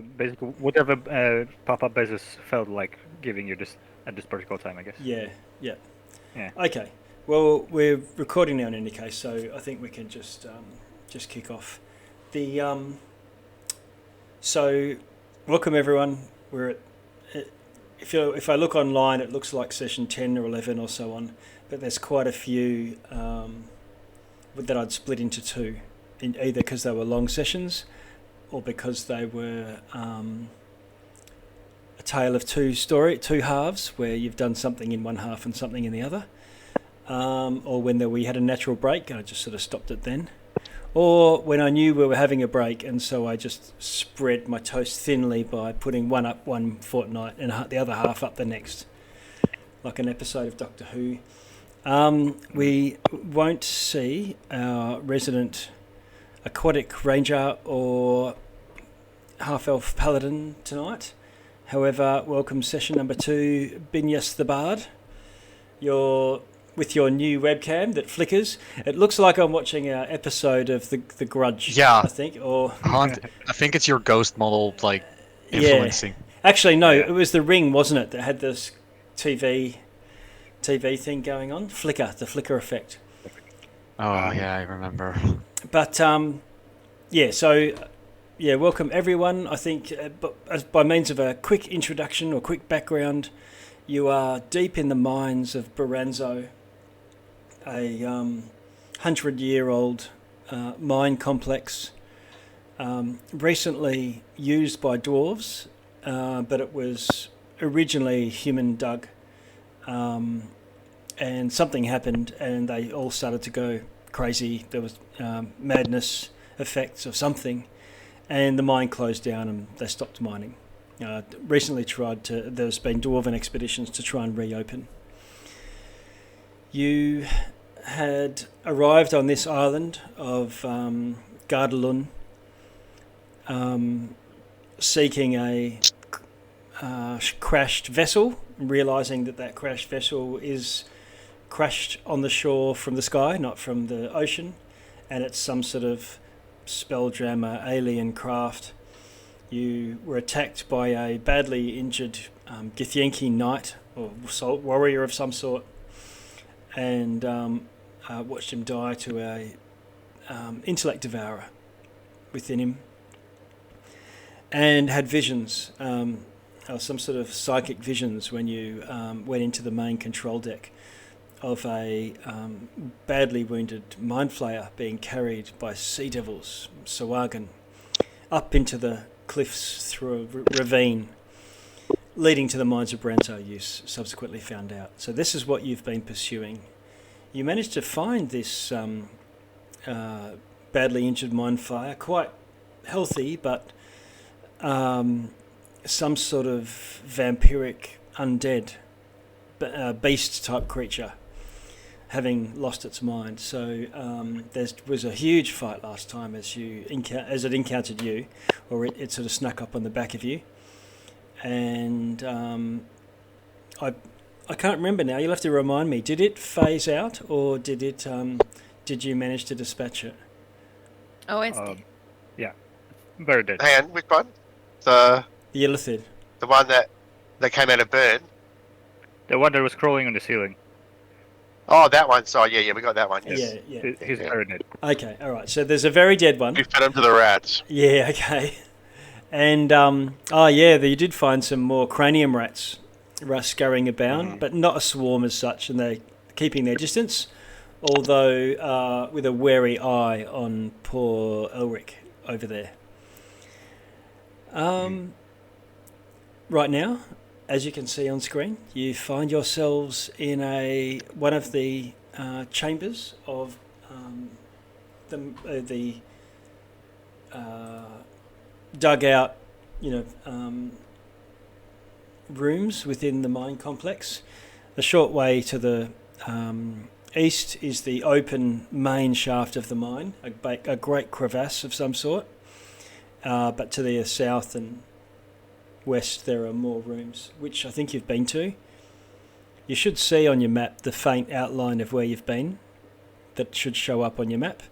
basically, whatever Papa Bezos felt like giving you this at this particular time, I guess. Yeah, yeah. Yeah. Okay. Well, we're recording now in any case, so I think we can just kick off. So welcome everyone. We're at, if I look online, it looks like session 10 or 11 or so on, but there's quite a few that I'd split into two, either because they were long sessions or because they were a tale of two halves, where you've done something in one half and something in the other, or when we had a natural break and I just sort of stopped it then, or when I knew we were having a break and so I just spread my toast thinly by putting one up one fortnight and the other half up the next, like an episode of Doctor Who. We won't see our resident aquatic ranger or half-elf paladin tonight. However, welcome session number 2, Binyas the Bard. You're with your new webcam that flickers. It looks like I'm watching an episode of The Grudge. Yeah. I think, or I think it's your ghost model, like, influencing. Yeah. Actually, no, it was The Ring, wasn't it, that had this TV thing going on? The flicker effect. Oh, yeah, I remember. But, welcome everyone. I think by means of a quick introduction or quick background, you are deep in the mines of Berranzo, a 100-year-old mine complex, recently used by dwarves, but it was originally human dug, and something happened and they all started to go crazy. There was madness effects of something, and the mine closed down and they stopped mining. Recently there's been dwarven expeditions to try and reopen. You had arrived on this island of Gardalun, seeking a crashed vessel, realising that crashed vessel is crashed on the shore from the sky, not from the ocean, and it's some sort of spelljammer alien craft. You were attacked by a badly injured Githyanki knight or warrior of some sort, and watched him die to a intellect devourer within him, and had visions, some sort of psychic visions when you went into the main control deck of a badly wounded mind flayer being carried by sea devils, Sawagan, up into the cliffs through a ravine leading to the mines of Berranzo, you subsequently found out. So this is what you've been pursuing. You managed to find this badly injured mind flayer, quite healthy, but some sort of vampiric undead beast type creature, having lost its mind. So there was a huge fight last time as it encountered you, or it sort of snuck up on the back of you. And I can't remember now. You'll have to remind me. Did it phase out, or did you manage to dispatch it? Oh, it's dead. Yeah, very dead. Hang on, which one? The Illithid. The one that came out of burn. The one that was crawling on the ceiling. Oh, that one. So yeah, we got that one. Yes. Yeah. He's very dead. Okay, all right. So there's a very dead one. We fed him to the rats. Yeah, okay. And you did find some more cranium rats scurrying about, but not a swarm as such, and they're keeping their distance, although with a wary eye on poor Elric over there. Right now, as you can see on screen, you find yourselves in one of the chambers of the dugout, rooms within the mine complex. A short way to the east is the open main shaft of the mine, a great crevasse of some sort. But to the south and west there are more rooms, which I think you've been to. You should see on your map the faint outline of where you've been. That should show up on your map,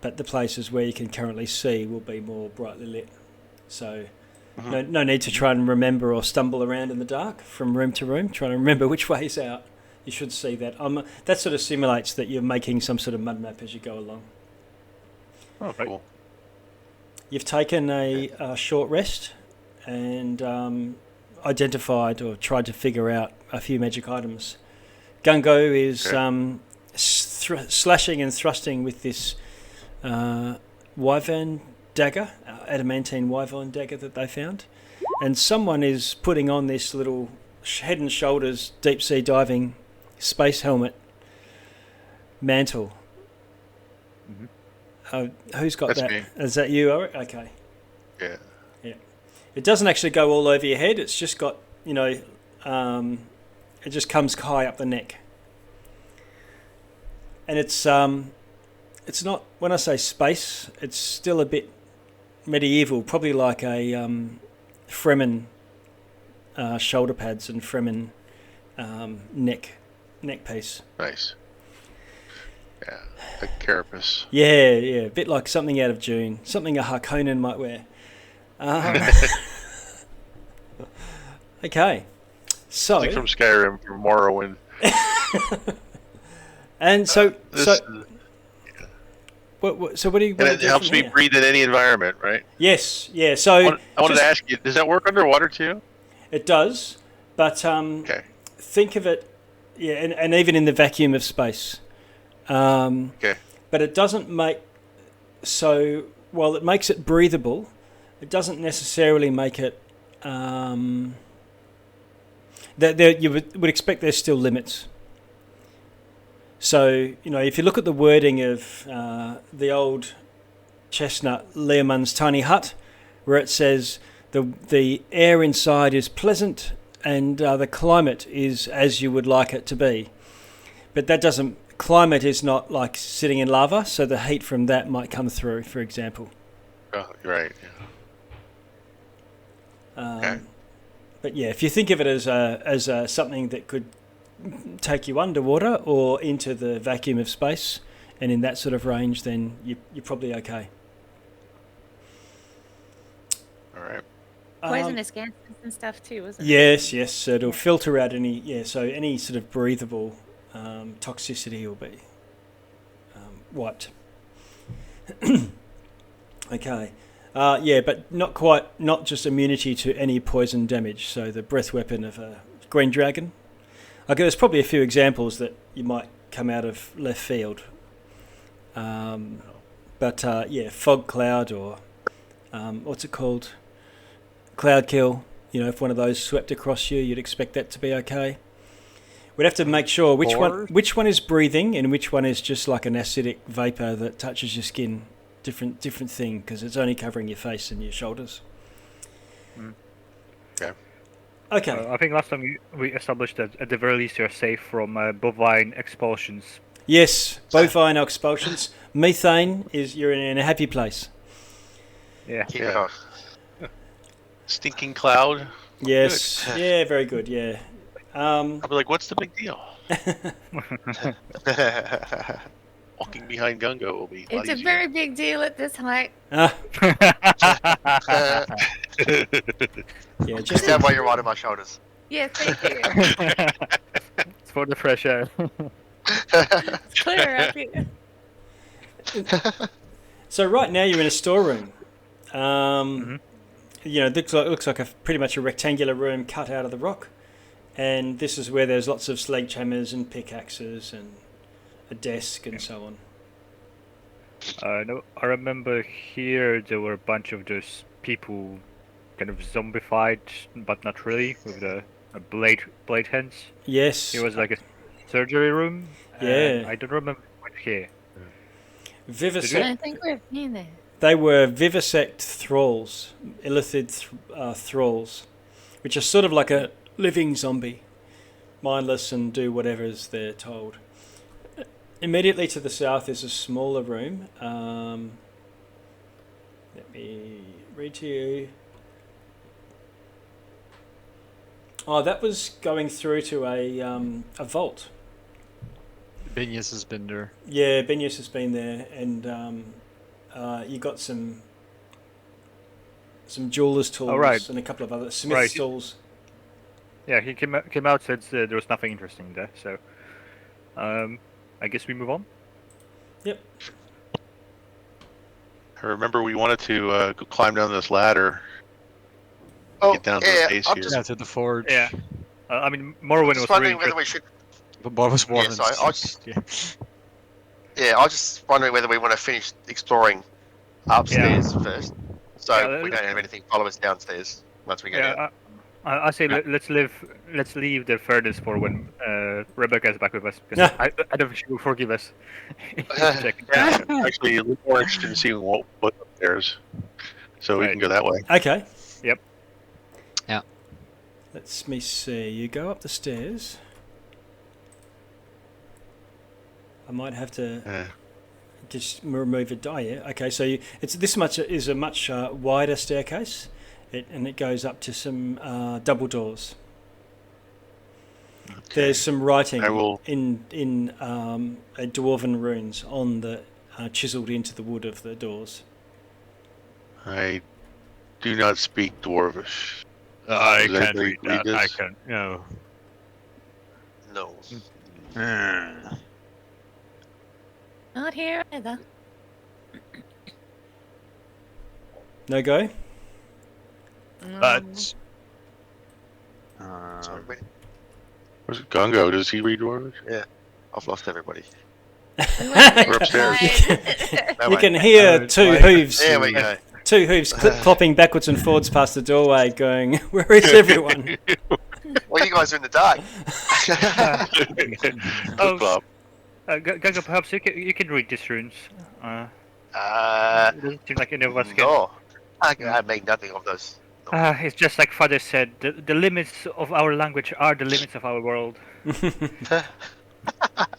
but the places where you can currently see will be more brightly lit. So No need to try and remember or stumble around in the dark from room to room, trying to remember which way's out. You should see that. That sort of simulates that you're making some sort of mud map as you go along. Oh, right. Cool. You've taken a short rest and identified or tried to figure out a few magic items. Gungo is slashing and thrusting with this wyvern dagger, adamantine wyvern dagger that they found. And someone is putting on this little head and shoulders deep sea diving space helmet mantle. Who's got That's that? me. Is that you, Eric? Okay. Yeah. It doesn't actually go all over your head. It's just got, it just comes high up the neck. And it's not, when I say space, it's still a bit medieval, probably like a Fremen shoulder pads and Fremen neck piece. Nice. Yeah, a carapace. Yeah, a bit like something out of Dune, something a Harkonnen might wear. Okay, so Like from Skyrim, from Morrowind. And so what do you? And it helps me breathe in any environment, right? Yes, yeah. So I wanted to ask you, does that work underwater too? It does, but Okay. think of it, and even in the vacuum of space. Okay. But it doesn't make while it makes it breathable, it doesn't necessarily make it. You would expect there's still limits. So, if you look at the wording of the old chestnut Leomund's tiny hut, where it says the air inside is pleasant and the climate is as you would like it to be. But climate is not like sitting in lava, so the heat from that might come through, for example. Oh, right. Yeah. Okay. But yeah, if you think of it as something that could take you underwater or into the vacuum of space, and in that sort of range, then you're probably okay. All right. Poisonous gases and stuff too, wasn't it? Yes. So it'll filter out any sort of breathable toxicity will be wiped. Okay. But not just immunity to any poison damage. So the breath weapon of a green dragon. Okay, there's probably a few examples that you might come out of left field. Fog cloud or what's it called? Cloud kill. If one of those swept across you, you'd expect that to be okay. We'd have to make sure which one is breathing and which one is just like an acidic vapor that touches your skin. Different thing, because it's only covering your face and your shoulders. Yeah. Okay. I think last time we established that at the very least you're safe from bovine expulsions. Yes, bovine expulsions. Methane you're in a happy place. Yeah. Keep it on. Stinking cloud. Yes. Good. Yeah, very good. Yeah. I'll be like, what's the big deal? Walking behind Gungo will be. It's a very big deal at this height. Yeah, Just stand while you're water my shoulders. Yes, thank you. It's for the fresh air. It's clear up here. So right now you're in a storeroom. It looks like pretty much a rectangular room cut out of the rock, and this is where there's lots of sledgehammers and pickaxes and a desk and so on. No, I remember here there were a bunch of those people kind of zombified, but not really, with a blade hands. Yes. It was like a surgery room. Yeah. I don't remember what here. Vivisect. I think we've been there. They were vivisect thralls, illithid thralls, which are sort of like a living zombie, mindless and do whatever as they're told. Immediately to the south is a smaller room. Let me read to you. Oh, that was going through to a vault. Benius has been there. Yeah, Benius has been there, and you got some some jeweler's tools, right. and a couple of other smith Right. stalls. Yeah, he came out, said there was nothing interesting there. So, I guess we move on. Yep. I remember we wanted to climb down this ladder. Oh, Get down to yeah, the base I'm here. Yeah, to the forge. Yeah. I mean, Morrowind was just really wondering whether we should. But what was Yeah, sorry, I was just wondering whether we want to finish exploring upstairs first, so Yeah, we don't have anything follow us downstairs once we get out. Yeah, I say let's leave the furnace for when Rebecca is back with us, because I don't think she will forgive us. Yeah, actually, a little more interested in seeing what's upstairs, so we Right. can go that way. Okay. Yep. Yeah. Let me see. You go up the stairs. I might have to just remove a die. Yeah. Okay. So it's this much is a much wider staircase, and it goes up to some double doors. Okay. There's some writing I will- in a dwarven runes on the chiseled into the wood of the doors. I do not speak Dwarvish. I Does can't anybody read that. I this? can't. No. No. Not here either. No go. But. Sorry, wait, Where's Gungo? Does he read Dwarvish? I've lost everybody. We're upstairs. No, You wait. can hear two hooves. There we go. Two hooves clopping backwards and forwards past the doorway, going, "Where is everyone?" Well, you guys are in the dark. Oh, Bob. Gaga, perhaps you can read these runes. It doesn't seem like any of us can. No, I make nothing of those. It's just like Father said, the limits of our language are the limits of our world.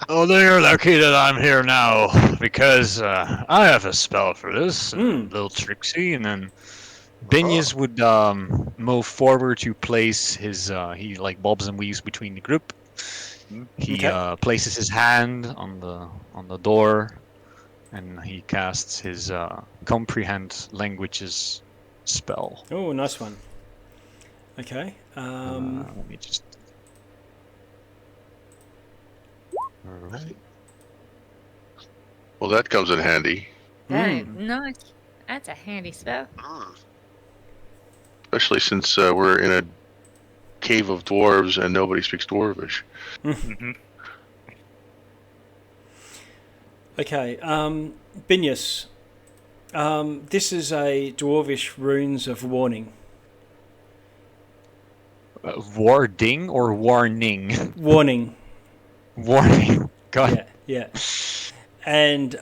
Oh, they're lucky that I'm here now because I have a spell for this, a little tricksy, and then Binius would move forward to place his. He like bobs and weaves between the group. He places his hand on the door, and he casts his comprehend languages spell. Oh, nice one. Okay. Let me just. Well, that comes in handy, Nice. That's a handy spell. especially since we're in a cave of dwarves and nobody speaks Dwarvish. Mm-hmm. Okay. Binius. This is a dwarvish runes of warning. Warding or warning? Warning. Warning. God. Yeah. And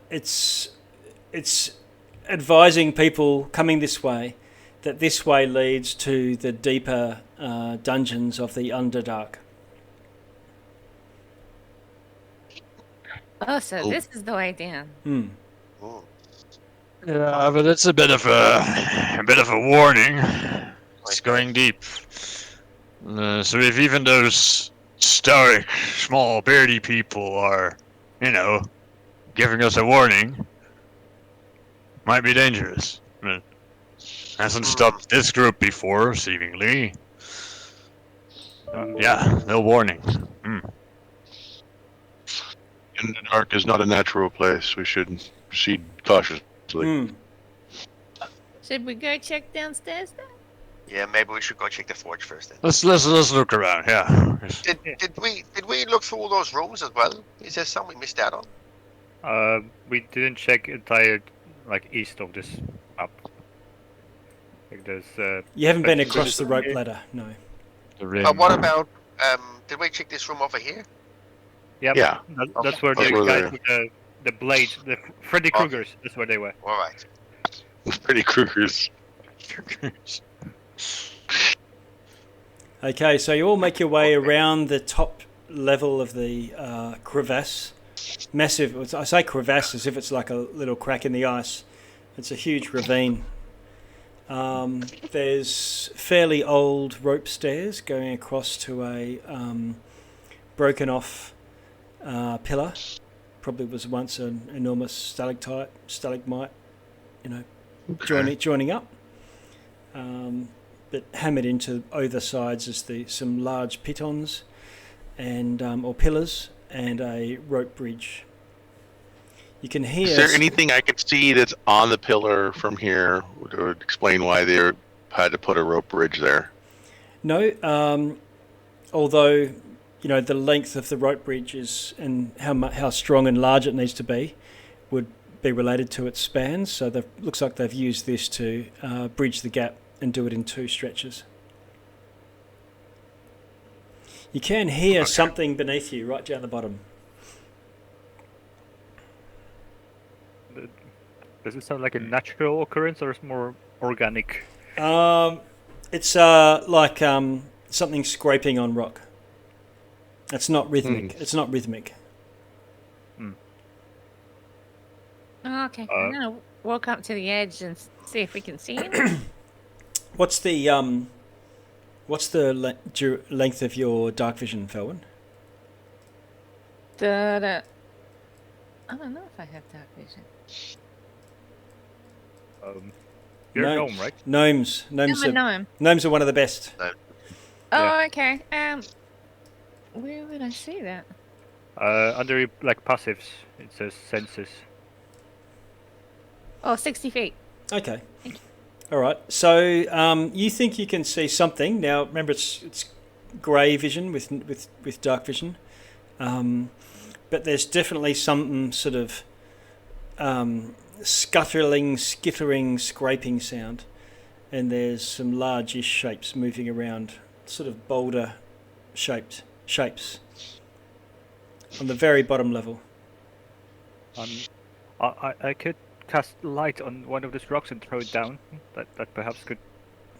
it's advising people coming this way that this way leads to the deeper dungeons of the Underdark. Oh, so this is the way down. Yeah, but it's a bit of a warning. It's going deep. So if even those stoic, small, beardy people are, giving us a warning, might be dangerous. But hasn't stopped this group before, seemingly. Yeah, no warning. And the dark is not a natural place. We should proceed cautiously. Should we go check downstairs then? Yeah, maybe we should go check the forge first. Then. Let's look around. Yeah. Did we look through all those rooms as well? Is there some we missed out on? We didn't check entire east of this up. Like there's You haven't been But- across the rope ladder, no. The ring. What about? Did we check this room over here? Yep, Yeah. that's where That's the where guys they're- with the blades, the Freddy Kruegers. That's where they were. All right. Pretty Kruger's. Okay, so you all make your way around the top level of the crevasse. Massive, I say crevasse as if it's like a little crack in the ice. It's a huge ravine. There's fairly old rope stairs going across to a broken off pillar. Probably was once an enormous stalagmite. joining up. But hammered into either sides is some large pitons and or pillars and a rope bridge. You can hear. Is there anything I could see that's on the pillar from here that would explain why they had to put a rope bridge there? No, although the length of the rope bridge is and how strong and large it needs to be would be related to its spans. So looks like they've used this to bridge the gap and do it in 2 stretches. You can hear something beneath you right down the bottom. Does it sound like a natural occurrence or is it more organic? It's like something scraping on rock. It's not rhythmic. It's not rhythmic. Oh, okay. I'm gonna walk up to the edge and see if we can see him. What's the length of your dark vision, Felwyn? I don't know if I have dark vision. You're a gnome, right? Gnomes. I'm a gnome. Gnomes are one of the best. Oh, Yeah. okay. Where would I see that? Under like passives, it says senses. Oh, 60 feet. Okay. All right. So you think you can see something now? Remember, it's grey vision with dark vision, but there's definitely some sort of scuttling, skittering, scraping sound, and there's some large-ish shapes moving around, sort of boulder shapes on the very bottom level. I could cast light on one of these rocks and throw it down. That perhaps could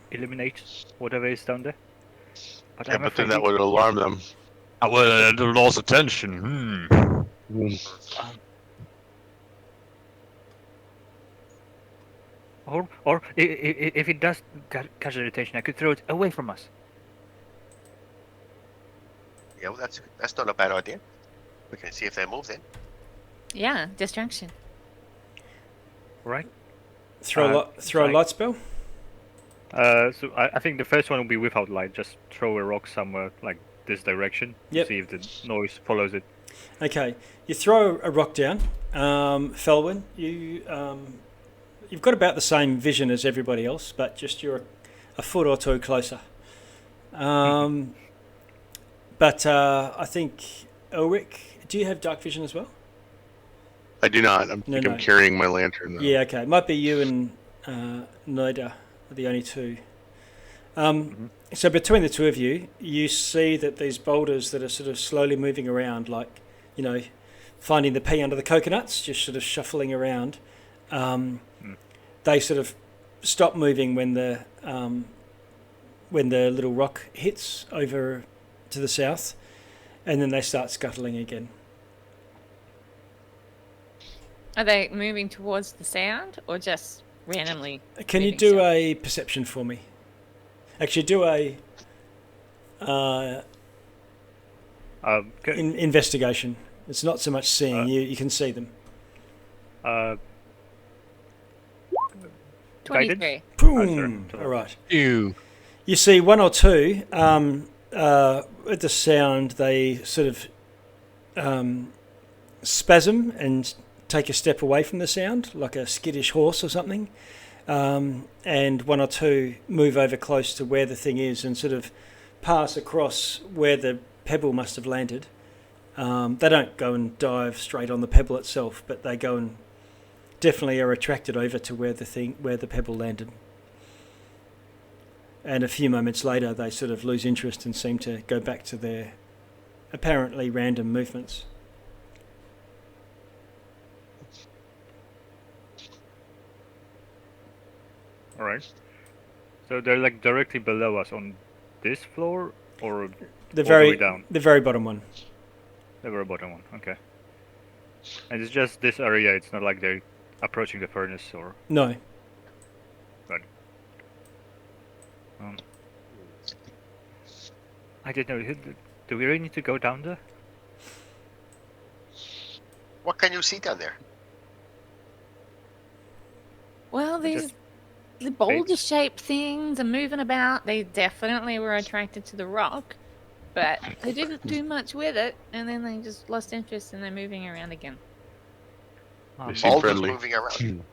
eliminate whatever is down there. But Yeah, but then that would alarm them. I would lose attention. Or if it does catch their attention, I could throw it away from us. Yeah, well, that's not a bad idea. We can see if they move then. Yeah, distraction. Right? Throw a light spell. So I think the first one will be without light. Just throw a rock somewhere like this direction. Yep. See if the noise follows it. Okay, you throw a rock down. Felwyn, you've got about the same vision as everybody else, but just you're a foot or two closer. But I think Ulrich, do you have dark vision as well? I do not. I'm carrying my lantern, though. Yeah, okay. It might be you and Nida are the only two. So between the two of you, you see that these boulders that are sort of slowly moving around, like, finding the pea under the coconuts, just sort of shuffling around. They sort of stop moving when the little rock hits over to the south, and then they start scuttling again. Are they moving towards the sound or just randomly? Can you do a perception for me? Actually, do a investigation. It's not so much seeing. You can see them. 23. Boom! All right. Ew. You see one or two. At the sound, they sort of spasm and take a step away from the sound, like a skittish horse or something. And one or two move over close to where the thing is and sort of pass across where the pebble must have landed. They don't go and dive straight on the pebble itself, but they go and definitely are attracted over to where the pebble landed. And a few moments later, they sort of lose interest and seem to go back to their apparently random movements. All right. So they're like directly below us on this floor, or The all very the way down? the very bottom one. The very bottom one. Okay. And it's just this area. It's not like they're approaching the furnace or. No. Good. I don't know. Do we really need to go down there? What can you see down there? these the boulder-shaped things are moving about. They definitely were attracted to the rock, but they didn't do much with it, and then they just lost interest and they're moving around again. They seem Boulders friendly. moving around.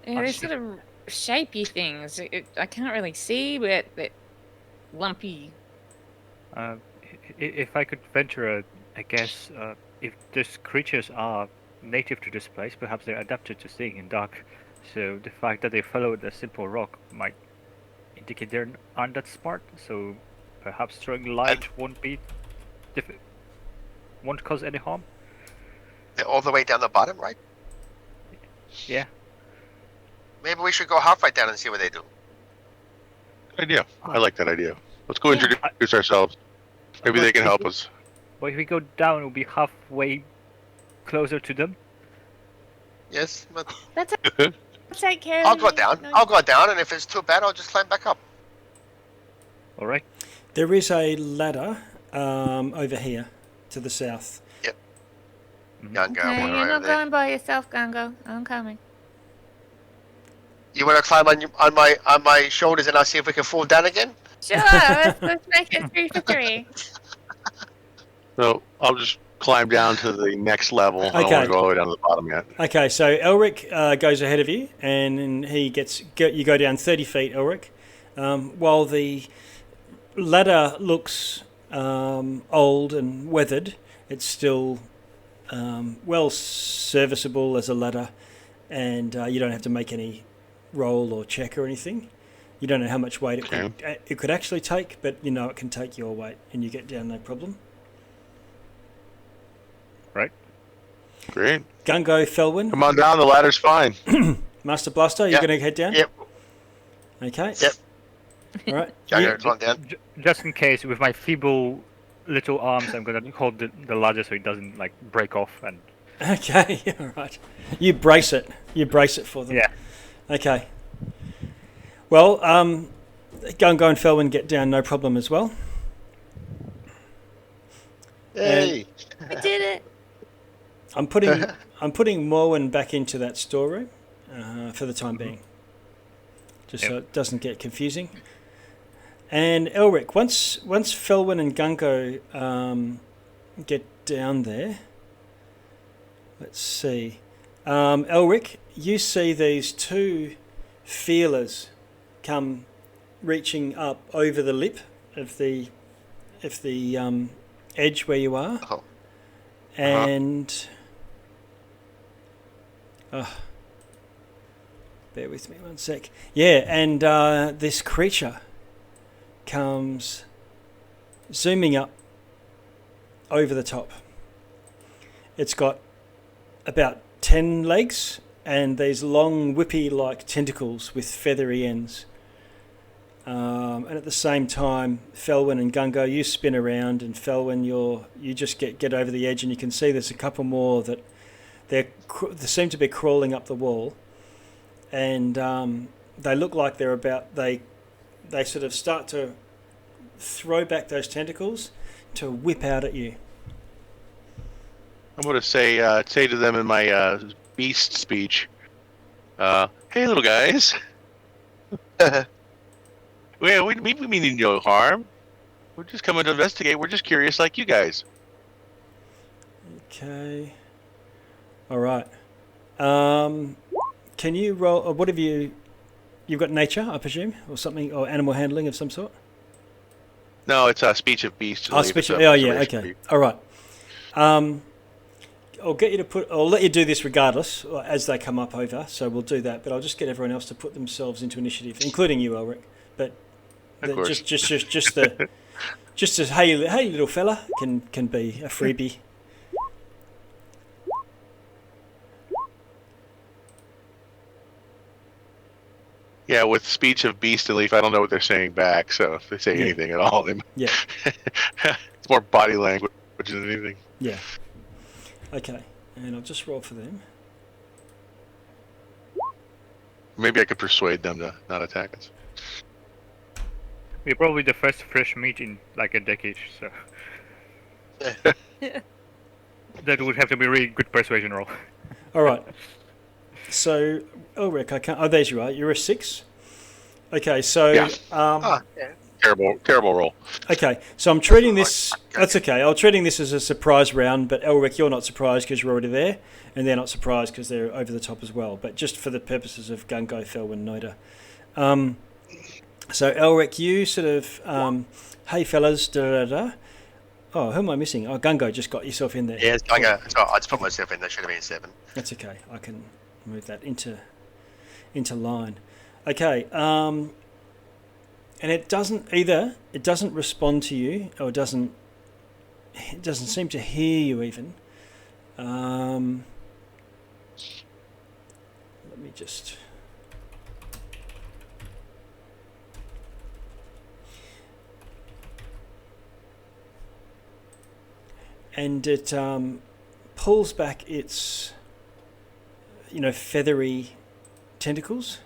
Yeah, they're sort of shapy things. I can't really see, but they're lumpy. If I could venture a guess, if these creatures are native to this place, perhaps they're adapted to staying in dark. So the fact that they followed a simple rock might indicate they aren't that smart. So perhaps throwing light won't cause any harm. They're all the way down the bottom, right? Yeah. Maybe we should go halfway down and see what they do. Good idea. I like that idea. Let's go introduce ourselves. Maybe they can help us. But if we go down, we'll be halfway closer to them. Yes, but That's take care of I'll go you. down. No, I'll go down, and if it's too bad, I'll just climb back up. All right. There is a ladder over here to the south. Gungo, Okay, we're you're right not there. going by yourself, Gungo. I'm coming. You want to climb on my shoulders, and I'll see if we can fall down again. Sure, let's make it 3 for 3. So I'll just climb down to the next level. I don't Okay. want to go all the way down to the bottom yet. Okay, so Elric goes ahead of you, and he you go down 30 feet, Elric. While the ladder looks old and weathered, it's still well serviceable as a ladder, and you don't have to make any roll or check or anything. You don't know how much weight it could actually take, but you know it can take your weight, and you get down no problem. Right. Great. Gungo, Felwyn, Come on down. The ladder's fine. Master Blaster, you're Yep. going to head down? Yep. Okay. Yep. All right. Gungo, come on down. Just in case, with my feeble little arms, I'm gonna hold the ladder so it doesn't like break off and. Okay, all right. You brace it. You brace it for them. Yeah. Okay. Well, Gungo and Felwyn get down no problem as well. Hey. I did it. I'm putting Morwen back into that storeroom for the time being, just so it doesn't get confusing. And Elric, once Felwyn and Gungo get down there, let's see. Elric, you see these two feelers come reaching up over the lip of the edge where you are, Oh. and bear with me one sec. Yeah, and this creature comes zooming up over the top. It's got about 10 legs and these long whippy-like tentacles with feathery ends. And at the same time, Felwyn and Gungo, you spin around, and Felwyn, you just get over the edge, and you can see there's a couple more that they seem to be crawling up the wall, and they look like they sort of start to throw back those tentacles to whip out at you. I'm going to say to them in my beast speech, hey, little guys. Well, we mean no harm. We're just coming to investigate. We're just curious like you guys. Okay. All right. Can you roll... what have you... You've got nature, I presume, or something, or animal handling of some sort? No, it's a speech of beasts. Oh, speech of... Oh, yeah, okay. All right. I'll get you to put... I'll let you do this regardless, as they come up over, so we'll do that, but I'll just get everyone else to put themselves into initiative, including you, Elric. But just a hey little fella can be a freebie. Yeah, with speech of beast and leaf, I don't know what they're saying back, so if they say anything at all, they... Yeah. It's more body language than anything. Yeah. Okay, and I'll just roll for them. Maybe I could persuade them to not attack us. We're probably the first fresh meat in like a decade, so that would have to be a really good persuasion roll. All right. So, Ulrich, I can't. Oh, there's you are. You're a 6. Okay, so Yeah. Yeah. Terrible roll. okay, so I'm treating That's this. all right. That's okay. I'm treating this as a surprise round, but Elric, you're not surprised because you're already there, and they're not surprised because they're over the top as well. But just for the purposes of Gungo, Felwyn, Noda. So Elric, you sort of, hey fellas, da da da. Oh, who am I missing? Oh, Gungo just got yourself in there. Yeah, I just put myself in. That should have been 7. That's okay. I can move that into line. Okay. And it doesn't respond to you, or it doesn't seem to hear you even. Let me just. And it pulls back its, feathery tentacles.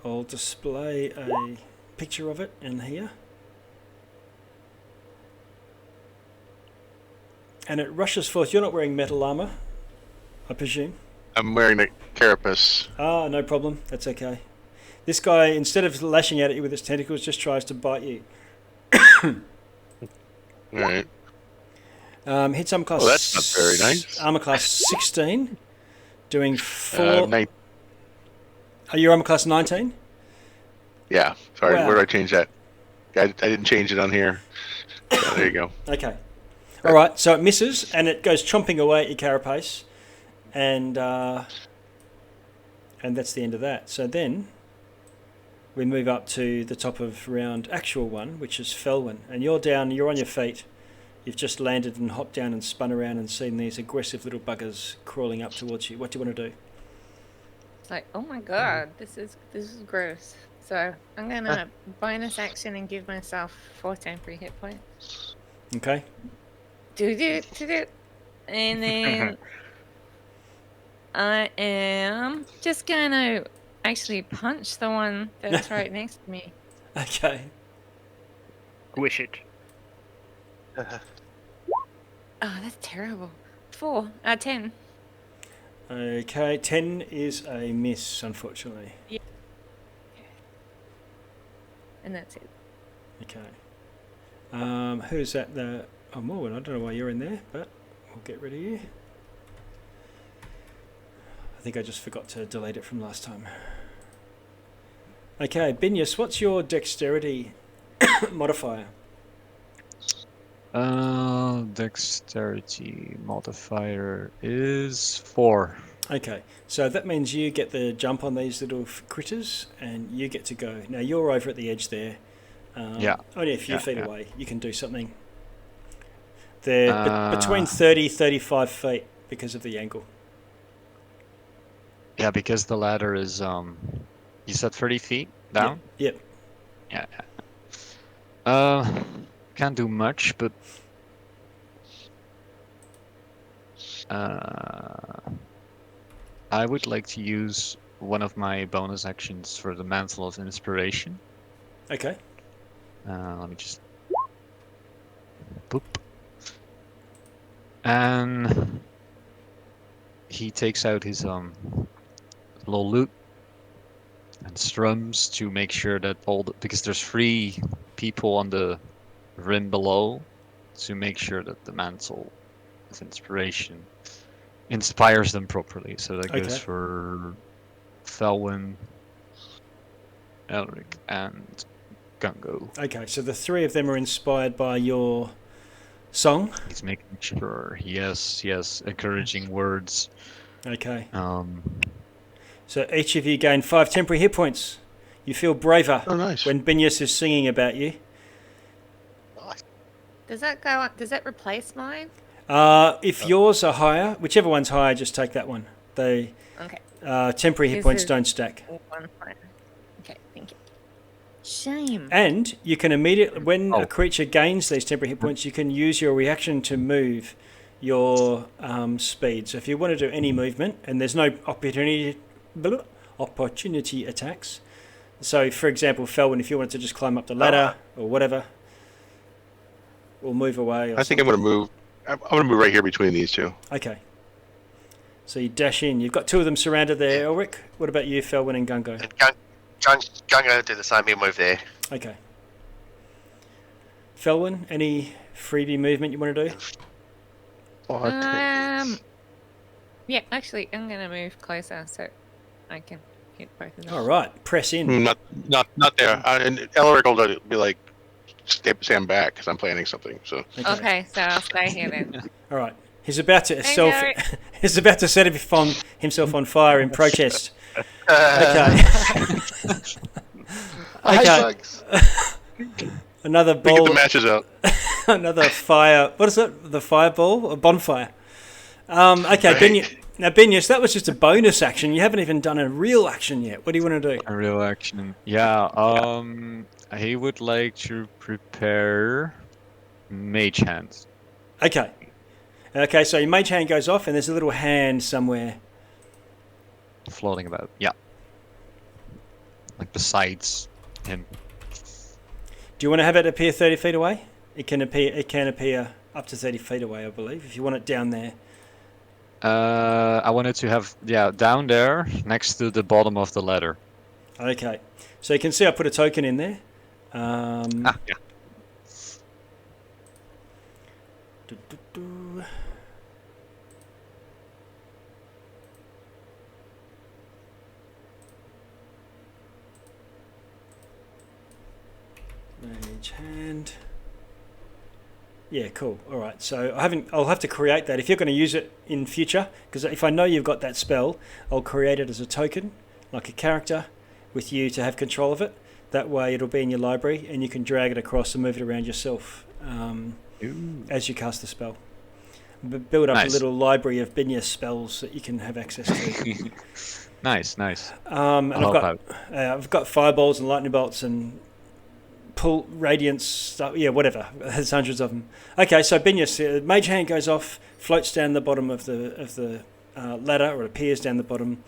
I'll display a picture of it in here. And it rushes forth. You're not wearing metal armor, I presume? I'm wearing the carapace. Ah, no problem. That's okay. This guy, instead of lashing out at you with its tentacles, just tries to bite you. All right. Hits armor class. Oh, that's not very nice. Armor class 16, doing 4. Are you armor class 19? Yeah. Sorry, Wow. where did I change that? I didn't change it on here. Yeah, there you go. Okay. All right. So it misses, and it goes chomping away at your carapace, and that's the end of that. So then we move up to the top of round actual 1, which is Felwyn, and you're down. You're on your feet. You've just landed and hopped down and spun around and seen these aggressive little buggers crawling up towards you. What do you want to do? It's like, oh my god, this is gross. So I'm gonna bonus action and give myself 4 temporary hit points. Okay. Do. And then I am just gonna actually punch the one that's right next to me. Okay. Wish it. Oh, that's terrible. 10. Okay. 10 is a miss, unfortunately. And that's it. Okay. Who's that? Morwen. I don't know why you're in there, but we'll get rid of you. I think I just forgot to delete it from last time. Okay, Binyas, what's your dexterity modifier? Dexterity modifier is 4. Okay, so that means you get the jump on these little critters, and you get to go. Now you're over at the edge there. Yeah. Only a few feet yeah. away. You can do something. They're between 30, 35 feet because of the angle. Yeah, because the ladder is you said 30 feet down? Yep. Yeah. Can't do much, but I would like to use one of my bonus actions for the Mantle of Inspiration. Okay. Let me just boop. And he takes out his little lute and strums to make sure that because there's 3 people on the rim below, to make sure that the Mantle of Inspiration inspires them properly. So that goes for Felwyn, Elric, and Gungo. Okay, so the 3 of them are inspired by your song. He's making sure. Yes, encouraging words. Okay. So each of you gain 5 temporary hit points. You feel braver nice. when Binyas is singing about you. Nice. Does that go up? Does that replace mine? If yours are higher, whichever one's higher, just take that one. They Okay. temporary hit This points is- don't stack. One point. Okay, thank you. Shame. And you can immediately, when Oh. a creature gains these temporary hit points, you can use your reaction to move your speed. So if you want to do any movement, and there's no opportunity attacks. So, for example, Felwyn, if you wanted to just climb up the ladder or whatever, or move away. I think I'm going to move. I'm going to move right here between these two. Okay. So you dash in. You've got two of them surrounded there, Elric. What about you, Felwyn and Gungo? And Gungo do the same. He'll move there. Okay. Felwyn, any freebie movement you want to do? Yeah, actually, I'm gonna move closer so I can hit both of them. All right, press in. Not there. And Elric will be like, stand back because I'm planning something. So. Okay, so I'll stay here then. All right. He's about to Hey, he's about to set himself on fire in protest. Okay. Okay. Another We ball. get the matches out. Another fire. What is it? The fireball? A bonfire. Okay, Right. Benius, that was just a bonus action. You haven't even done a real action yet. What do you want to do? A real action. Yeah. He would like to prepare mage hands. Okay. Okay, so your mage hand goes off and there's a little hand somewhere. Floating about. Yeah. Like besides him. Do you want to have it appear 30 feet away? It can appear up to 30 feet away, I believe, if you want it down there. I wanted to have down there next to the bottom of the ladder. Okay. So you can see I put a token in there. Yeah. Mage hand. Yeah, cool. All right. So I'll have to create that if you're going to use it in future, because if I know you've got that spell, I'll create it as a token, like a character, with you to have control of it. That way, it'll be in your library, and you can drag it across and move it around yourself as you cast the spell. Build up a little library of Binius spells that you can have access to. Nice. And I've got fireballs and lightning bolts and pull radiance stuff. Yeah, whatever. There's hundreds of them. Okay, so Binius, mage hand goes off, floats down the bottom of the ladder, or appears down the bottom.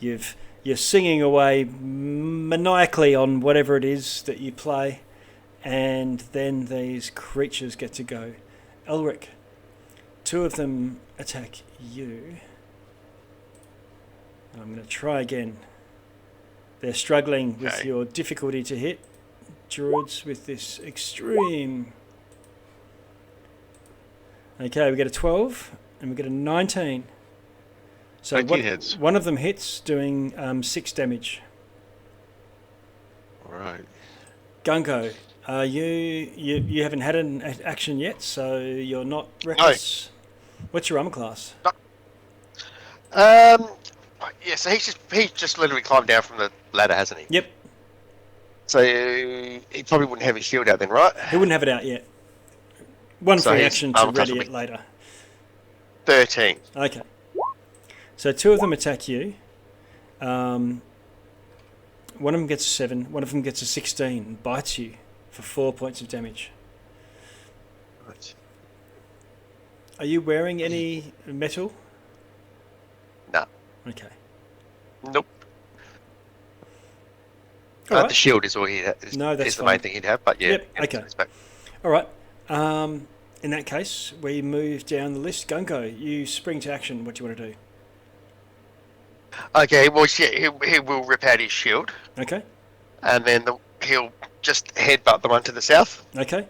You're singing away maniacally on whatever it is that you play, and then these creatures get to go. Elric, two of them attack you. And I'm going to try again. They're struggling with your difficulty to hit. Druids with this extreme. Okay, we get a 12 and we get a 19. So 19 hits. One of them hits, doing 6 damage. All right. Gunko, you haven't had an action yet, so you're not reckless. No. What's your armor class? Yeah, so he's just literally climbed down from the ladder, hasn't he? Yep. So he probably wouldn't have his shield out then, right? He wouldn't have it out yet. One free action to ready it later. 13. Okay. So two of them attack you. One of them gets a 7. One of them gets a 16 and bites you for 4 points of damage. Right. Are you wearing any metal? No. Okay. Nope. Right. The shield is all he has. No, that's is the main thing he'd have, but yeah. Yep. Okay. All right. In that case, we move down the list. Gunko, you spring to action. What do you want to do? Okay, well, yeah, he will rip out his shield. Okay. And then he'll just headbutt the one to the south. Okay.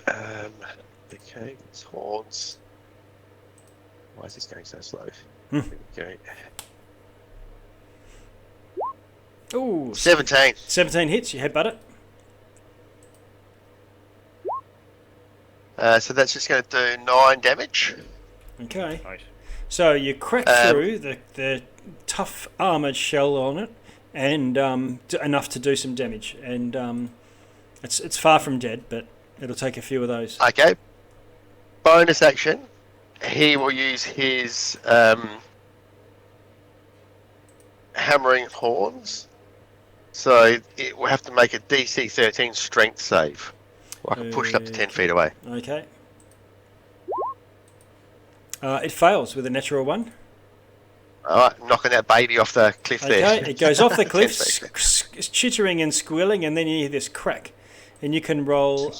Okay, it's horns. Why is this going so slow? Okay. Ooh. 17. 17 hits. You headbutt it. So that's just going to do 9 damage. Okay. Nice. So you crack through the tough armoured shell on it, and enough to do some damage. And it's far from dead, but it'll take a few of those. Okay. Bonus action. He will use his hammering horns. So it will have to make a DC 13 strength save. I can push it up to 10 feet away. Okay. It fails with a natural 1. Alright, knocking that baby off the cliff there. Okay, it goes off the cliff, chittering and squealing, and then you hear this crack. And you can roll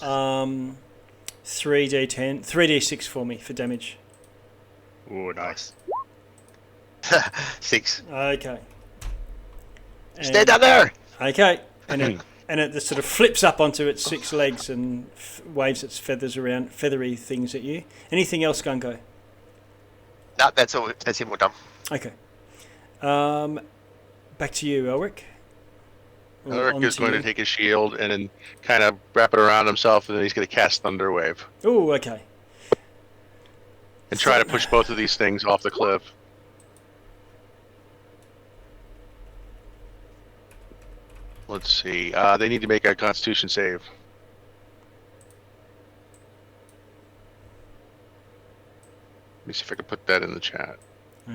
3d6 for me for damage. Oh, nice. 6. Okay. Stay down there! Okay. And it just sort of flips up onto its 6 legs and waves its feathers around, feathery things at you. Anything else, Gungo? No, that's all. That's him. We're done. Okay. Back to you, Elric. Or Ulrich on is going you. to take his shield and then kind of wrap it around himself, and then he's going to cast Thunder Wave Oh, okay. and try to push both of these things off the cliff. Let's see. They need to make a Constitution save. Let me see if I can put that in the chat.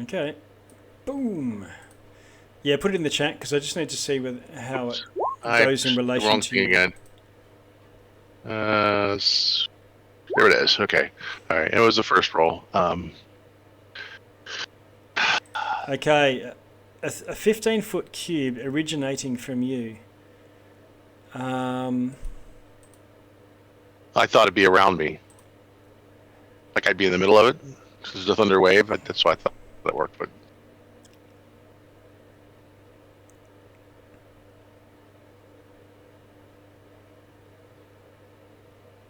Okay. Boom. Yeah, put it in the chat because I just need to see how it goes in relation wrong to thing again. There it is. Okay. All right. It was the first roll. Okay, a 15-foot cube originating from you. I thought it'd be around me. Like I'd be in the middle of it. This is a thunder wave. That's why I thought that worked. But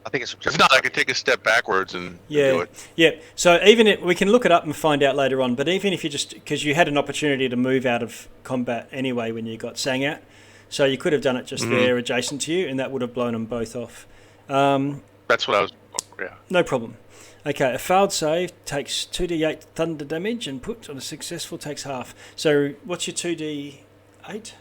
I think it's if not, I could take a step backwards and do Yeah, it. yeah. So we can look it up and find out later on. But even if you because you had an opportunity to move out of combat anyway when you got sang out, so you could have done it just there adjacent to you, and that would have blown them both off. That's what I was. Yeah. No problem. Okay, a failed save takes 2d8 thunder damage, and put on a successful takes half. So what's your 2d8? It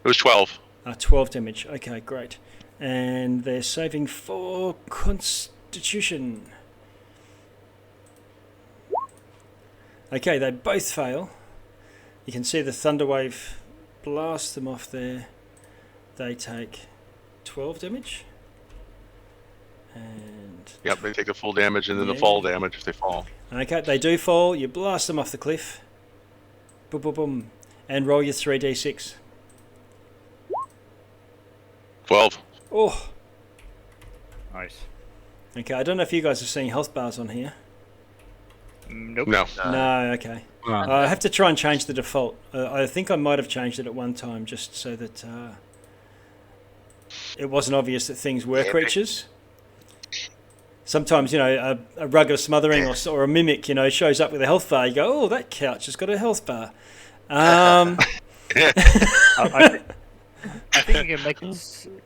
was 12. 12 damage. Okay, great. And they're saving for Constitution. Okay, they both fail. You can see the thunder wave blast them off there. They take 12 damage. And Yep, they take the full damage and then Yeah. the fall damage if they fall. okay, they do fall. You blast them off the cliff. Boom, boom, boom. And roll your 3d6. 12. Oh, Nice. okay. I don't know if you guys are seeing health bars on here. Nope. No. No, okay. I have to try and change the default. I think I might have changed it at one time just so that it wasn't obvious that things were creatures. Sometimes, a rug of smothering or a mimic, shows up with a health bar. You go, oh, that couch has got a health bar. I think you can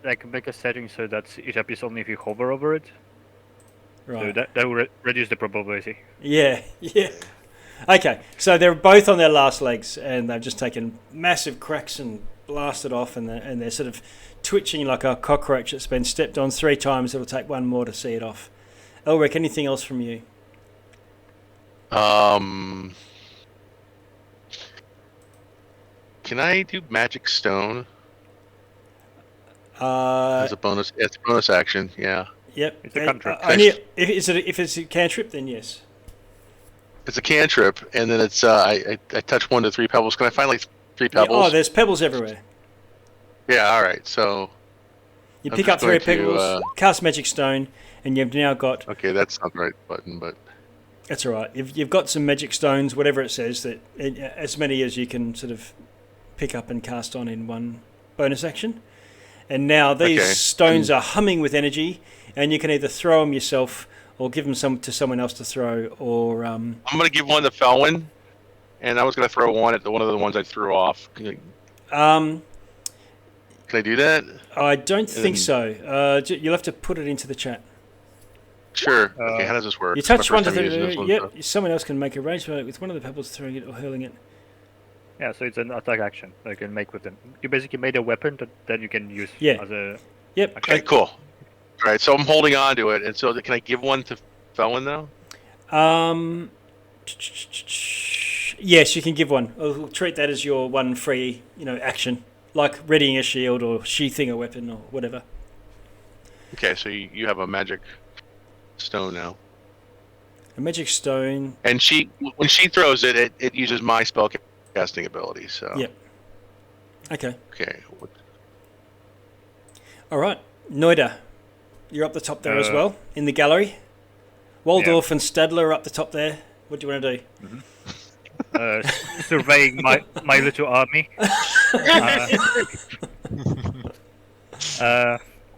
make make a setting so that it appears only if you hover over it. Right. So that will reduce the probability. Yeah. Okay, so they're both on their last legs, and they've just taken massive cracks and blasted off, and they're sort of twitching like a cockroach that's been stepped on 3 times. It'll take one more to see it off. Elric, anything else from you? Can I do Magic Stone as a bonus? It's a bonus action, yeah. Yep. It's a cantrip. If it's a cantrip, then yes. It's a cantrip, and then it's I touch 1 to 3 pebbles. Can I find like 3 Yeah, pebbles? oh, there's pebbles everywhere. Yeah, all right. So You I'm pick just up 3 going to, pebbles, cast Magic Stone, and you've now got... okay, that's not the right button, but That's all right. You've got some Magic Stones, whatever it says, as many as you can sort of pick up and cast on in one bonus action. And now these stones are humming with energy, and you can either throw them yourself or give them to someone else to throw, or... I'm going to give 1 to Felwyn, and I was going to throw 1 at one of the ones I threw off. Can I do that? I don't think so. You'll have to put it into the chat. Sure. Okay, how does this work? You It's my touch first 1 to time using this 3. one, Yep, so- someone else can make a range with one of the pebbles throwing it or hurling it. Yeah, so it's an attack action that you can make with them. You basically made a weapon that you can use Yeah. as a... Yep. Okay, cool. All right, so I'm holding on to it, and so can I give 1 to Felwyn though? Yes, you can give one. We'll treat that as your one free, action, like readying a shield or sheathing a weapon or whatever. Okay, so you have a magic stone now, A magic stone. and when she throws it, it uses my spell casting ability. So Yep. Okay. Okay. All right. Noida, you're up the top there as well in the gallery. Waldorf and Stadler are up the top there. What do you want to do? Surveying my little army.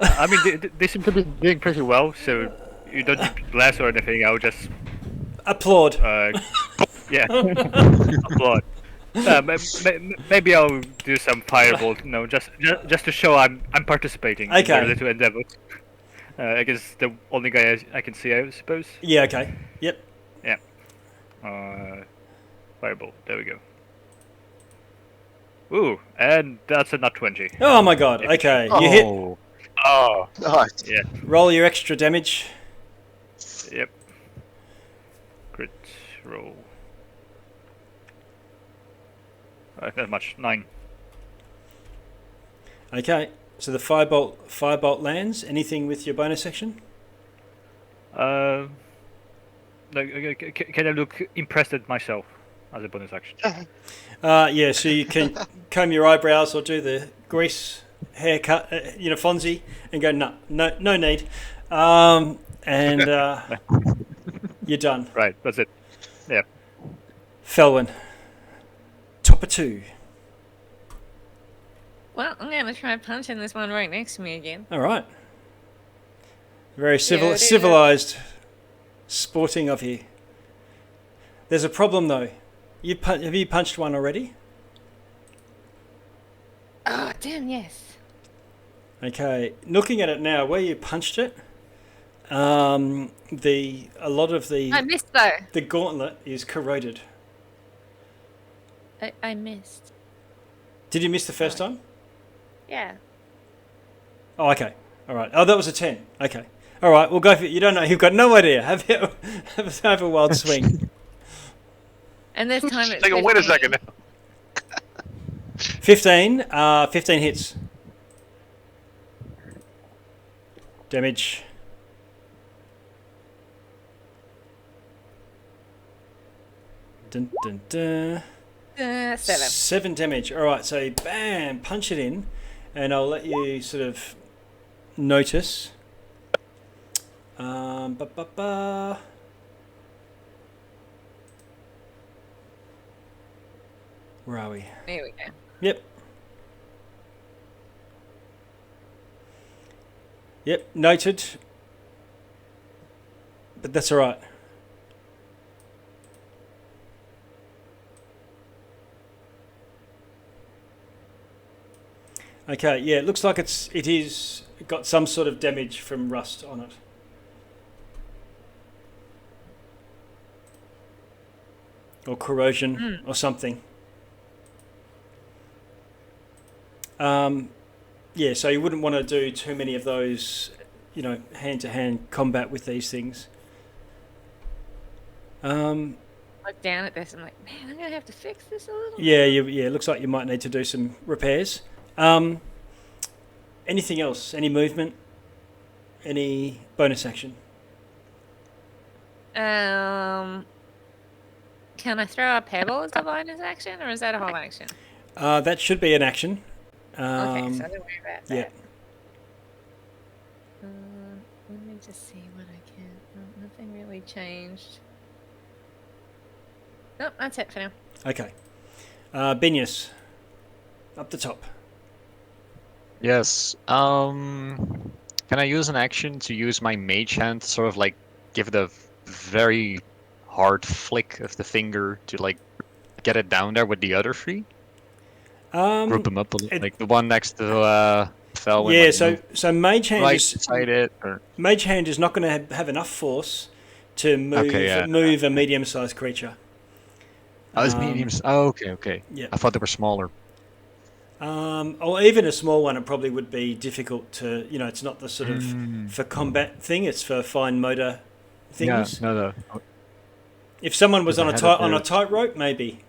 I mean, they seem to be doing pretty well, so you don't need bless or anything. I'll just Applaud. yeah, applaud. Maybe I'll do some fireball. No, just to show I'm participating in Okay. their little endeavors. I guess the only guy I can see, I suppose. Yeah, okay. Yep. Yeah. Fireball. There we go. Ooh, and that's a nat 20. Oh my god, okay. You hit. Oh, Nice. Yeah. Roll your extra damage. Yep. Crit roll. Not much. 9. Okay, so the firebolt lands. Anything with your bonus action? No, can I look impressed at myself as a bonus action? Yeah, so you can comb your eyebrows or do the grease haircut, Fonzie, and go, no need. And you're done. Right, that's it. Yeah. Felwyn. Top of 2. Well, I'm going to try punching this one right next to me again. All right. Very Yeah, it is. civilized sporting of you. There's a problem though. Have you punched one already? Oh, damn, yes. Okay. Looking at it now, where you punched it, a lot of I missed, though. the gauntlet is corroded. I missed. Did you miss the first time? Yeah. Oh, okay. All right. Oh, that was a 10. Okay. All right. We'll go for it. You don't know. You've got no idea. Have a wild swing. And this time it's Like, wait a 15. second. 15. 15 hits. Damage. Dun, dun, dun. 7. 7 damage. All right, so bam, punch it in, and I'll let you sort of notice. Ba-ba-ba. Where are we? There we go. Yep. Yep, noted. But that's all right. Okay, yeah, it looks like it is got some sort of damage from rust on it. Or corrosion or something. Yeah, so you wouldn't want to do too many of those, hand-to-hand combat with these things. Look down at this and I'm like, man, I'm going to have to fix this a little. Yeah, it looks like you might need to do some repairs. Anything else? Any movement? Any bonus action? Can I throw a pebble as a bonus action, or is that a whole action? That should be an action. Okay, so don't worry about that. Yeah. Let me just see what I can. Oh, nothing really changed. Nope, that's it for now. Okay. Binius. Up the top. yes. Can I use an action to use my mage hand to sort of like give it a very hard flick of the finger to like get it down there with the other 3? Group them up a little, like the one next to Felwyn. Yeah, like, so mage hand right is beside it. Or... mage hand is not going to have enough force to move move a medium-sized creature. Oh, it's mediums. Oh, okay. Yeah. I thought they were smaller. Or even a small one, it probably would be difficult to. It's not the sort of for combat thing. It's for fine motor things. Yeah, no. If someone was on a tightrope, maybe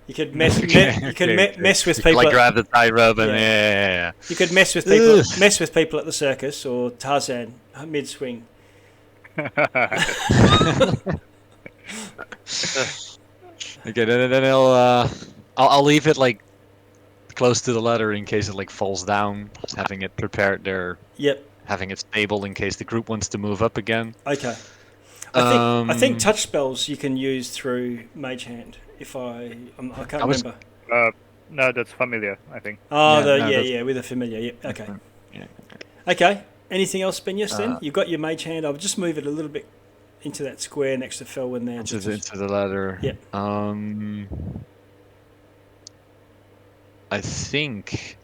you could mess. Mess with people. Like grab the tightrope and yeah. You could mess with people. Mess with people at the circus or Tarzan mid swing. Okay, then I'll leave it like close to the ladder in case it like falls down, having it prepared there. Yep. Having it stable in case the group wants to move up again. Okay. I think touch spells you can use through Mage Hand. I can't remember. No, that's familiar, I think. Oh, with a familiar. Yep. Okay. Yeah. Okay. Anything else, Benyus? Then you've got your Mage Hand. I'll just move it a little bit into that square next to Felwyn there. Into the ladder. Yep. I think.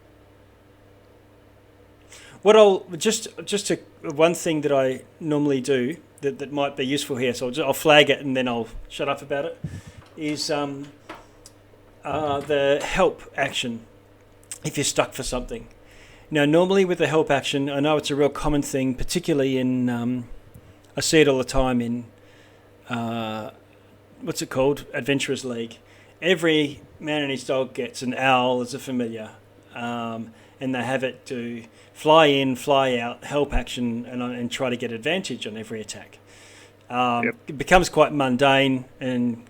What I'll one thing that I normally do that might be useful here, so I'll flag it and then I'll shut up about it. Is the help action if you're stuck for something. Now, normally with the help action, I know it's a real common thing, particularly in I see it all the time in what's it called? Adventurers League. Every man and his dog gets an owl as a familiar, and they have it do fly in, fly out, help action, and try to get advantage on every attack. It becomes quite mundane and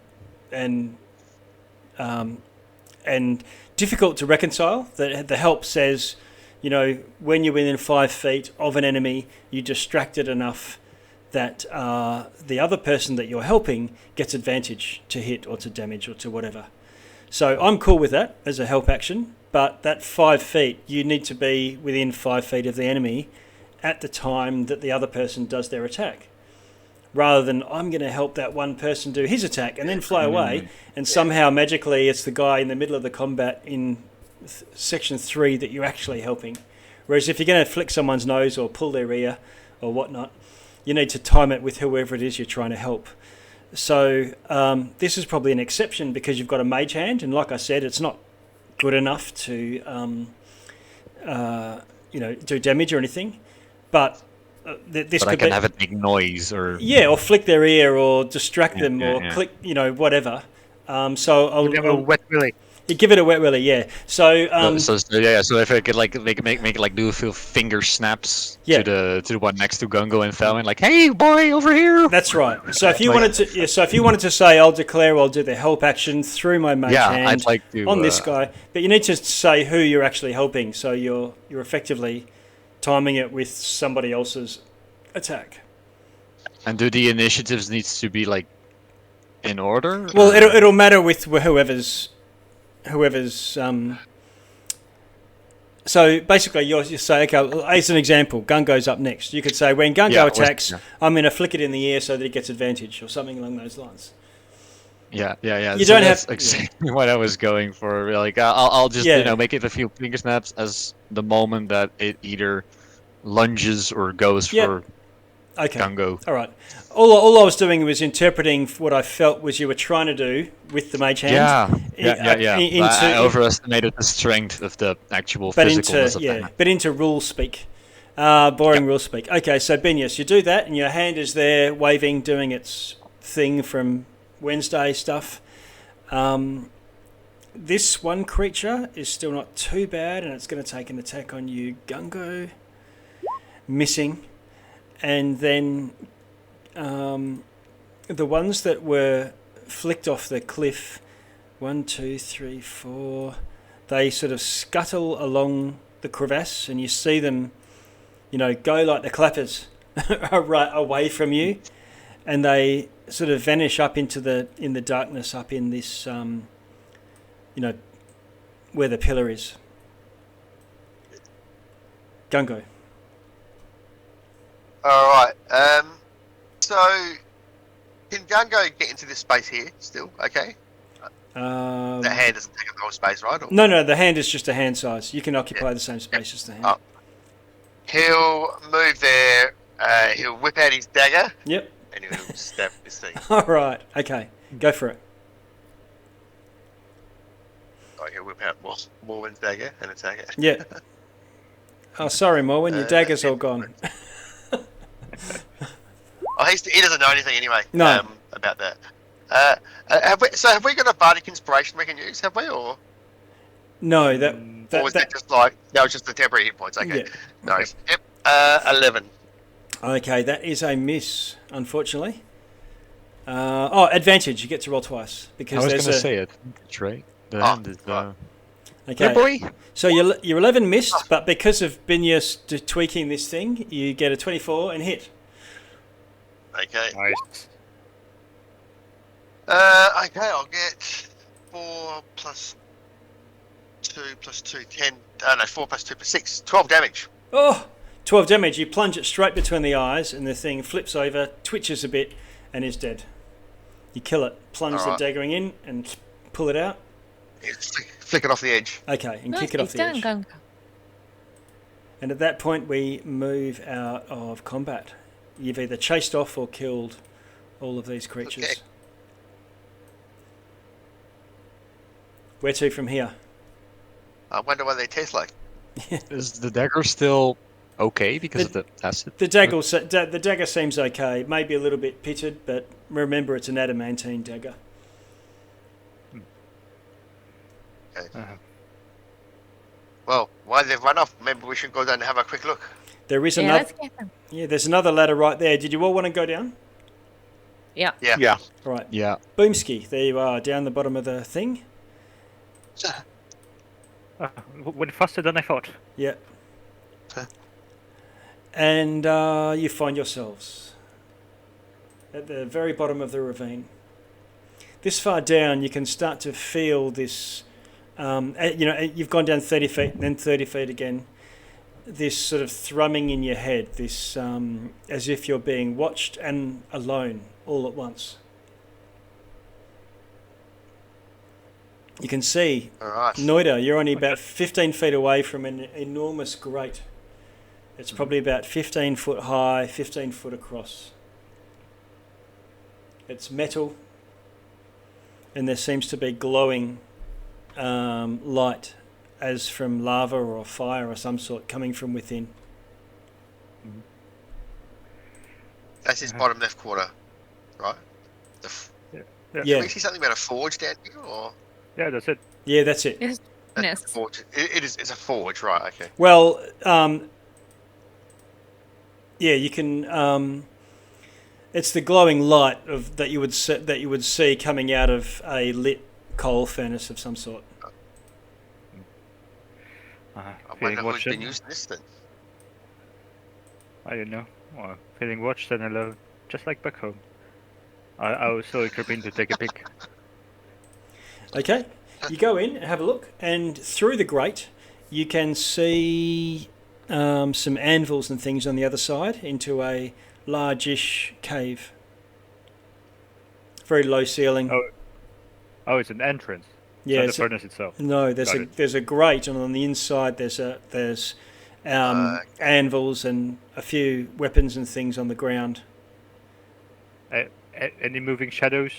difficult to reconcile. The help says, when you're within 5 feet of an enemy, you distracted enough that the other person that you're helping gets advantage to hit or to damage or to whatever. So I'm cool with that as a help action, but that 5 feet, you need to be within 5 feet of the enemy at the time that the other person does their attack. Rather than I'm going to help that one person do his attack and then fly away, and somehow magically it's the guy in the middle of the combat in section 3 that you're actually helping. Whereas if you're going to flick someone's nose or pull their ear or whatnot, you need to time it with whoever it is you're trying to help. So this is probably an exception because you've got a mage hand, and like I said, it's not good enough to do damage or anything. But this But I can have it make noise or or flick their ear or distract them or click, whatever. So I'll give a wet willy. You give it a wet willy, yeah. So so if I could make it like do a few finger snaps to the one next to Gungo and Felwyn, like, hey boy, over here. That's right. So if you wanted to say, I'll do the help action through my mage hand I'd like to, on this guy, but you need to say who you're actually helping. So you're effectively timing it with somebody else's attack. And do the initiatives needs to be like in order? Well, it'll matter with whoever's. So basically, you say, okay, as an example, Gungo's up next. You could say, when Gungo attacks, I'm going to flick it in the air so that it gets advantage, or something along those lines. Yeah. You don't have exactly what I was going for. Like, I'll just make it a few finger snaps as the moment that it either lunges or goes for Gungo. All right. All I was doing was interpreting what I felt was you were trying to do with the mage hand. I overestimated the strength of the actual physicalness of that. But into rule speak. Boring rule speak. Okay, so Benyus, you do that, and your hand is there waving, doing its thing from Wednesday stuff. This one creature is still not too bad, and it's going to take an attack on you, Gungo. Missing. And then the ones that were flicked off the cliff, 1, 2, 3, 4, they sort of scuttle along the crevasse, and you see them, go like the clappers right away from you, and they sort of vanish up in the darkness, up in this, where the pillar is. Gungo. All right. So, can Gungo get into this space here still? Okay. The hand doesn't take up the whole space, right? Or? No. The hand is just a hand size. You can occupy the same space as the hand. Oh. He'll move there. He'll whip out his dagger. Yep. And he'll stab this thing. All right. Okay. Go for it. Oh, he'll whip out Morwen's dagger and attack it. Yeah. Oh, sorry, Morwen. Your dagger's all gone. He doesn't know anything anyway. No. About that. Have we got a bardic inspiration we can use? Have we, or no? Or was that just like that was just the temporary hit points? Okay. Yeah. No. Yep. 11. Okay, that is a miss, unfortunately. Advantage. You get to roll twice because I was going to say it. That's right. The hand is. Right. Okay. Hey, boy. So your 11 missed, but because of Binyas tweaking this thing, you get a 24 and hit. Okay. Nice. Okay, I'll get 4 plus 2 plus 2, 10. No, 4 plus 2 plus 6, 12 damage. Oh, 12 damage. You plunge it straight between the eyes, and the thing flips over, twitches a bit, and is dead. You kill it, plunge the dagger in, and pull it out. Yeah, flick it off the edge. Okay, and kick it off the edge. And at that point, we move out of combat. You've either chased off or killed all of these creatures. Okay. Where to from here? I wonder what they taste like. Is the dagger still okay because of the acid? The dagger seems okay. Maybe a little bit pitted, but remember it's an adamantine dagger. Okay. Well, while they've run off, maybe we should go down and have a quick look. There is another. There's another ladder right there. Did you all want to go down? Yeah. Yeah. Right. Yeah. Boomski, there you are, down the bottom of the thing. Went faster than I thought. Yeah. And you find yourselves at the very bottom of the ravine. This far down, you can start to feel this. You've gone down 30 feet, and then 30 feet again. This sort of thrumming in your head, this as if you're being watched and alone all at once. You can see, Noida, you're only about 15 feet away from an enormous grate. It's probably about 15 foot high, 15 foot across. It's metal, and there seems to be glowing light as from lava or fire or some sort coming from within. That's his bottom left quarter, right? Yeah. Can we see something about a forge down here, or? Yeah, that's it. Yeah, that's it. Yes. It's a forge, right? Okay. Well, you can. It's the glowing light that you would see coming out of a lit coal furnace of some sort. I wonder who's been using this then. I don't know. Well, feeling watched and alone, just like back home. I was so creeping to take a peek. Okay, you go in and have a look, and through the grate, you can see some anvils and things on the other side into a largish cave. Very low ceiling. Oh, it's an entrance. Yeah, not the furnace itself. No, there's a grate, and on the inside there's anvils and a few weapons and things on the ground. Any moving shadows?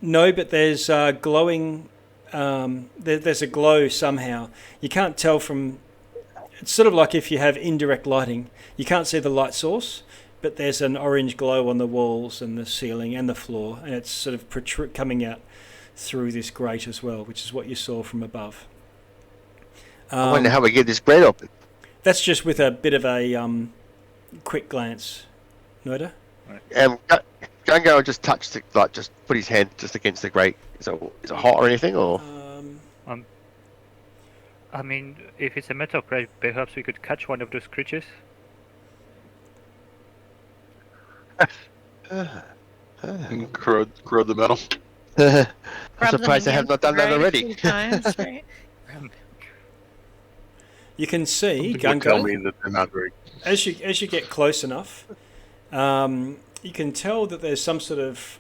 No, but there's glowing. There's a glow somehow. You can't tell from. It's sort of like if you have indirect lighting. You can't see the light source, but there's an orange glow on the walls and the ceiling and the floor, and it's sort of coming out through this grate as well, which is what you saw from above. I wonder how we get this grate open. That's just with a bit of a quick glance, Noida. Gungo just touched it, like just put his hand just against the grate. Is it hot or anything, or? I mean, if it's a metal grate, perhaps we could catch one of those creatures. Corrode the metal. I'm surprised I have not done that already. Times, right? You can see Gungo tell me Gungo that they're not very. as you get close enough. You can tell that there's some sort of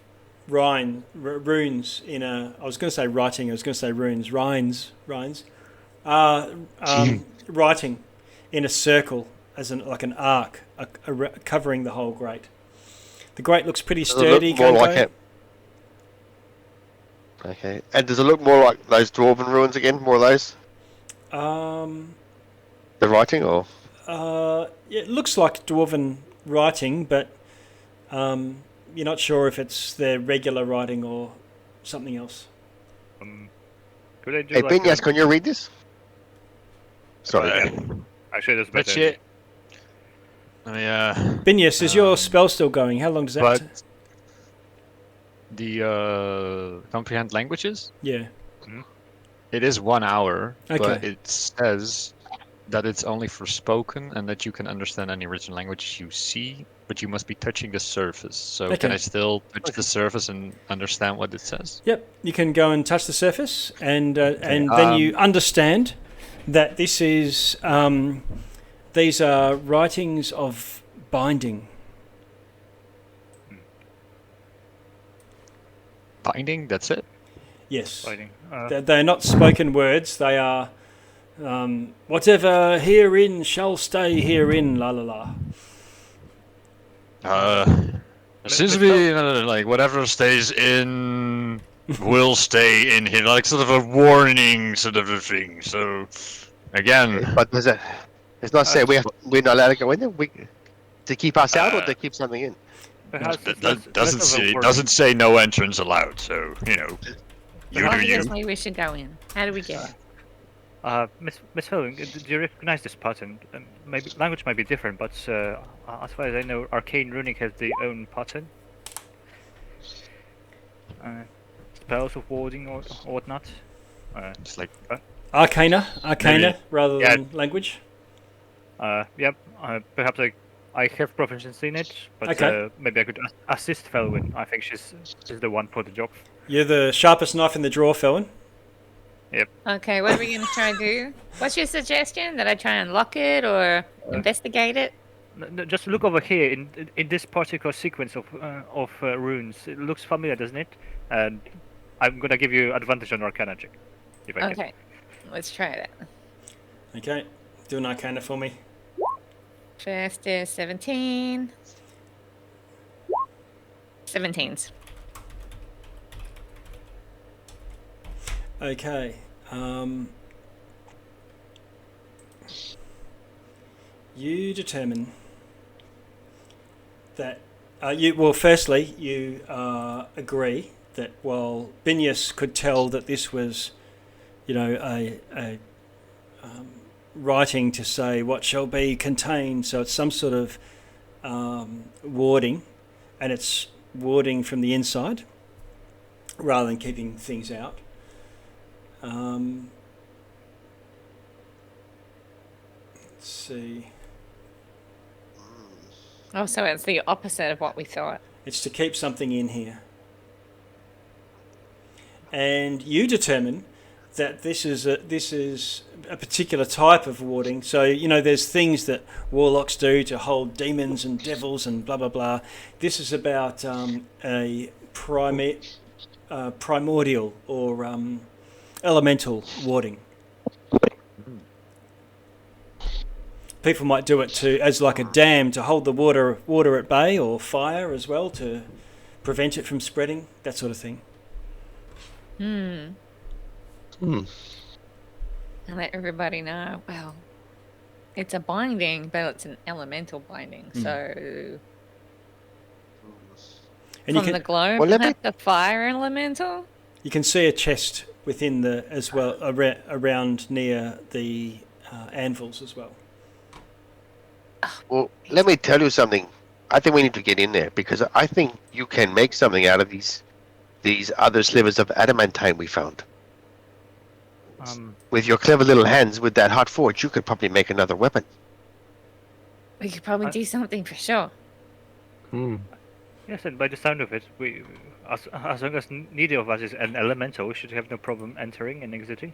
runes in a. I was going to say writing. I was going to say runes. Rines. Writing in a circle as like an arc, covering the whole grate. The grate looks pretty sturdy. Okay, and does it look more like those dwarven ruins again? More of those? The writing, or? It looks like dwarven writing, but you're not sure if it's their regular writing or something else. Could I do Hey, Binyas, can you read this? Sorry. Actually, that's That's better. it. Binyas, is your spell still going? How long does that take? The comprehend languages? Yeah. It is 1 hour, Okay. but it says that it's only for spoken and that you can understand any written language you see, but you must be touching the surface. So Okay. can I still touch the surface and understand what it says? Yep, you can go and touch the surface, and then you understand that this is these are writings of binding. Binding, that's it? Yes, Fighting. they're not spoken words. They are whatever herein shall stay herein. La la la. It seems to be like whatever stays in will stay in here, like sort of a warning sort of a thing. So again, But it's not saying we're not allowed to go in there. To keep us out or to keep something in. Perhaps it's that less of a warning. doesn't say no entrance allowed. So you know, you do you. Obviously, we should go in. How do we get in? Miss Helen, do you recognize this pattern? Maybe language might be different, but as far as I know, Arcane Runic has their own pattern. Spells of warding or whatnot. It's like Arcana, Maybe. rather Yeah. than language. Yep. Perhaps I have proficiency in it, but Okay. maybe I could assist Felwyn. I think she's the one for the job. You're the sharpest knife in the drawer, Felwyn. Okay, what are we going to try and do? What's your suggestion? That I try and lock it or investigate it? No, just look over here in this particular sequence of runes. It looks familiar, doesn't it? And I'm gonna give you advantage on Arcana check. If I can. Okay, let's try that. Okay, do an Arcana for me. First is 17. 17s. Okay. You determine that firstly, you agree that while Binius could tell that this was, a writing to say what shall be contained, so it's some sort of warding, and it's warding from the inside rather than keeping things out. Let's see. Oh, so it's the opposite of what we thought. It's to keep something in here. And you determine that this is a particular type of warding. So, there's things that warlocks do to hold demons and devils and blah, blah, blah. This is about a primordial or elemental warding. People might do it as like a dam to hold the water at bay, or fire as well to prevent it from spreading, that sort of thing. And let everybody know, well, it's a binding, but it's an elemental binding. So And from the globe, the fire elemental? You can see a chest within as well, around near the anvils as well. Well, let me tell you something. I think we need to get in there because I think you can make something out of these other slivers of adamantine we found. With your clever little hands, with that hot forge, you could probably make another weapon. We could probably do something for sure. Yes, and by the sound of it, we, as long as neither of us is an elemental, we should have no problem entering and exiting.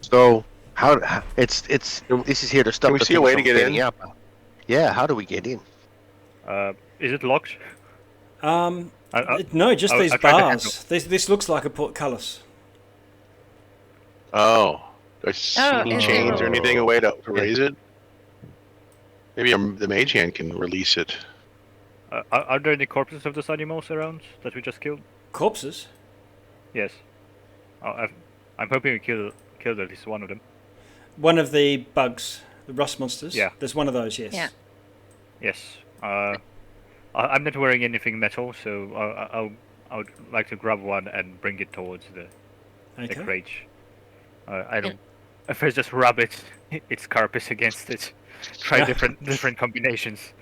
So how it's this is here to stop. Can we see a way to get in? Up. Yeah, how do we get in? Is it locked? No, just these bars. This looks like a portcullis. Oh, do I see any chains or anything, a way to raise it? Maybe the mage hand can release it. Are there any corpses of those animals around that we just killed? Corpses? Yes. I'm hoping we killed at least one of them. One of the bugs, the rust monsters? Yeah. There's one of those, yes. Yeah. Yes. I'm not wearing anything metal, so I would like to grab one and bring it towards the crate. I don't. If I just rub its carapace against it, try different combinations.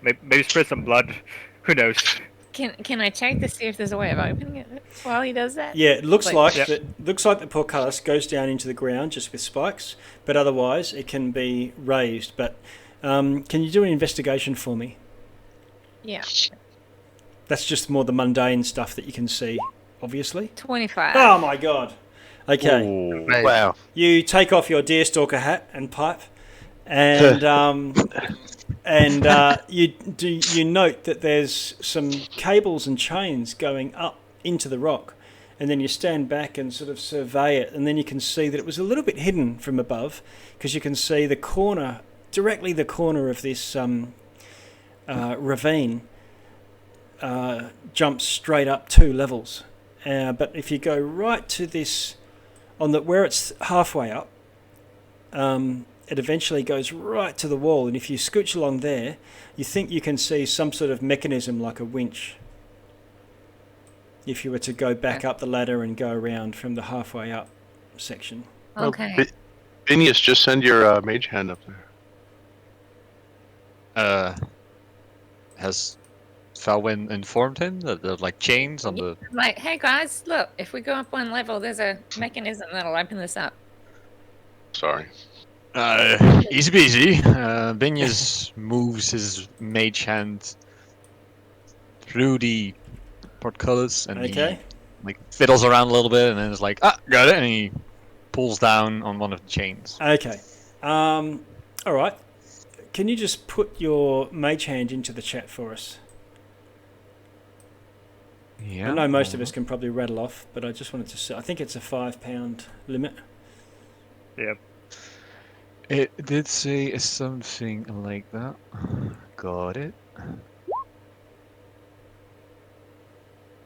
Maybe spread some blood. Who knows? Can I check to see if there's a way of opening it while he does that? Yeah, it looks like Yep. the portcullis goes down into the ground just with spikes, but otherwise it can be raised. But can you do an investigation for me? Yeah. That's just more the mundane stuff that you can see, obviously. 25. Oh my god. Okay. Ooh. Wow. You take off your deerstalker hat and pipe, and you note that there's some cables and chains going up into the rock, and then you stand back and sort of survey it, and then you can see that it was a little bit hidden from above, because you can see the corner of this ravine jumps straight up 2 levels. But if you go right to this, where it's halfway up, it eventually goes right to the wall, and if you scooch along there, you think you can see some sort of mechanism like a winch. If you were to go back up the ladder and go around from the halfway up section. Okay. Phineas, just send your mage hand up there. Has Falwyn informed him that there are like chains on the... Like, hey guys, look, if we go up 1 level, there's a mechanism that'll open this up. Sorry. Easy peasy. Binyas moves his mage hand through the portcullis and he like fiddles around a little bit, and then it's like, got it, and he pulls down on one of the chains. Okay. All right. Can you just put your mage hand into the chat for us? Yeah. I know most of us can probably rattle off, but I just wanted to say, I think it's a £5 limit. Yep. It did say something like that. Got it.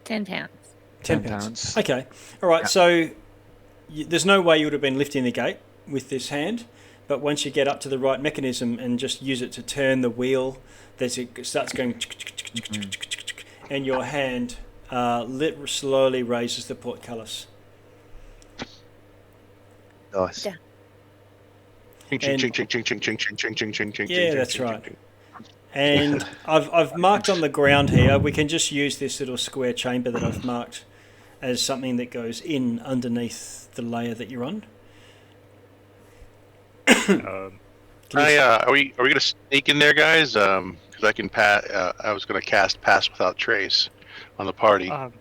£10. £10. Okay. All right. So there's no way you would have been lifting the gate with this hand, but once you get up to the right mechanism and just use it to turn the wheel, it starts going, and your hand slowly raises the portcullis. Nice. Yeah. Yeah, that's right. And I've marked on the ground here. We can just use this little square chamber that I've marked as something that goes in underneath the layer that you're on. Are we gonna sneak in there, guys? Because I can I was gonna cast Pass Without Trace on the party. I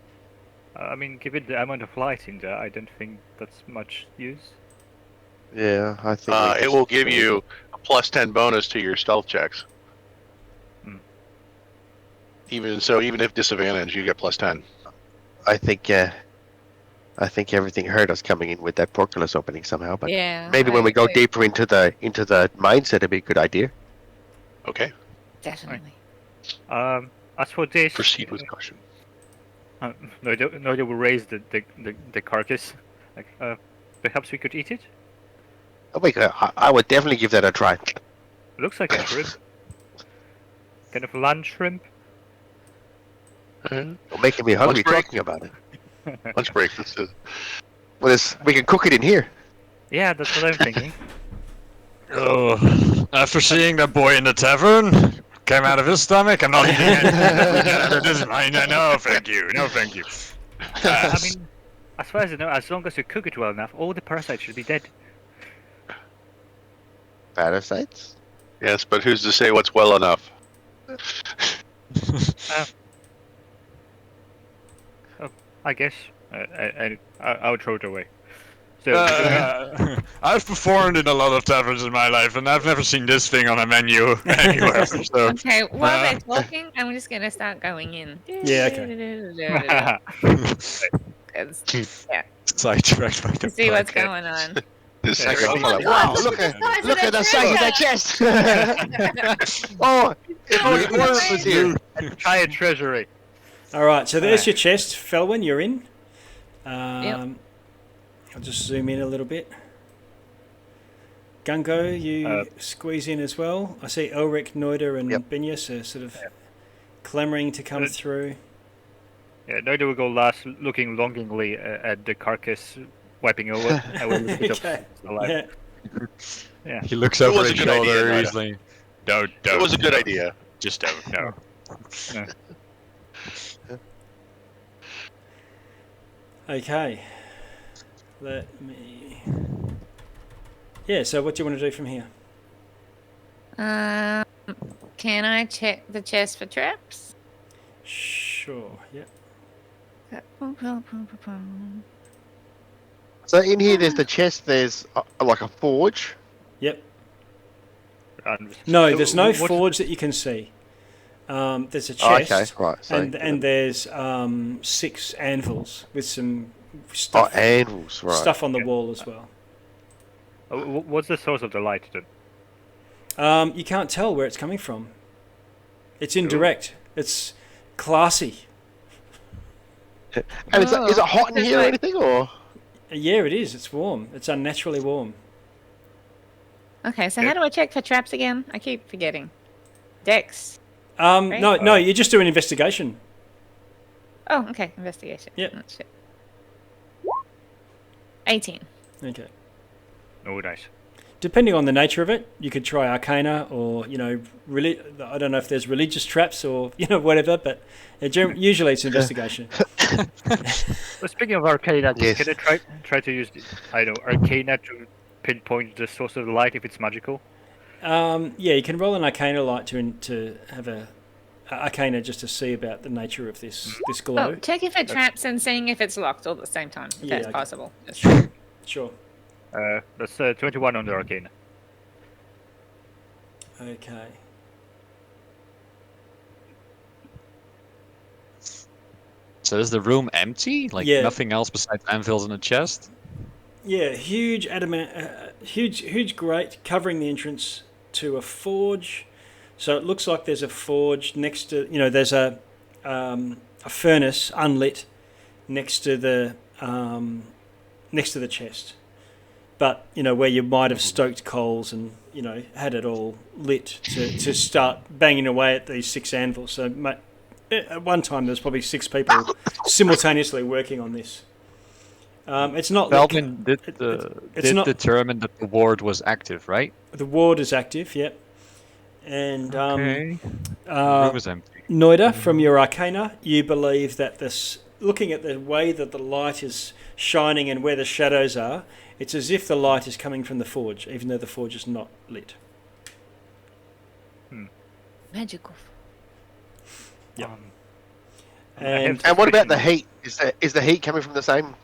mean, given the amount of light in there, I don't think that's much use. Yeah, I think it will give you a +10 bonus to your stealth checks. Even if disadvantage, you get +10. I think everything heard us coming in with that portcullis opening somehow. But maybe when we go deeper into the mindset, it'd be a good idea. Okay. Definitely. As for this, Proceed with caution. no, they will raise the carcass. Like, perhaps we could eat it. Oh wait, I would definitely give that a try. It looks like a shrimp. Kind of land shrimp. You're making me hungry talking about it. Lunch break. This is... Well, we can cook it in here. Yeah, that's what I'm thinking. Oh, after seeing that boy in the tavern came out of his stomach, I'm not eating it. No, thank you. No, thank you. I mean, as far as I know, as long as you cook it well enough, all the parasites should be dead. Parasites? Yes, but who's to say what's well enough? I guess I would throw it away. So I've performed in a lot of taverns in my life, and I've never seen this thing on a menu anywhere. So, Okay, while they're talking, I'm just gonna start going in. Yeah, okay. Yeah. Sidetracked by the To see what's going on. Wow, look at the size of that chest! Oh, if only Orboros was here. Entire treasury. All right, so there's your chest, Felwyn. You're in. I'll just zoom in a little bit. Gungo, you squeeze in as well. I see Elric, Noida, and Binyas are sort of clamouring to come through. Yeah, Noida will go last, looking longingly at the carcass wiping over. I will look it up alive. Yeah. He looks over his shoulder. Idea, he's like, "Don't." It was a good idea. Just don't. No. Okay. Let me... Yeah, so what do you want to do from here? Can I check the chest for traps? Sure, yep. So in here, there's the chest. There's like a forge. Yep. No, there's no forge that you can see. There's a chest. Okay, right. So, and there's 6 anvils with some stuff. Oh, anvils, right. Stuff on the wall as well. What's the source of the light then? You can't tell where it's coming from. It's indirect. It's classy. And is it hot in here or anything, or? Yeah, it is. It's warm. It's unnaturally warm. Okay, so how do I check for traps again? I keep forgetting. Dex. Right? No, you just do an investigation. Oh, okay, investigation. Yep. Oh, shit. 18. Okay. Oh, nice. Depending on the nature of it, you could try Arcana or, I don't know if there's religious traps or, whatever, but usually it's investigation. Well, speaking of Arcana, Yes. can I try to use, Arcana to pinpoint the source of the light if it's magical? Yeah, you can roll an Arcana light to have a Arcana just to see about the nature of this glow. Oh, checking for traps and seeing if it's locked all at the same time, if that's possible. Sure. That's 21 on the Arcana. Okay. So is the room empty? Like nothing else besides anvils in a chest? Yeah, huge adamant, huge grate covering the entrance to a forge. So it looks like there's a forge next to, there's a furnace unlit next to the chest. But where you might have stoked coals and had it all lit to start banging away at these 6 anvils. So at one time there's probably 6 people simultaneously working on this. It's not. Belvin did determine that the ward was active, right? The ward is active, yep. And the room is empty. Noida, from your Arcana, you believe that looking at the way that the light is shining and where the shadows are, it's as if the light is coming from the forge, even though the forge is not lit. Magical. Yeah. And what about the heat? Is the heat coming from the same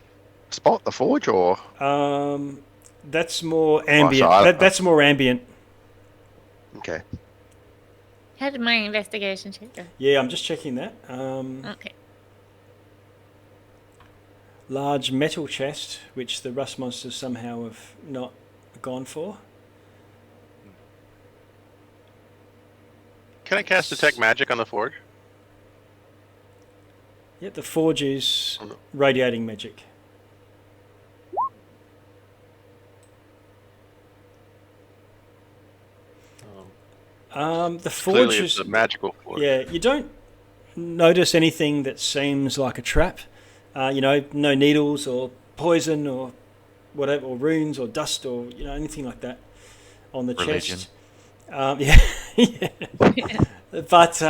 spot, the forge, or? That's more ambient. That's more ambient. Okay. How did my investigation check go? Yeah, I'm just checking that. Okay. Large metal chest, which the rust monsters somehow have not gone for. Can I cast Detect Magic on the forge? Yep, the forge is radiating magic. The forge Clearly it's a magical forge. Yeah, you don't notice anything that seems like a trap. No needles or poison or whatever, or runes or dust or anything like that on the chest. Yeah. But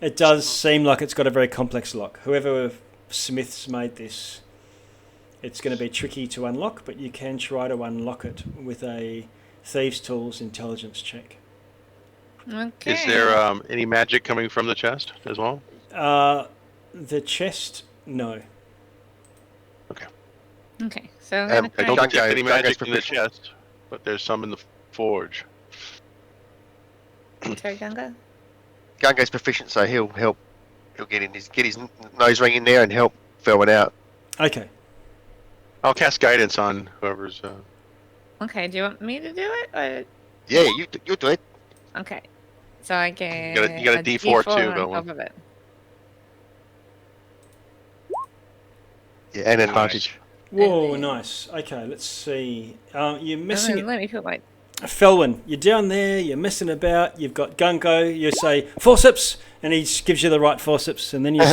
it does seem like it's got a very complex lock. Whoever smiths made this, it's going to be tricky to unlock, but you can try to unlock it with a Thieves' Tools intelligence check. Okay. Is there any magic coming from the chest as well? The chest, no. Okay, so I don't detect any magic in the chest, but there's some in the forge. Sorry, Gunga? Gunga's proficient, so he'll help. He'll get his nose ring in there and help fill it out. Okay. I'll cast guidance on whoever's. Okay, do you want me to do it? Or... Yeah, you do it. Okay, so I get you got a D4 too, going. Top of it. Yeah, and an advantage. Whoa, nice. Okay, let's see. You're messing it. Let me put Felwyn, you're down there, you're messing about, you've got Gungo, you say, forceps, and he gives you the right forceps, and then you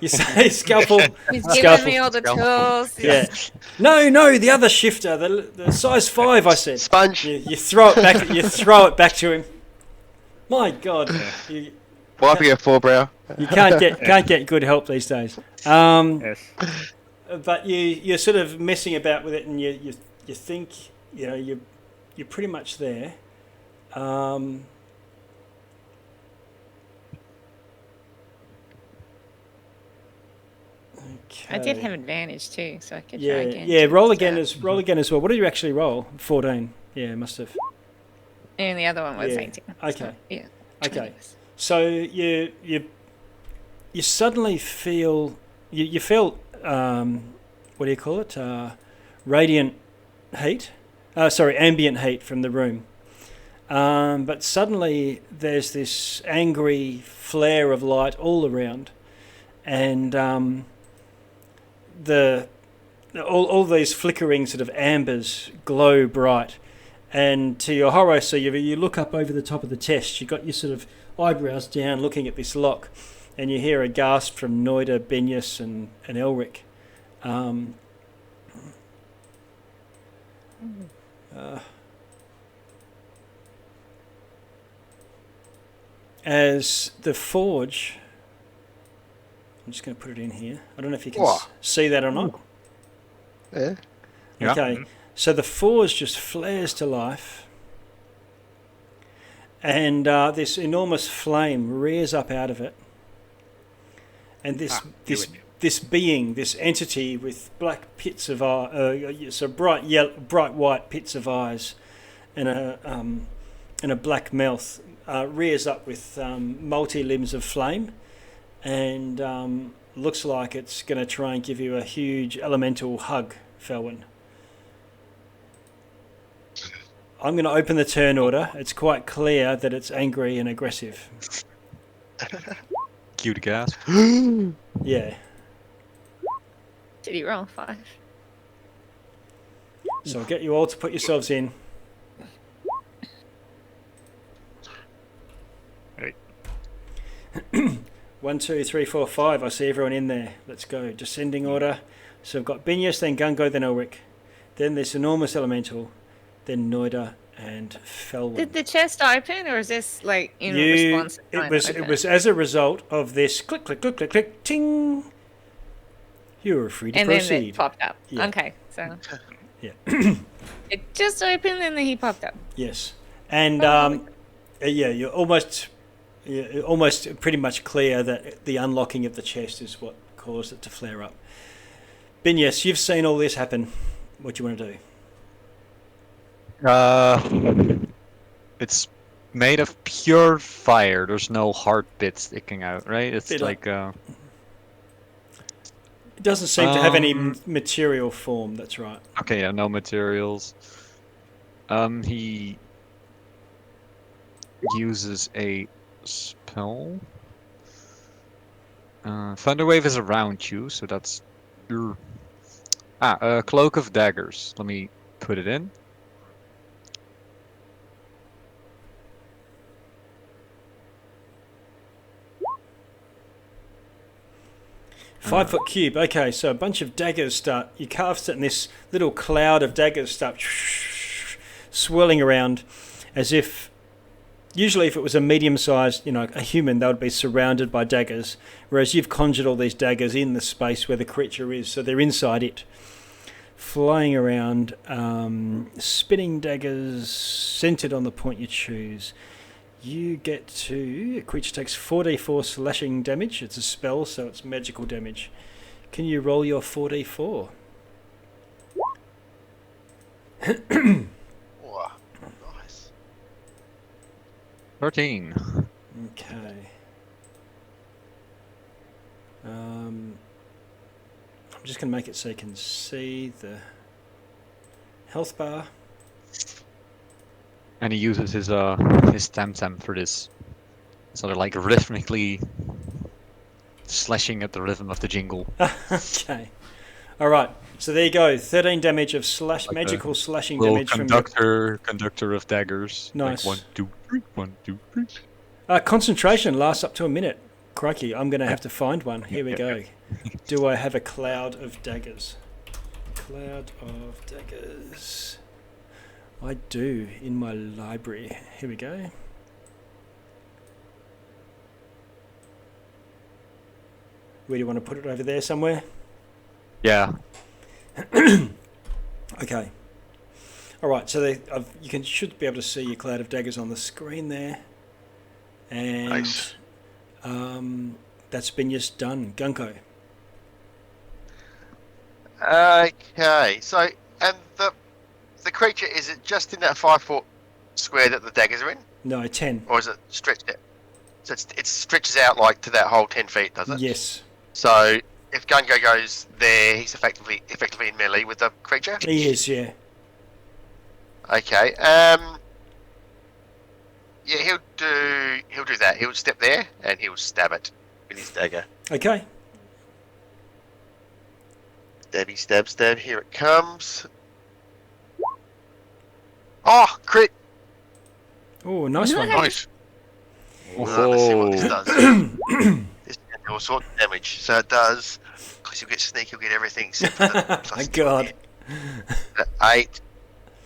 say, scalpel. He's giving me all the tools. Yeah. No, the other shifter, the size 5, I said. Sponge. You throw it back to him. My God. Wiping a forebrow. You can't get good help these days. Yes. But you're sort of messing about with it, and you think you're pretty much there. Okay. I did have advantage too, so I could try again. Yeah, roll again as well. What did you actually roll? 14. Yeah, must have. And the other one was 18. Okay. So, yeah. Okay. So you suddenly feel you feel what do you call it? Radiant heat. Ambient heat from the room. But suddenly there's this angry flare of light all around, and all these flickering sort of ambers glow bright. And to your horror, so you look up over the top of the chest. You've got your sort of eyebrows down, looking at this lock, and you hear a gasp from Noida, Benius, and Elric. As the forge, I'm just going to put it in here. I don't know if you can see that or not. Yeah. Okay. So the forge just flares to life, and this enormous flame rears up out of it, and this being, this entity with black pits of so bright white pits of eyes, and a black mouth, rears up with multi limbs of flame, and looks like it's going to try and give you a huge elemental hug, Felwyn. I'm going to open the turn order. It's quite clear that it's angry and aggressive. Cute gasp. Yeah. Did he roll 5? So I'll get you all to put yourselves in. Right. 1, 2, 3, 4, 5. I see everyone in there. Let's go. Descending order. So I've got Benius, then Gungo, then Elric. Then this enormous elemental. Then Noida and Felwyn. Did the chest open, or is this like in response? It was as a result of this click, click, click, click, click, ting. You are free to proceed. And then it popped up. Yeah. Okay, so yeah, it just opened and then he popped up. Yes, and you're almost pretty much clear that the unlocking of the chest is what caused it to flare up. Benius, you've seen all this happen. What do you want to do? It's made of pure fire. There's no hard bits sticking out, right? It's like it doesn't seem to have any material form. That's right. Okay, yeah, no materials. He uses a spell. Thunderwave is around you, so that's a Cloak of Daggers. Let me put it in. 5 foot cube. Okay, so a bunch of daggers you cast it, and this little cloud of daggers start swirling around, as if, usually if it was a medium-sized, a human, they would be surrounded by daggers, whereas you've conjured all these daggers in the space where the creature is, so they're inside it, flying around, spinning daggers centered on the point you choose. You get to... A creature takes 4d4 slashing damage. It's a spell, so it's magical damage. Can you roll your 4d4? Wow, nice. 13. Okay. I'm just going to make it so you can see the health bar. And he uses his tam for this, sort of like rhythmically slashing at the rhythm of the jingle. Okay. All right. So there you go. 13 damage of magical slashing damage from conductor of daggers. Nice. Like 1, 2, 3, 1, 2, 3. Concentration lasts up to a minute. Crikey, I'm going to have to find one. Here we go. Do I have a cloud of daggers? Cloud of daggers. I do, in my library. Here we go. Where do you want to put it? Over there somewhere? Yeah. Okay. All right, so you should be able to see your cloud of daggers on the screen there. And Nice. That's been just done. Gunko. Okay, so and the creature, is it just in that 5-foot square that the daggers are in? No, 10. Or is it stretched out? So it stretches out like to that whole 10 feet, does it? Yes. So if Gungo goes there, he's effectively in melee with the creature? He is, yeah. Okay. Yeah, he'll do that. He'll step there and he'll stab it with his dagger. Okay. Stabby, stab, stab. Here it comes. Oh, crit! Oh, nice one. Nice. Let's see what this does. This can do all sorts of damage. So it does, because he'll get sneak, he'll get everything except for the My God. 8,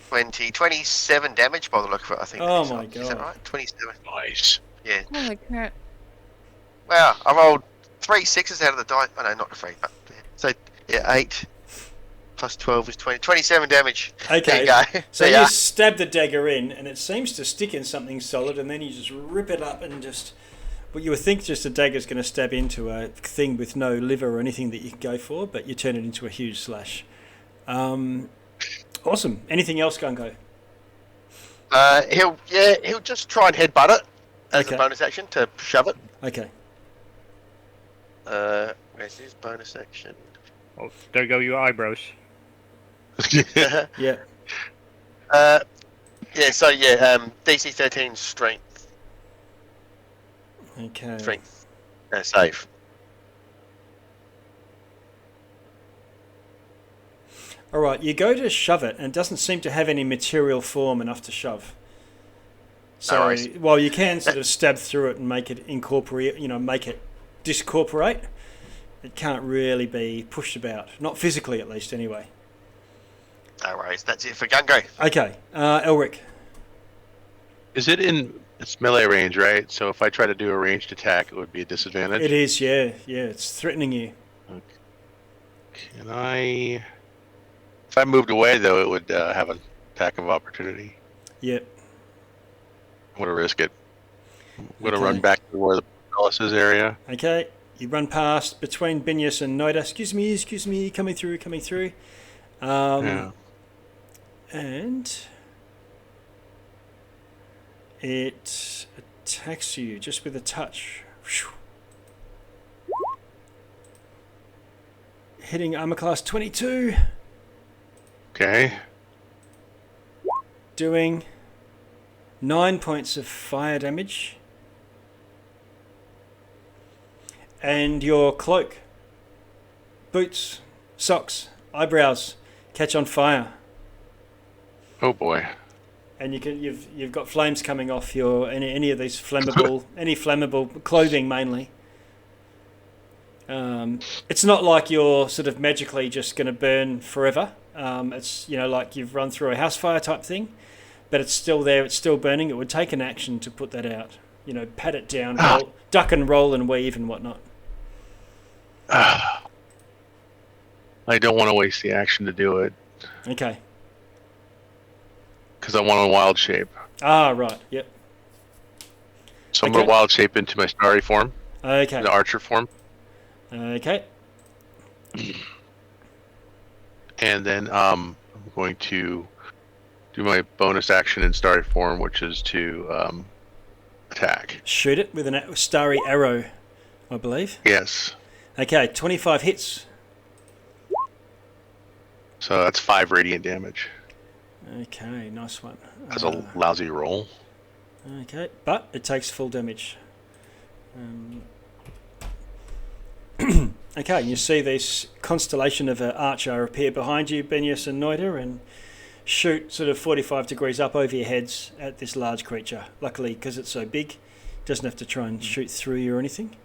20, 27 damage by the look of it, I think. Oh my God. Is that right? 27. Nice. Yeah. Holy crap. Wow, I rolled 3 6s out of the die. Oh no, not 3, but so yeah, 8 plus 12 is 20. 27 damage. Okay. There you go. So There you stab the dagger in, and it seems to stick in something solid, and then you just rip it up and just. But you would think just a dagger's going to stab into a thing with no liver or anything that you can go for, but you turn it into a huge slash. Awesome. Anything else, Gungo? He'll just try and headbutt it as Okay. a bonus action to shove it. Okay. Where's his bonus action? Oh, there go your eyebrows. Yeah. DC 13 strength Okay. save. All right. You go to shove it, and it doesn't seem to have any material form enough to shove. So worries. while you can sort of stab through it and make it incorporate, make it discorporate, it can't really be pushed about. Not physically, at least, anyway. No worries. That's it for Gungo. Okay. Elric. Is it in its melee range, right? So if I try to do a ranged attack, it would be a disadvantage. It is, yeah. Yeah, it's threatening you. Can I? If I moved away, though, it would have an attack of opportunity. Yep. I'm gonna risk it. I'm gonna Okay. run back to where the palace's area. Okay. You run past between Binyas and Noida. Excuse me, coming through. Yeah. And it attacks you just with a touch. Hitting armor class 22. Okay. Doing 9 points of fire damage. And your cloak, boots, socks, eyebrows catch on fire. Oh boy. And you've got flames coming off your any of these flammable clothing mainly. It's not like you're sort of magically just going to burn forever. It's like you've run through a house fire type thing, but it's still there. It's still burning. It would take an action to put that out. Pat it down, duck and roll and weave and whatnot. I don't want to waste the action to do it Okay. because I want a wild shape. Ah, right. Yep. So I'm gonna Okay. wild shape into my starry form, Okay. the archer form, Okay. and then I'm going to do my bonus action in starry form, which is to attack. Shoot it with a starry arrow, I believe. Yes. Okay, 25 hits. So that's 5 radiant damage. Okay, nice one. That's a lousy roll. Okay, but it takes full damage. Okay, you see this constellation of an archer appear behind you, Benius and Noida, and shoot sort of 45 degrees up over your heads at this large creature. Luckily, because it's so big, it doesn't have to try and shoot through you or anything.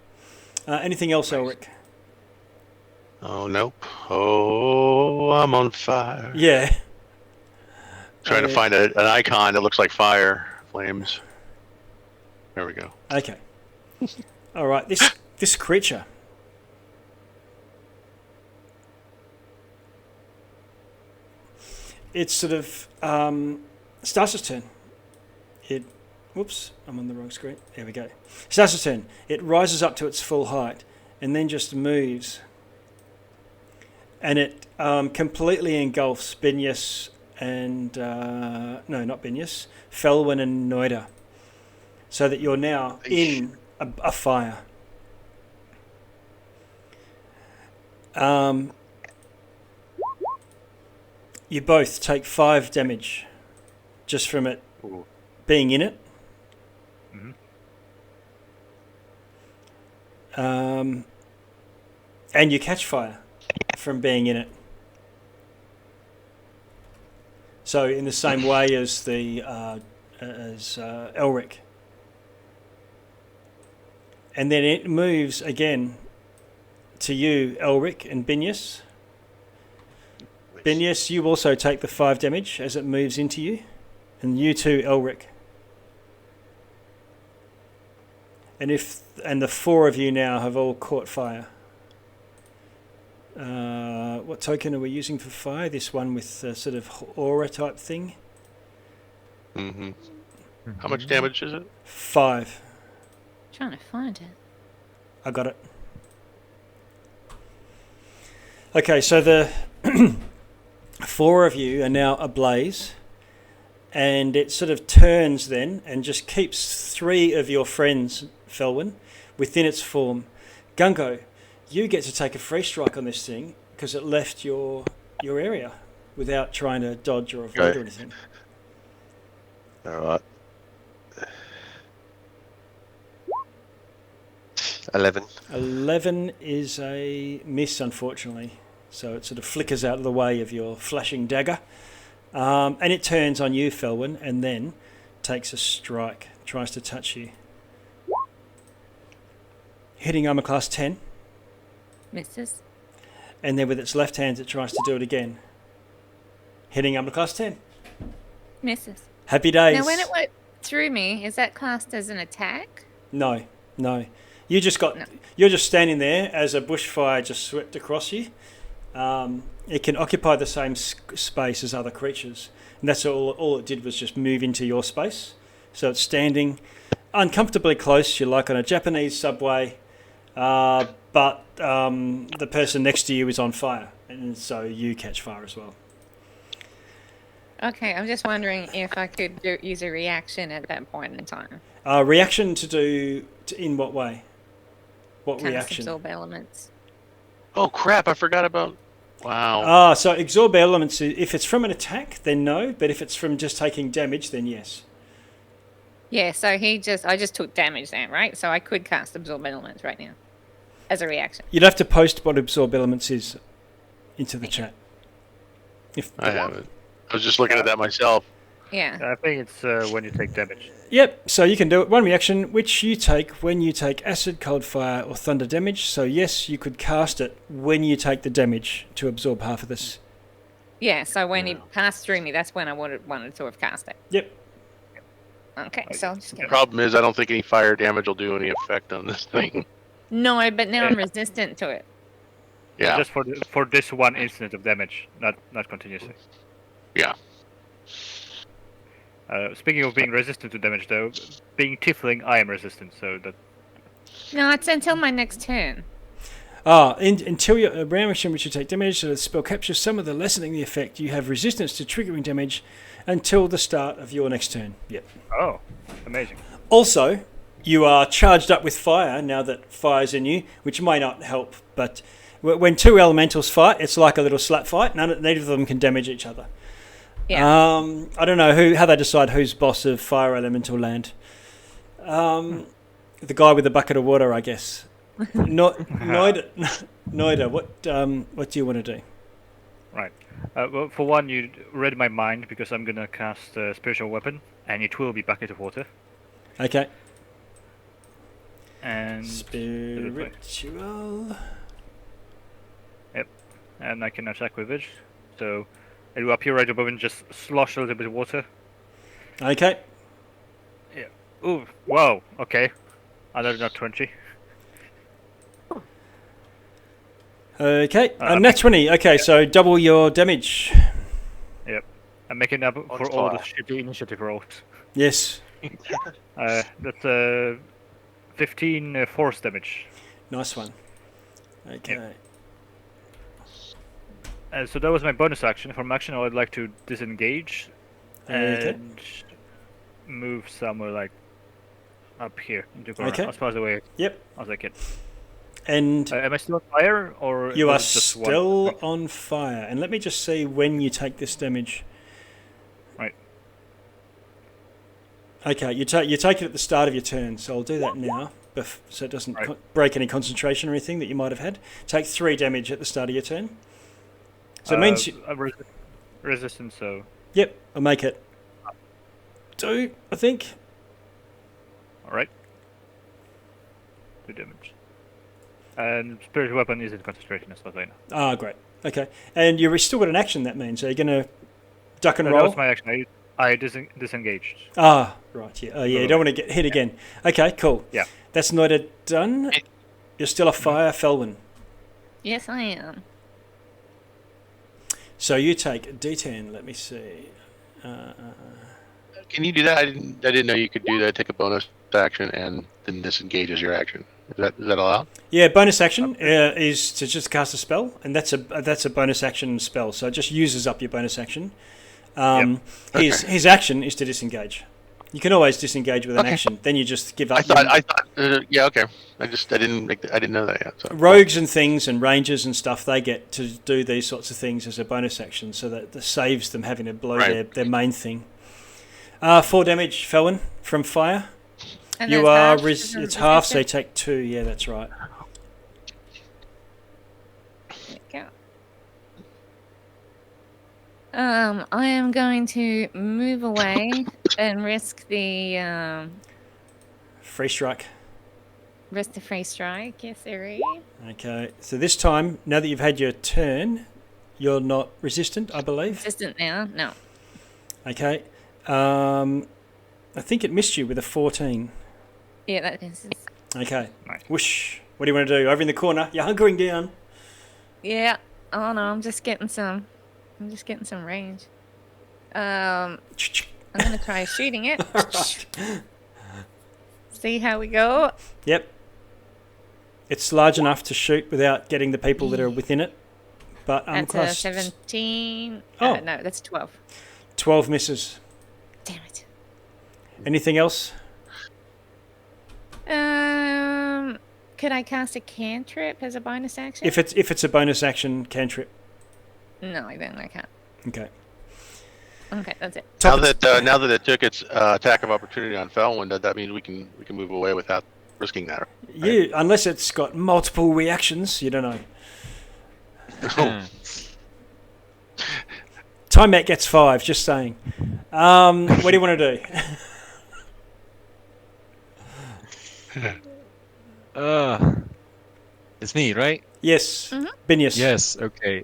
Anything else, Elric? Oh, nope. Oh, I'm on fire. Yeah. Trying to find an icon that looks like fire. Flames. There we go. Okay. All right, this creature it's sort of starts its turn. Whoops, I'm on the wrong screen. There we go. Starts its turn. It rises up to its full height and then just moves. And it completely engulfs Binyas and... no, not Binyas. Felwyn and Noida. So that you're now in a fire. You both take 5 damage just from it being in it. And you catch fire from being in it. So in the same way as the Elric. And then it moves again to you, Elric and Binyas. Binyas, you also take the 5 damage as it moves into you. And you too, Elric. And the 4 of you now have all caught fire. What token are we using for fire? This one with a sort of aura type thing. Mm-hmm. How much damage is it? 5. Trying to find it. I got it. Okay, so the 4 of you are now ablaze, and it sort of turns then and just keeps 3 of your friends, Felwyn, within its form. Gungo, you get to take a free strike on this thing because it left your area without trying to dodge or avoid or anything. All right. 11. 11 is a miss, unfortunately. So it sort of flickers out of the way of your flashing dagger. And it turns on you, Felwyn, and then takes a strike. Tries to touch you. Hitting armor class 10. Misses. And then with its left hand, it tries to do it again. Hitting armor class 10. Misses. Happy days. Now, when it went through me, is that classed as an attack? No. You're just standing there as a bushfire just swept across you. It can occupy the same space as other creatures. And that's all it did was just move into your space. So it's standing uncomfortably close. You're like on a Japanese subway. But the person next to you is on fire. And so you catch fire as well. Okay, I'm just wondering if I could use a reaction at that point in time. Reaction in what way? What kind reaction? Absorb elements. Oh crap! I forgot about. Wow. So absorb elements. If it's from an attack, then no. But if it's from just taking damage, then yes. Yeah. So I just took damage then, right? So I could cast absorb elements right now, as a reaction. You'd have to post what absorb elements is into the chat. I haven't. I was just looking at that myself. Yeah. I think it's when you take damage. Yep, so you can do it. One reaction, which you take when you take acid, cold fire, or thunder damage. So yes, you could cast it when you take the damage to absorb half of this. Yeah, so when it passed through me, that's when I wanted to have cast it. Yep. Okay, so I'll just The problem is I don't think any fire damage will do any effect on this thing. No, but now I'm resistant to it. Yeah. Just for this one instant of damage, not continuously. Yeah. Speaking of being resistant to damage, though, being tiefling, I am resistant, so that... No, it's until my next turn. Until your round action which you take damage, so the spell captures some of the lessening the effect. You have resistance to triggering damage until the start of your next turn. Yep. Oh, amazing. Also, you are charged up with fire now that fire's in you, which may not help, but when 2 elementals fight, it's like a little slap fight. Neither of them can damage each other. Yeah. I don't know how they decide who's boss of fire elemental land. The guy with the bucket of water, I guess. Noida, what do you want to do? Right. Well, for one, you read my mind because I'm gonna cast a spiritual weapon, and it will be bucket of water. Okay. And spiritual. Yep. And I can attack with it, so. It will appear right above and just slosh a little bit of water. Okay. Yeah. Ooh, wow, okay. Another nat 20. Okay, nat 20. Okay, so double your damage. Yep. I'm making up for all the shitty initiative rolls. Yes. That's 15 force damage. Nice one. Okay. So that was my bonus action. For my action, I would like to disengage and move somewhere like up here into the corner, as far away as I can. And am I still on fire, or you are still on fire? And let me just see when you take this damage. Right. Okay, you take it at the start of your turn, so I'll do that now, so it doesn't break any concentration or anything that you might have had. Take 3 damage at the start of your turn. So it means resistance. So. Yep, I'll make it 2, I think. All right. 2 damage. And spiritual weapon is in concentration as far as I know. Ah, great. Okay, and you've still got an action. That means so you're going to duck and roll. That was my action. I disengaged. Ah, right. Yeah. Oh, yeah. You don't want to get hit again. Okay, cool. Yeah. That's not done. You're still a fire, Felwyn. Yes, I am. So you take D10. Let me see. Can you do that? I didn't know you could do that. Take a bonus action and then disengage as your action. Is that allowed? Yeah, bonus action is to just cast a spell, and that's a bonus action spell. So it just uses up your bonus action. His action is to disengage. You can always disengage with an action. Then you just give up. I thought. Yeah. Okay. I didn't know that yet. So. Rogues and things and rangers and stuff, they get to do these sorts of things as a bonus action, so that saves them having to blow their main thing. 4 damage, Felwyn, from fire. And you are it's half, so you take 2. Yeah, that's right. There you go. I am going to move away and risk the free strike. Risk the free strike, yes, sir. Okay, so this time, now that you've had your turn, you're not resistant, I believe. Resistant now? No. Okay. I think it missed you with a 14. Yeah, that is. Okay. Nice. Whoosh. What do you want to do? Over in the corner. You're hunkering down. Yeah. Oh no, I'm just getting some range. I'm gonna try shooting it. See how we go. Yep. It's large enough to shoot without getting the people that are within it. But that's a 17. Oh. No, that's 12. 12 misses. Damn it. Anything else? Could I cast a cantrip as a bonus action? If it's a bonus action cantrip. No, then I can't. Okay. Okay, that's it. Now that it took its attack of opportunity on Felwyn, that means we can move away without risking that. Right? Yeah, unless it's got multiple reactions, you don't know. Time Matt gets 5, just saying. What do you want to do? It's me, right? Yes. Mm-hmm. Binius. Yes, okay.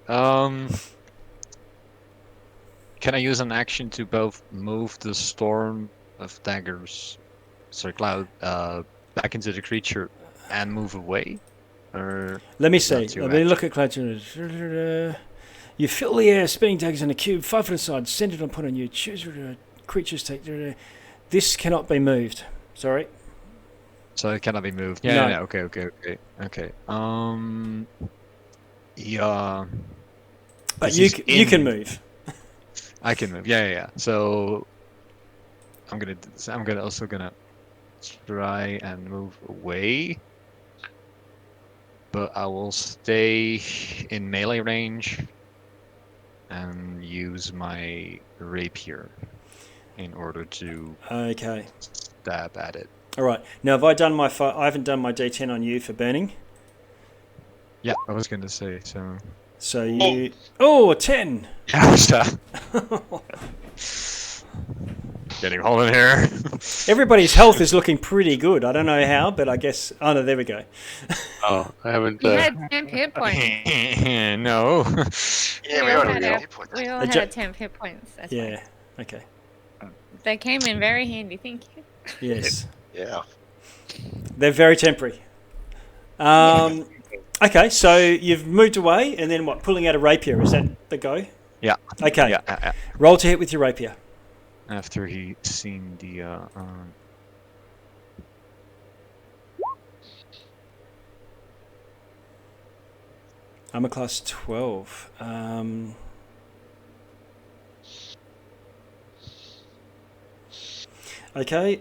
Can I use an action to both move the storm of daggers, cloud, back into the creature and move away? Or let me see. Let me look at cloud. You fill the air, spinning daggers in a cube, 5 foot aside, send it upon you. Choose creatures take. This cannot be moved. Sorry. So it cannot be moved. No. Yeah. Okay. Yeah. But you can move. I can move. Yeah. So I'm also gonna try and move away, but I will stay in melee range and use my rapier in order to stab at it. All right. Now, have I done I haven't done my D10 on you for burning. Yeah, I was going to say so. So you... Oh, 10! Yeah, getting home in here. Everybody's health is looking pretty good. I don't know how, but I guess... Oh, no, there we go. Oh, I haven't... We had 10 hit points. No. Yeah, we all had 10 hit points. We all had 10 hit points. That's yeah, okay. They came in very handy, thank you. Yes. Yeah. They're very temporary. Okay, so you've moved away, and then what? Pulling out a rapier, is that the go? Yeah. Okay. Yeah. Roll to hit with your rapier. After he seen the I'm a class 12. Okay,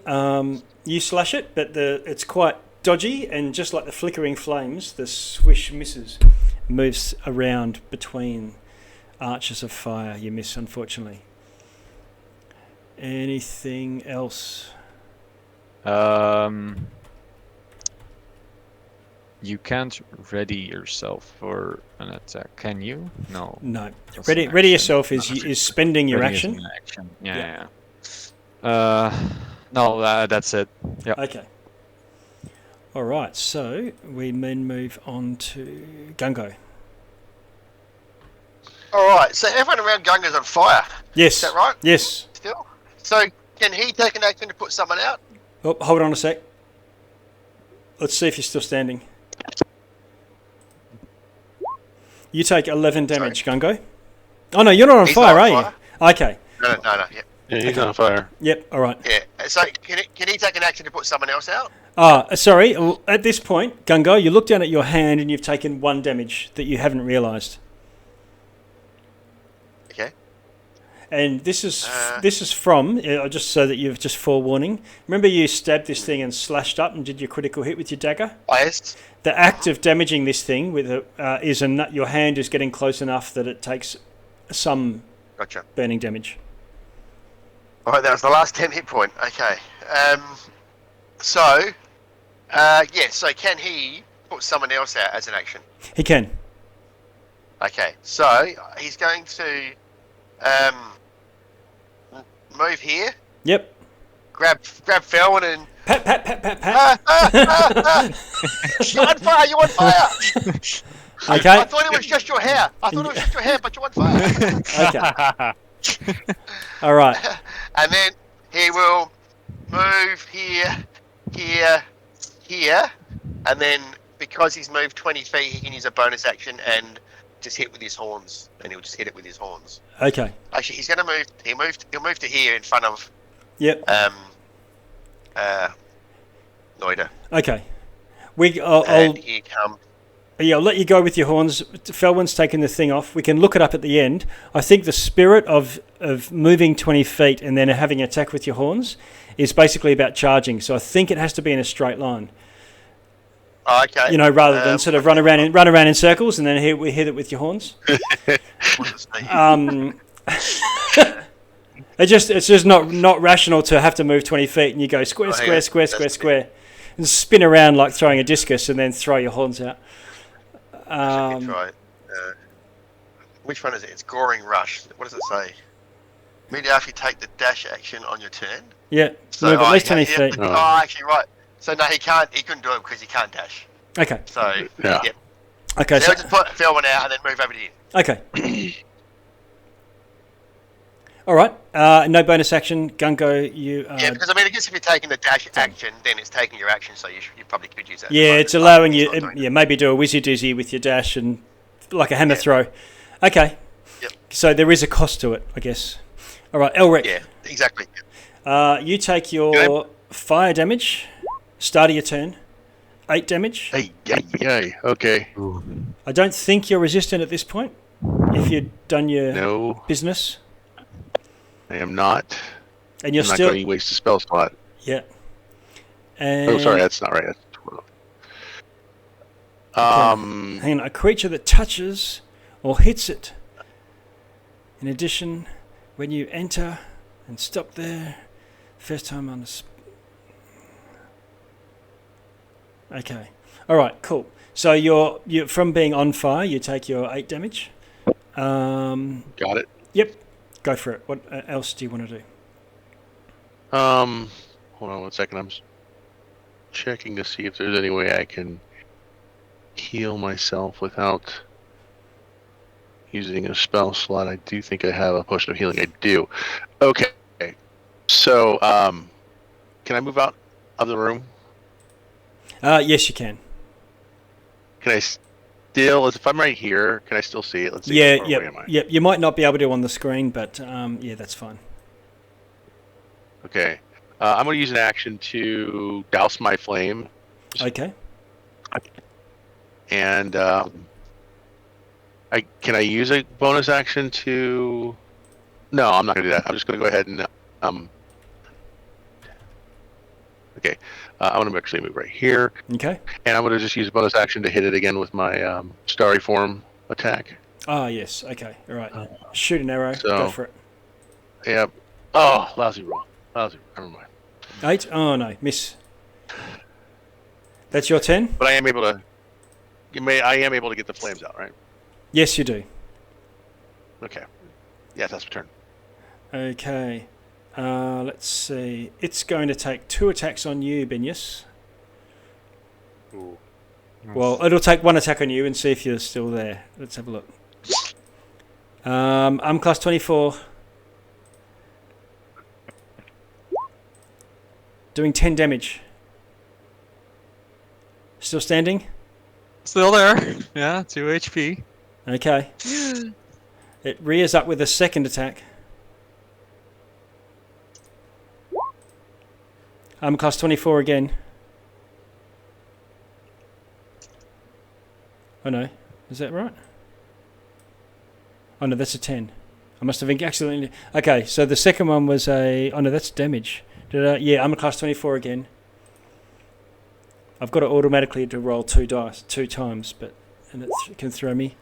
you slash it, but it's quite dodgy, and just like the flickering flames, the swish misses, moves around between arches of fire. You miss, unfortunately. Anything else? You can't ready yourself for an attack, can you? No. No. That's Ready yourself is spending your ready action. is an action. Yeah. No, that's it. Yeah. Okay. All right. So we then move on to Gungo. All right. So everyone around Gungo's on fire. Yes. Is that right? Yes. Still. So can he take an action to put someone out? Oh, hold on a sec. Let's see if you're still standing. You take 11 damage, Gungo. Oh no, you're not on fire, are you? Okay. No. Yeah. Yeah, he's on fire. Yep. All right. Yeah. So can he take an action to put someone else out? Sorry. At this point, Gungo, you look down at your hand and you've taken 1 damage that you haven't realised. Okay. And this is from just so that you've just forewarning. Remember, you stabbed this thing and slashed up and did your critical hit with your dagger. Yes. The act of damaging this thing with your hand is getting close enough that it takes some burning damage. All right, that was the last 10 hit point. Okay. So can he put someone else out as an action? He can. Okay, so he's going to move here. Yep. Grab Felwyn and pat. You're on fire! You're on fire! Okay. I thought it was just your hair. But you're on fire. Okay. All right. And then he will move here, and then because he's moved 20 feet, he can use a bonus action and just hit with his horns, and he'll just hit it with his horns. Okay. Actually, he's going to move. He'll move to here in front of. Yep. Loiter. Okay. And here comes. Yeah, I'll let you go with your horns. Felwyn's taking the thing off. We can look it up at the end. I think the spirit of moving 20 feet and then having an attack with your horns is basically about charging. So I think it has to be in a straight line. Oh, okay. You know, rather than sort of run around in circles and then we hit it with your horns. It's just not rational to have to move 20 feet and you go square, and spin around like throwing a discus and then throw your horns out. Try. Which one is it? It's Goring Rush. What does it say? Immediately after you take the dash action on your turn. Yeah. So move at least 20 feet. Oh, actually, right. So no, he can't. He couldn't do it because he can't dash. Okay. So yeah. Yep. Okay. So he'll just put Felwyn out and then move over to you. Okay. All right. No bonus action. Gungo, you. Yeah, because I guess if you're taking the dash action, then it's taking your action, so you probably could use that. Yeah, it's allowing you. Maybe do a wizzy dizzy with your dash and like a hammer throw. Okay. Yep. So there is a cost to it, I guess. All right, Elric. Yeah, exactly. You take your fire damage. Start of your turn. 8 damage. Hey, okay. I don't think you're resistant at this point. If you've done your business. I am not. And you're I'm still not going to waste a spell slot. Yeah. And sorry, that's not right. That's 12. Hang on. A creature that touches or hits it. In addition, when you enter and stop there, first time on the. Okay. All right. Cool. So you're from being on fire. You take your 8 damage. Got it. Yep. Go for it. What else do you want to do? Hold on 1 second. I'm checking to see if there's any way I can heal myself without using a spell slot. I do think I have a potion of healing. I do. Okay. So, can I move out of the room? Yes, you can. Can I still, if I'm right here, can I still see it? Let's see. Yeah, how far away am I? yeah. You might not be able to on the screen, but yeah, that's fine. Okay. I'm going to use an action to douse my flame. Okay. And can I use a bonus action to? No, I'm not going to do that. I'm just going to go ahead and okay. I'm going to actually move right here. Okay. And I'm going to just use a bonus action to hit it again with my starry form attack. Ah, yes. Okay. All right. Shoot an arrow. So, Go for it. Yeah. Oh, lousy roll. Lousy. Never mind. 8. Oh no, miss. That's your 10. But I am able to. I am able to get the flames out, right? Yes, you do. Okay. Yeah, that's my turn. Okay. Let's see. It's going to take 2 attacks on you, Benius. Ooh. Well, it'll take 1 attack on you and see if you're still there. Let's have a look. I'm class 24. Doing 10 damage. Still standing? Still there. Yeah, 2 HP. Okay. It rears up with a second attack. I'm class 24 again. Oh no, is that right? Oh no, that's a 10. I must have accidentally... Okay, so the second one was a... Oh no, that's damage. Yeah, I'm a class 24 again. I've got it automatically to roll 2 dice 2 times, but and it can throw me.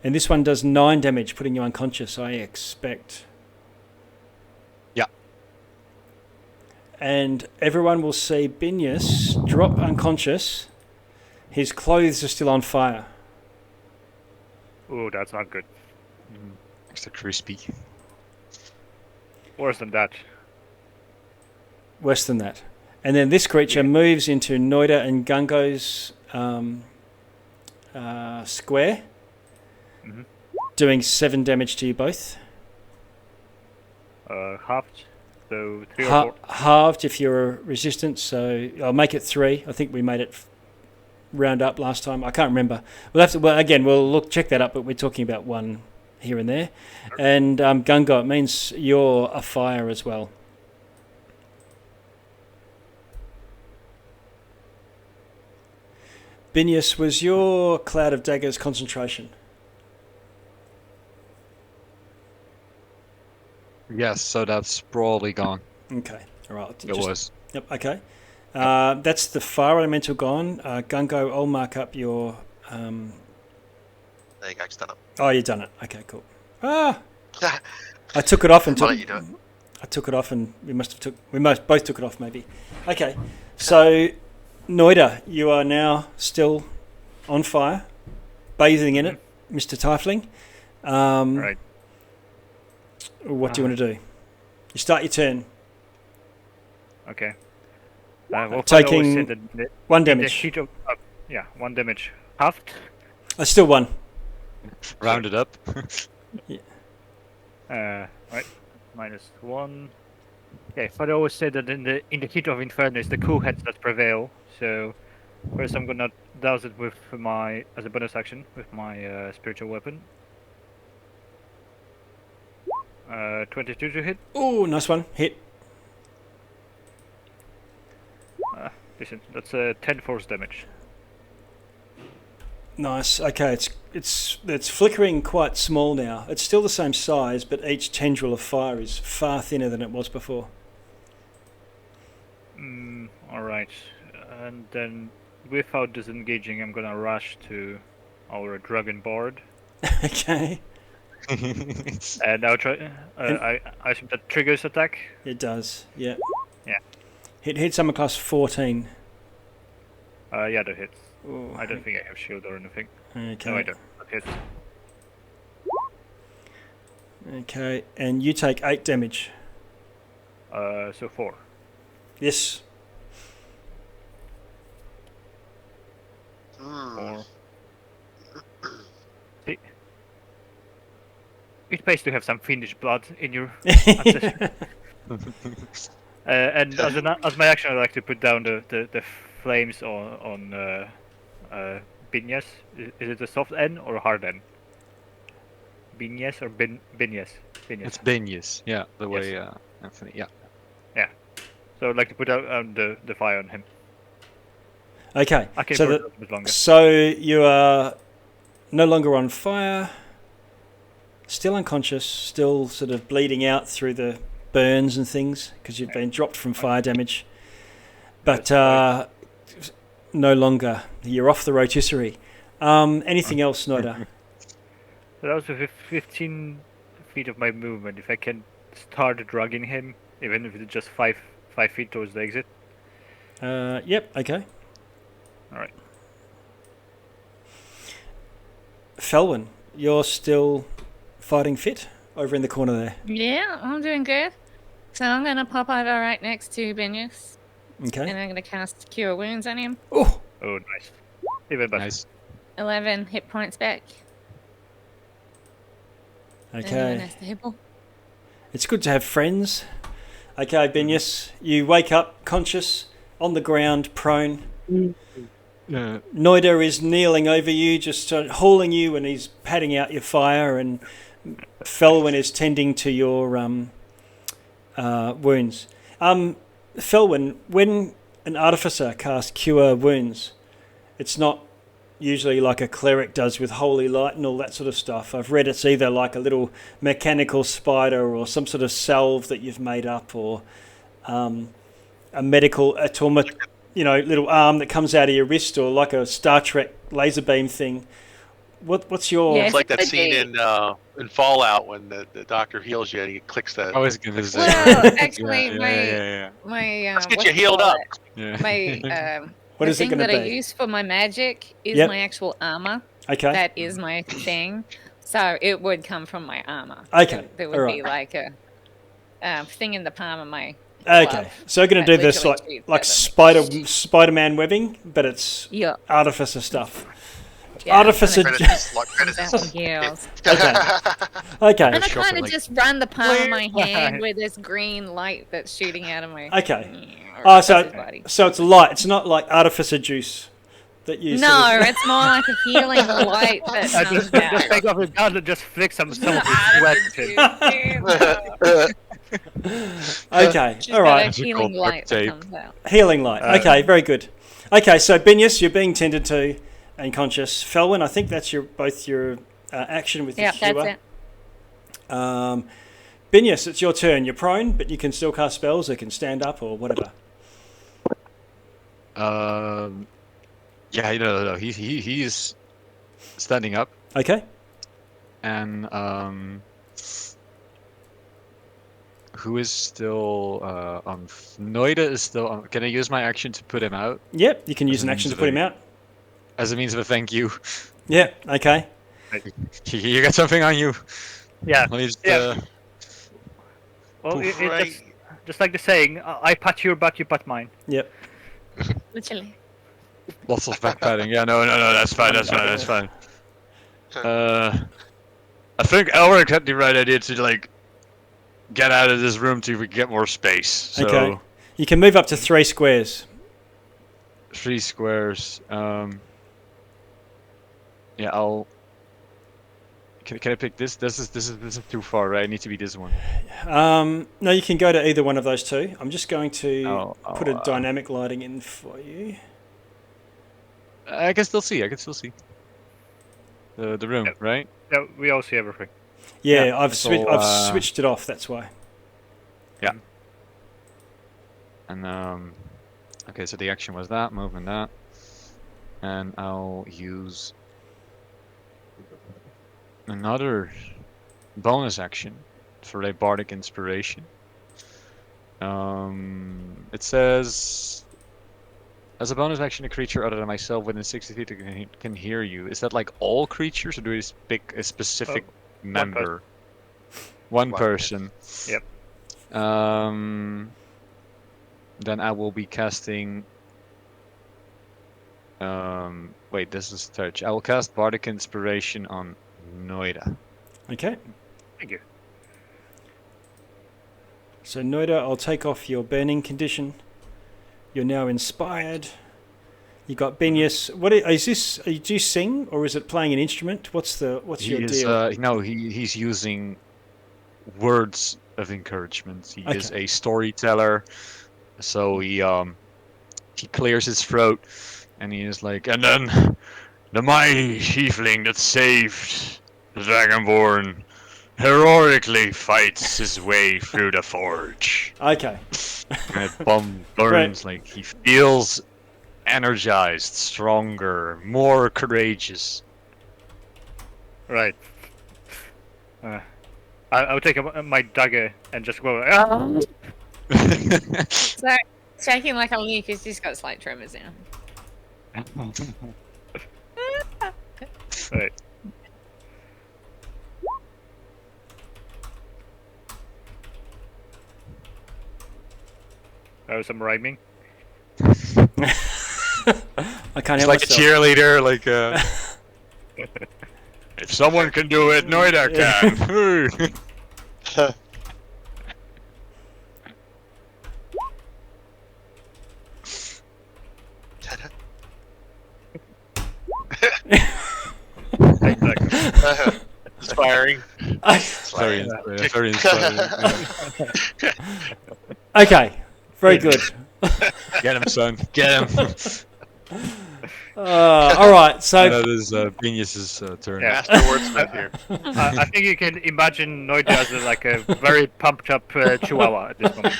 And this one does 9 damage, putting you unconscious, I expect. Yeah. And everyone will see Binius drop unconscious. His clothes are still on fire. Oh, that's not good. Extra crispy. Worse than that. Worse than that. And then this creature moves into Noida and Gungo's square, doing 7 damage to you both. Halved, so 3 or 4. Halved if you're resistant, so I'll make it 3. I think we made it round up last time. I can't remember. We'll have to. Well, again, we'll check that up, but we're talking about 1 here and there. And Gungo, it means you're a fire as well. Binius, was your Cloud of Daggers concentration? Yes, so that's probably gone. Okay, all right. It was. Yep, okay. That's the fire elemental gone. Gungo, I'll mark up your... There you go, it's done it. Oh, you've done it. Okay, cool. Ah! I took it off and I'll let you do it. I took it off and we both took it off maybe. Okay, so... Noida, you are now still on fire, bathing in it, Mr. Tiefling. Right. What do you want to do? You start your turn. Okay. Well, taking 1 damage. Heat of, 1 damage. Halved. Still 1. Round it up. Yeah. Right. -1. Okay, but I always say that in the heat of inferno, it's the cool heads that prevail. So first, I'm gonna douse it with as a bonus action with my spiritual weapon. 22 to hit. Oh, nice one. Hit. Listen, that's 10 force damage. Nice. Okay, it's flickering quite small now. It's still the same size, but each tendril of fire is far thinner than it was before. All right. And then, without disengaging, I'm gonna rush to our dragon board. Okay. And I'll try. I assume that triggers attack. It does. Yeah. Yeah. Hit someone class 14. Yeah, that hits. Ooh. I don't think I have shield or anything. Okay. No, I don't. That hits. Okay, and you take 8 damage. So 4. Yes. 4. See? It pays to have some fiendish blood in your ancestry. And as my action, I like to put down the flames on Binyas. Is it a soft N or a hard N? Binyas or Binyas? It's Binyas. Yeah, the way Anthony. Yeah. Yeah. So I'd like to put out the fire on him. Okay. I can so, a bit longer. So you are no longer on fire. Still unconscious. Still sort of bleeding out through the burns and things because you've been dropped from fire damage. But no longer. You're off the rotisserie. Anything else, Noida? So that was with 15 feet of my movement. If I can start drugging him, even if it's just 5 feet towards the exit. Yep. Okay. All right. Felwyn, you're still fighting fit over in the corner there. Yeah, I'm doing good. So I'm going to pop over right next to Binyas. Okay. And I'm going to cast Cure Wounds on him. Oh, Nice. Even better. Nice. 11 hit points back. okay. It's good to have friends. Okay, Binyas, you wake up conscious, on the ground, prone. Noida is kneeling over you, just hauling you, and he's patting out your fire, and Felwyn is tending to your wounds. Felwyn, when an artificer casts Cure Wounds, it's not usually like a cleric does with holy light and all that sort of stuff. I've read it's either like a little mechanical spider or some sort of salve that you've made up, or a medical atomic, little arm that comes out of your wrist, or like a Star Trek laser beam thing. What's your? It's like that scene in Fallout when the doctor heals you and he clicks the. I was gonna say. Well, actually, my let's get you healed up. Yeah. My what is it going to be? The thing that I use for my magic is my actual armor. Okay. That is my thing. So it would come from my armar. Okay. There would be like a thing in the palm of my Okay. glove. So we're going to do this like Spider-Man webbing, but it's artificer stuff. Yeah, artificer. Yes. Okay. And I kind of just run the palm of my hand with this green light that's shooting out of my. Okay. Oh, so it's light. It's not like artificer juice that you. No, it's more like a healing light that comes out. Just take off his gun and just flick some of his sweat. Okay. All right. Healing light that comes out. Healing light. Okay. Very good. Okay. So Binyas, you're being tended to and conscious. Felwyn, I think that's both your action with the cure. That's it. Binyas, it's your turn. You're prone, but you can still cast spells. Or can stand up or whatever. Yeah, no. He's standing up. Okay. And who is still on? Noida is still on. Can I use my action to put him out? Yep, you can use an action to put him out. As a means of a thank you. Yeah. Okay. You got something on you. Yeah. Let me just, well, it's just like the saying, I pat your butt, you pat mine. Yep. Literally. Lots of back patting. Yeah, no, that's fine. I think Elric had the right idea to get out of this room to get more space. So okay. You can move up to 3 squares. 3 squares. Yeah, I'll. Can I pick this? This is too far, right? I need to be this one. No, you can go to either one of those two. I'm just going to put a dynamic lighting in for you. I can still see. The room, right? Yeah, we all see everything. Yeah, I've switched it off. That's why. Yeah. And okay, so the action was that, moving that, and I'll use another bonus action for a bardic inspiration. It says, as a bonus action, a creature other than myself within 60 feet can hear you. Is that like all creatures, or do we pick a specific member? One person. Yep. Then I will be casting. Wait, this is touch. I will cast bardic inspiration on Noida. Okay. Thank you. So Noida, I'll take off your burning condition. You're now inspired. You got Benius. What is this? Do you sing or is it playing an instrument? What's your deal? No, he's using words of encouragement. He is a storyteller, so he clears his throat, and he is like, and then the mighty tiefling that saved the Dragonborn heroically fights his way through the forge. Okay. And it burns, like he feels energized, stronger, more courageous. Right. I'll take my dagger and just go. Ah! So, shaking like a leaf, he's just got slight tremors now. Right. That was some rhyming. I can't help like myself. a cheerleader, like if someone can do it, Noida can. Inspiring. Very inspiring. Okay, very good. Get him, son. Get him. All right, so That is Benius's turn. Yeah. Master wordsmith here. I think you can imagine Noida as like a very pumped up chihuahua at this moment.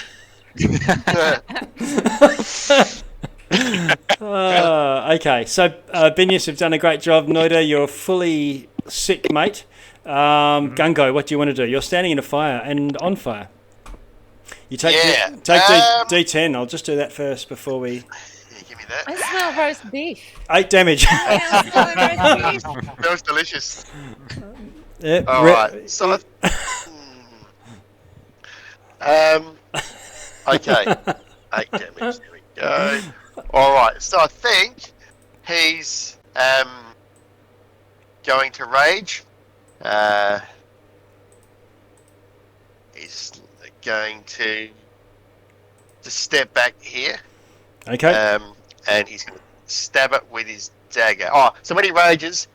Okay, so Benius, you've done a great job. Noida, you're fully sick, mate. Gungo, what do you want to do? You're standing in a fire and on fire. You take D10. I'll just do that first before we. Yeah, give me that. I smell roast beef. 8 damage. I smell roast beef. Smells delicious. Yeah, All right. So, okay. 8 damage. There we go. All right. So I think he's going to rage. He's going to step back here. Okay. And he's going to stab it with his dagger. Oh, so when he rages,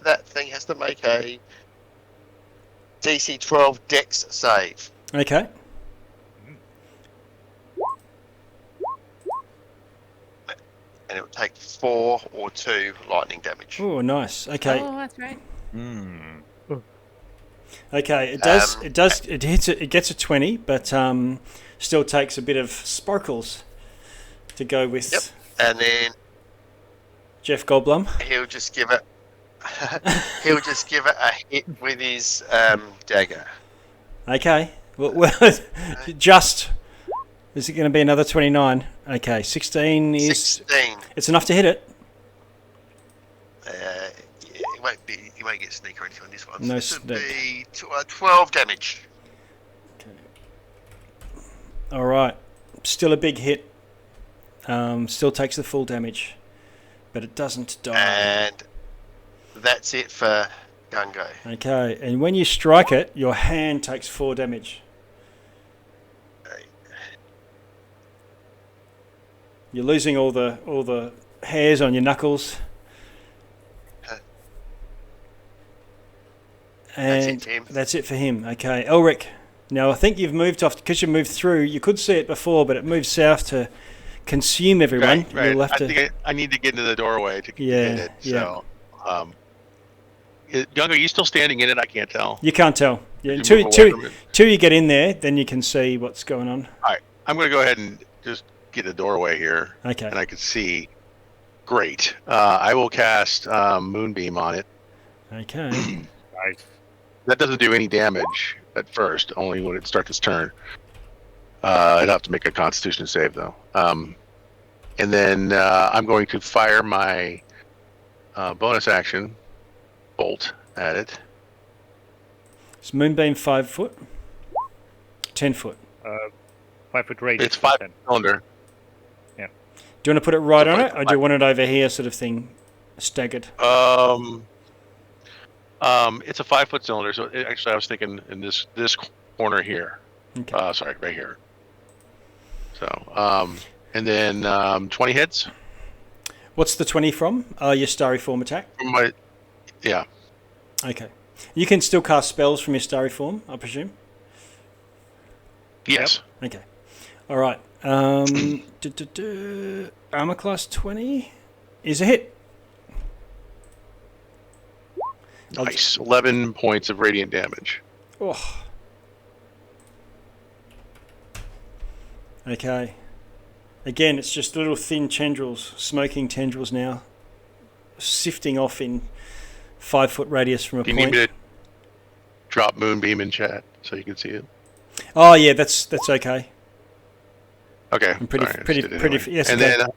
that thing has to make a DC 12 Dex save. Okay. And it will take 4 or 2 lightning damage. Oh, nice. Okay. Oh, that's right. Okay. It hits it. It gets a 20, but still takes a bit of sparkles to go with. Yep. And then Jeff Goldblum. he'll just give it. He'll just give it a hit with his dagger. Okay. Well, just. Is it going to be another 29? Okay, 16 is. 16. It's enough to hit it. He won't get sneak or anything on this one. No so this would sneak. be 12 damage. All right. Still a big hit. Still takes the full damage, but it doesn't die. And that's it for Gungo. Okay, and when you strike it, your hand takes 4 damage. You're losing all the hairs on your knuckles. And that's it for him. Okay, Elric. Now I think you've moved off because you moved through. You could see it before, but it moved south to consume everyone. Right. You'll have to. I think I need to get into the doorway to get it. So, Gungo, are you still standing in it? I can't tell. You can't tell. Yeah, till you get in there, then you can see what's going on. All right, I'm going to go ahead and just get the doorway here. Okay. And I can see. Great. I will cast Moonbeam on it. Okay. Nice. That doesn't do any damage at first, only when it starts its turn. I'd have to make a Constitution save, though. And then I'm going to fire my bonus action bolt at it. Is Moonbeam 5 foot? 10 foot? 5 foot radius. It's 5 cylinder. Yeah. Do you want to put it right on it, or do you want it over here, sort of thing, staggered? It's a 5 foot cylinder, so actually I was thinking in this corner here. Okay. Sorry, right here. So, and then 20 hits. What's the 20 from? Your starry form attack? From my, yeah. Okay. You can still cast spells from your starry form, I presume? Yes. Okay. All right. Armor class 20 is a hit. Nice. 11 points of radiant damage. Oh. Okay. Again, it's just little thin tendrils, smoking tendrils now, sifting off in 5-foot radius from a Do you point. need me to drop Moonbeam in chat so you can see it? Oh yeah, that's okay. Okay. I'm pretty. Yes. And okay. then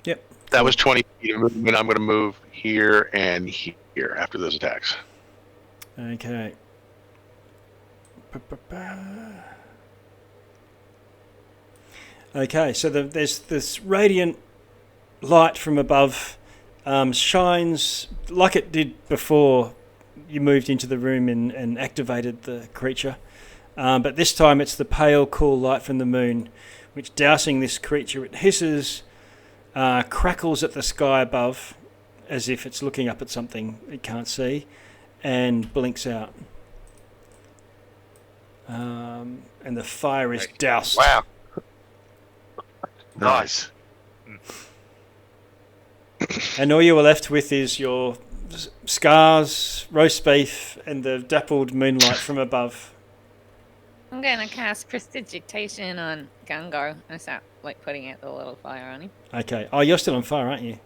Yep. that was 20 feet of movement. I'm going to move here and here after those attacks. Okay. Okay, so there's this radiant light from above, shines like it did before you moved into the room and activated the creature. But this time it's the pale, cool light from the moon, which dousing this creature, it hisses, crackles at the sky above, as if it's looking up at something it can't see, and blinks out. And the fire is doused. Wow. Nice. And all you are left with is your scars, roast beef, and the dappled moonlight from above. I'm going to cast Prestidigitation on Gungo and start putting out the little fire on him. Okay. Oh, you're still on fire, aren't you?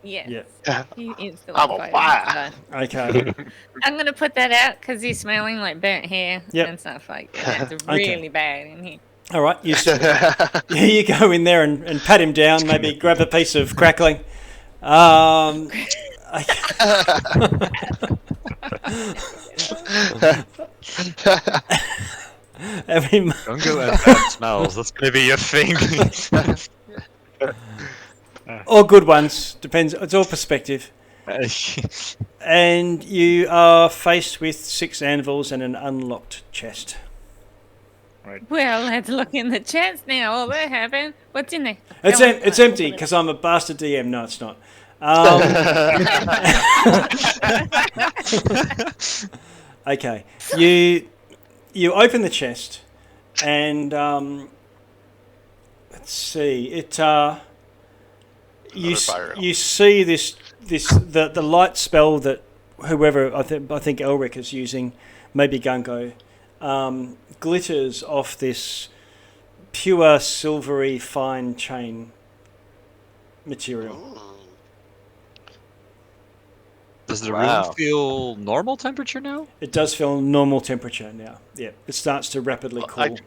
Yes. Yeah. He is still I'm on on fire. Okay. I'm going to put that out because he's smelling like burnt hair and stuff like that. It's really bad in here. All right. You go in there and pat him down, maybe grab a piece of crackling. Gungo and bad smells. That's going to be your thing. All good ones. Depends. It's all perspective. And you are faced with 6 anvils and an unlocked chest. Right. Well, let's look in the chest now. All that happened. What's in there? It's empty because I'm a bastard DM. No, it's not. Okay. You open the chest and let's see. It you see the light spell that whoever I think Elric is using, maybe Gungo, glitters off this pure silvery fine chain material. Does the room feel normal temperature now? It does feel normal temperature now. Yeah, it starts to rapidly cool.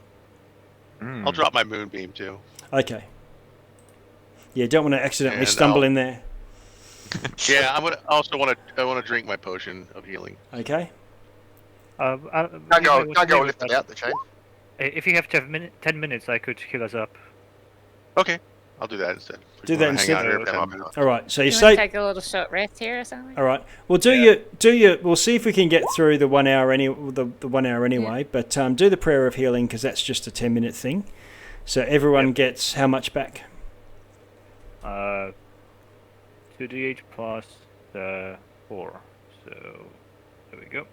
I'll drop my Moonbeam too. Okay. Yeah, don't want to accidentally stumble in there. Yeah, I want to drink my potion of healing. Okay. Can't go lift it out the chain. If you have 10 minutes, I could heal us up. Okay, I'll do that instead. Do that instead. All right. So you say take a little short rest here or something. All right. Well, do your. We'll see if we can get through the 1 hour the 1 hour anyway. Yeah. But do the prayer of healing because that's just a 10-minute thing. So everyone gets how much back? 2d8 plus 4. So there we go.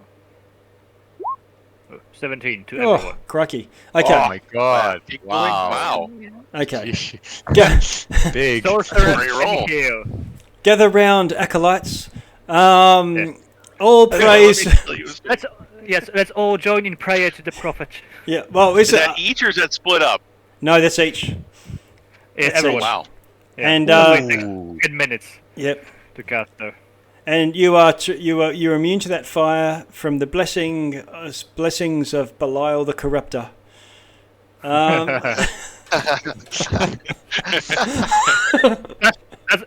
17 to everyone. Oh, crikey. Okay. Oh my god. Wow. Okay. Big. Sorcerer, gather round, acolytes. All praise. Let's all join in prayer to the prophet. Yeah. Well, is that each or is that split up? No, that's each. Yeah, everyone. Wow. Yeah. And 10 minutes. Yep. To cast though. And you're immune to that fire from the blessings of Belial the Corruptor.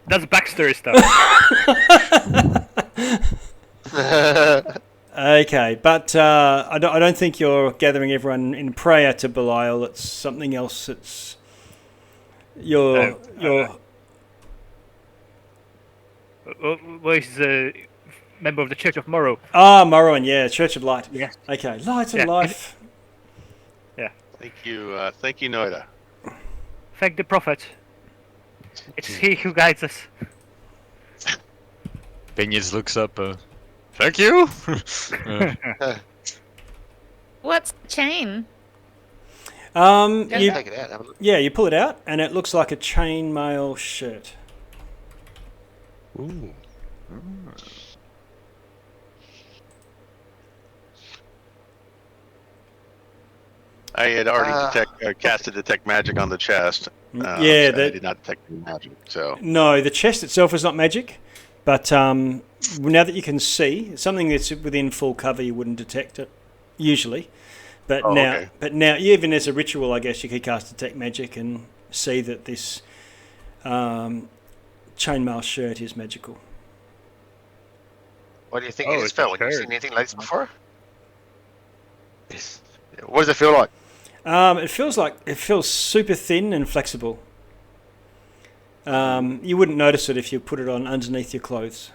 That's backstory stuff. Okay, but I don't think you're gathering everyone in prayer to Belial. It's something else. It's your. Well, he's a member of the Church of Morrow. Ah, Morrowind, yeah, Church of Light. Yeah. Okay, light and life. Yeah. Thank you, Noida. Thank the prophet. It's he who guides us. Binions looks up. Thank you. What's the chain? Take it out. Have a look. Yeah, you pull it out, and it looks like a chainmail shirt. Ooh. I had already casted detect magic on the chest. Yeah, I did not detect any magic. So no, the chest itself is not magic, but now that you can see something that's within full cover, you wouldn't detect it usually. But now, even as a ritual, I guess you could cast detect magic and see that this chainmail shirt is magical. What do you think of this spell? Have you seen anything like this before? Yes. What does it feel like? It feels super thin and flexible. You wouldn't notice it if you put it on underneath your clothes.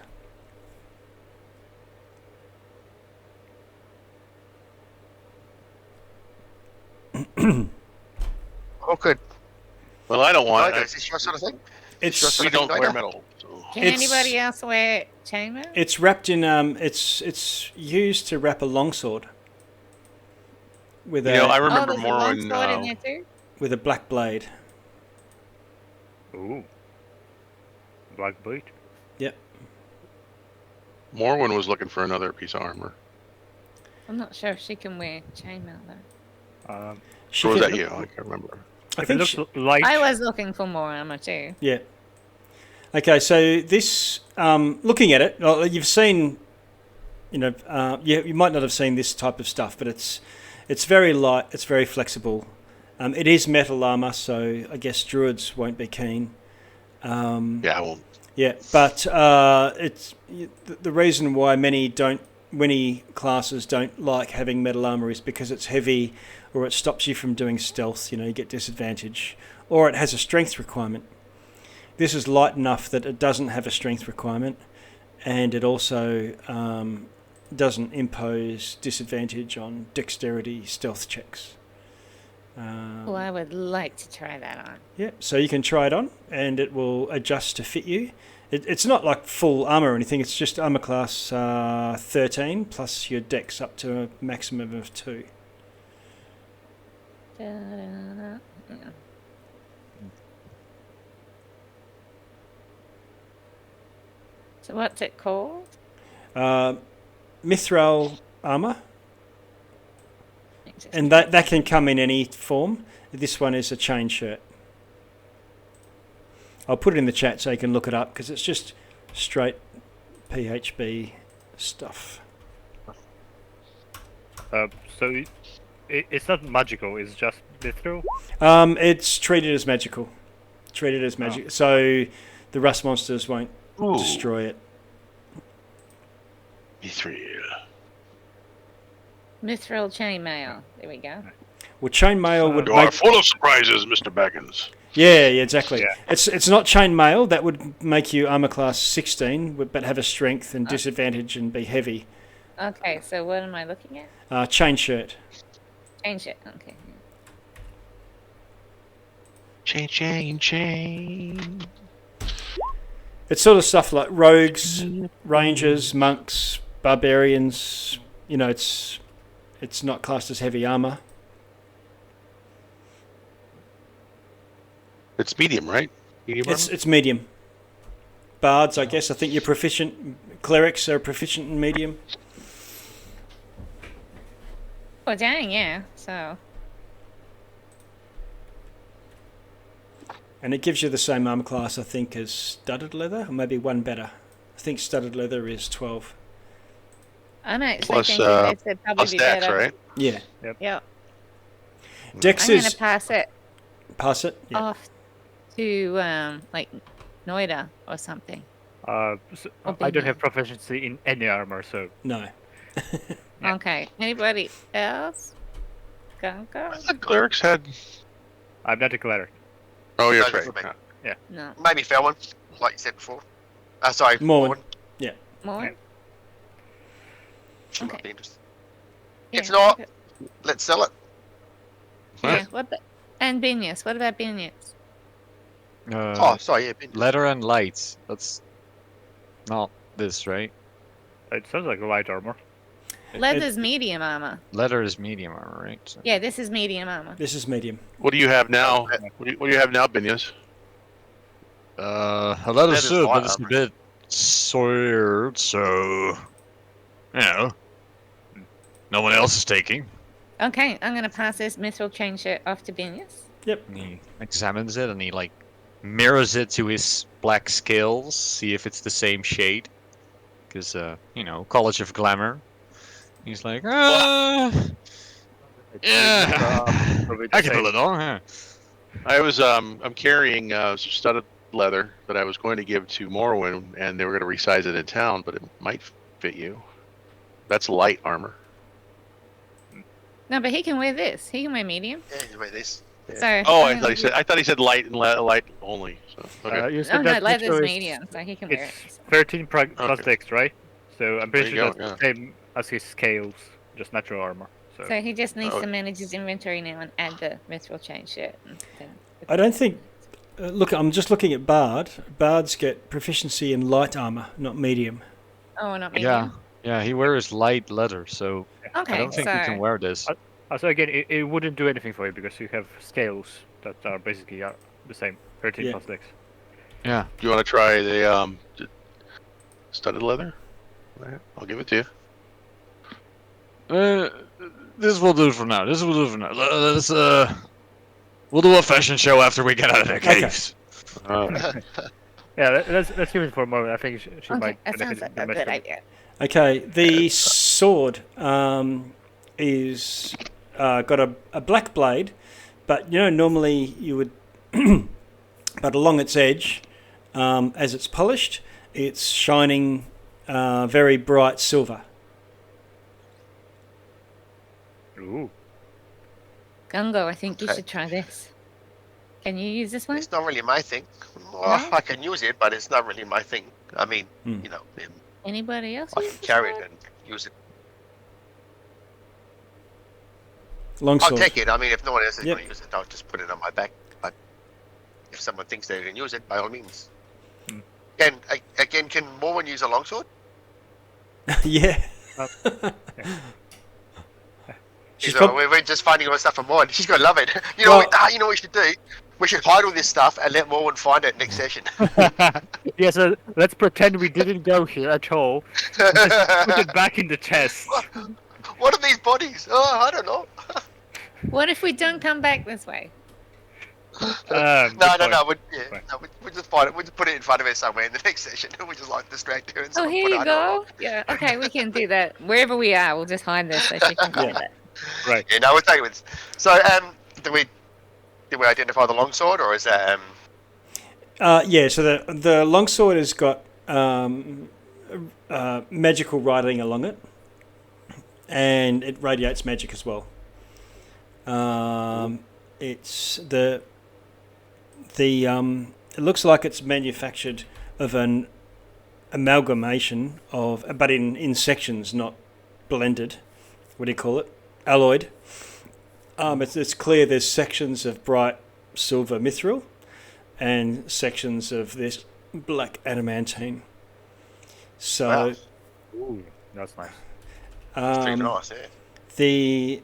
Oh, good. Well, I don't want it. Is this your sort of thing? We don't wear metal. So. Can anybody else wear chainmail? It's wrapped in. It's used to wrap a longsword. With I remember there's more a when longsword in there too? with a black blade. Ooh. Black blade. Yep. Morwen was looking for another piece of armor. I'm not sure if she can wear chainmail though. Or was that you? I can't remember. I think I was looking for more armor too. Yeah. Okay, so this, looking at it, well, you've seen, you might not have seen this type of stuff, but it's very light, it's very flexible. It is metal armor, so I guess druids won't be keen. I won't. Yeah, but it's the reason why many classes don't like having metal armor is because it's heavy, or it stops you from doing stealth. You get disadvantage, or it has a strength requirement. This is light enough that it doesn't have a strength requirement, and it also doesn't impose disadvantage on dexterity stealth checks. Well, I would like to try that on. Yeah, so you can try it on, and it will adjust to fit you. It's not like full armor or anything. It's just armor class 13 plus your dex up to a maximum of 2. Yeah. So what's it called? Mithril armor. And that can come in any form. This one is a chain shirt. I'll put it in the chat so you can look it up, because it's just straight PHB stuff. So it's not magical, it's just mithril? It's treated as magical. So the rust monsters won't destroy it. Mithril chainmail. There we go. Well, chainmail would You are full of surprises, Mr. Baggins. Yeah, exactly. Yeah. It's not chainmail. That would make you armor class 16, but have a strength and disadvantage and be heavy. Okay, so what am I looking at? Chain shirt. Chain shirt. Okay. Chain. It's sort of stuff like rogues, rangers, monks, barbarians. It's not classed as heavy armor. It's medium, right? It's medium. Bards, I guess. I think you're proficient. Clerics are proficient in medium. Oh, dang, yeah. So. And it gives you the same armor class, I think, as studded leather, or maybe one better. I think studded leather is 12. I'm actually Plus, thinking this would probably plus be dex, better. right? Yeah. Yep. Dex I'm going is... to pass it Yeah. off to, like, Noida or something. I don't have proficiency in any armor, so... No. Yeah. Okay. Anybody else? Go. I thought clerics had... I'm not a cleric. Oh, you're No, right. yeah. No. Maybe Felwyn, like you said before. Sorry, Morwen. More? She might Okay. be interested. Yeah, If not, okay. let's sell it. Yeah. And Binius. What about Binius? Oh, sorry, yeah. Been Leather and lights. That's not this, right? It sounds like light armor. Leather's medium armor. Leather is medium armor, right? So. Yeah, this is medium armor. This is medium. What do you have now? What do you have now, Binyas? A leather suit, but it's a bit soiled, so no one else is taking. Okay, I'm gonna pass this mithril chain shirt off to Binyas. Yep. And he examines it and he like mirrors it to his black scales, see if it's the same shade. Because College of Glamour. He's like, yeah, I can pull it on. Huh? I'm carrying some studded leather that I was going to give to Morrowind, and they were going to resize it in town, but it might fit you. That's light armor. No, but he can wear this. He can wear medium. Yeah, you wear this. Yeah. So. I thought he said light and light only. So, okay. You said no, that leather's medium, so he can wear it. It's 13 plus dex, right? So I'm pretty sure that's the same as his scales, just natural armor. So he just needs to manage his inventory now and add the mithril chain shirt. I don't think. Look, I'm just looking at Bard. Bards get proficiency in light armor, not medium. Oh, not medium. Yeah, he wears light leather, so okay, I don't think he can wear this. So again, it wouldn't do anything for you because you have scales that are basically the same, 13 plus dex. Yeah. Do you want to try the studded leather? I'll give it to you. This will do for now. Let's we'll do a fashion show after we get out of the caves. Yeah, let's give it for a moment. I think she might. That sounds like a good idea. Okay, the sword is got a black blade, but normally you would, but along its edge, as it's polished, it's shining very bright silver. Ooh. Gungo, I think you should try this. Can you use this one? It's not really my thing. Well, I can use it, but it's not really my thing. I mean, Anybody else? I can carry it and use it. Longsword. I'll take it. I mean, if no one else is going to use it, I'll just put it on my back. But if someone thinks they can use it, by all means. Can Morwen use a longsword? Yeah. We're just finding all stuff for Morwen. She's going to love it. You know what we should do? We should hide all this stuff and let Morwen find it next session. Yeah, so let's pretend we didn't go here at all. Just put it back in the chest. What are these bodies? Oh, I don't know. What if we don't come back this way? No. We'll just find it. We'll just put it in front of her somewhere in the next session. We just distract her. And here you go. Yeah. Okay, we can do that. Wherever we are, we'll just hide this so she can find it. Right. Yeah. No, we'll take it. So, did we identify the longsword, or is that? Yeah. So the longsword has got magical writing along it, and it radiates magic as well. It's it looks like it's manufactured of an amalgamation of, but in sections, not blended. What do you call it? Alloyed. It's clear there's sections of bright silver mithril and sections of this black adamantine. So, ooh, that's nice. That's pretty nice, yeah. The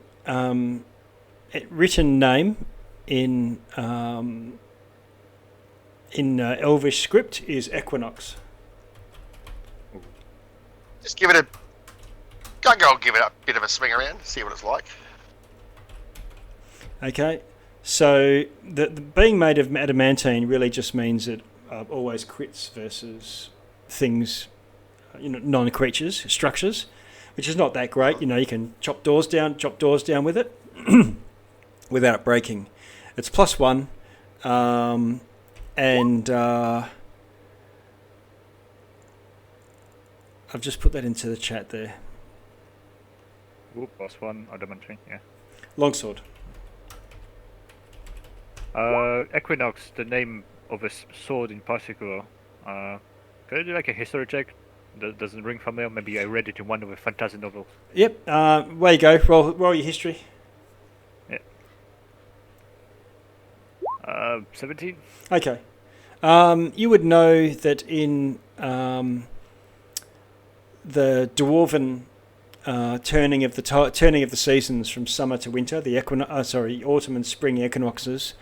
written name in Elvish script is Equinox. Just give it a give it a bit of a swing around, see what it's like. Okay, so the being made of adamantine really just means it always crits versus things, non-creatures, structures, which is not that great. You can chop doors down with it without breaking. It's +1, and I've just put that into the chat there. Ooh, +1 adamantine, yeah. Longsword. Equinox, the name of a sword in particular. Can I do like a history check? That doesn't ring familiar. Maybe I read it in one of the fantasy novels. Yep. Where you go? Roll your history. Yeah. 17. Okay. You would know that in the dwarven turning of the seasons from summer to winter, the autumn and spring equinoxes,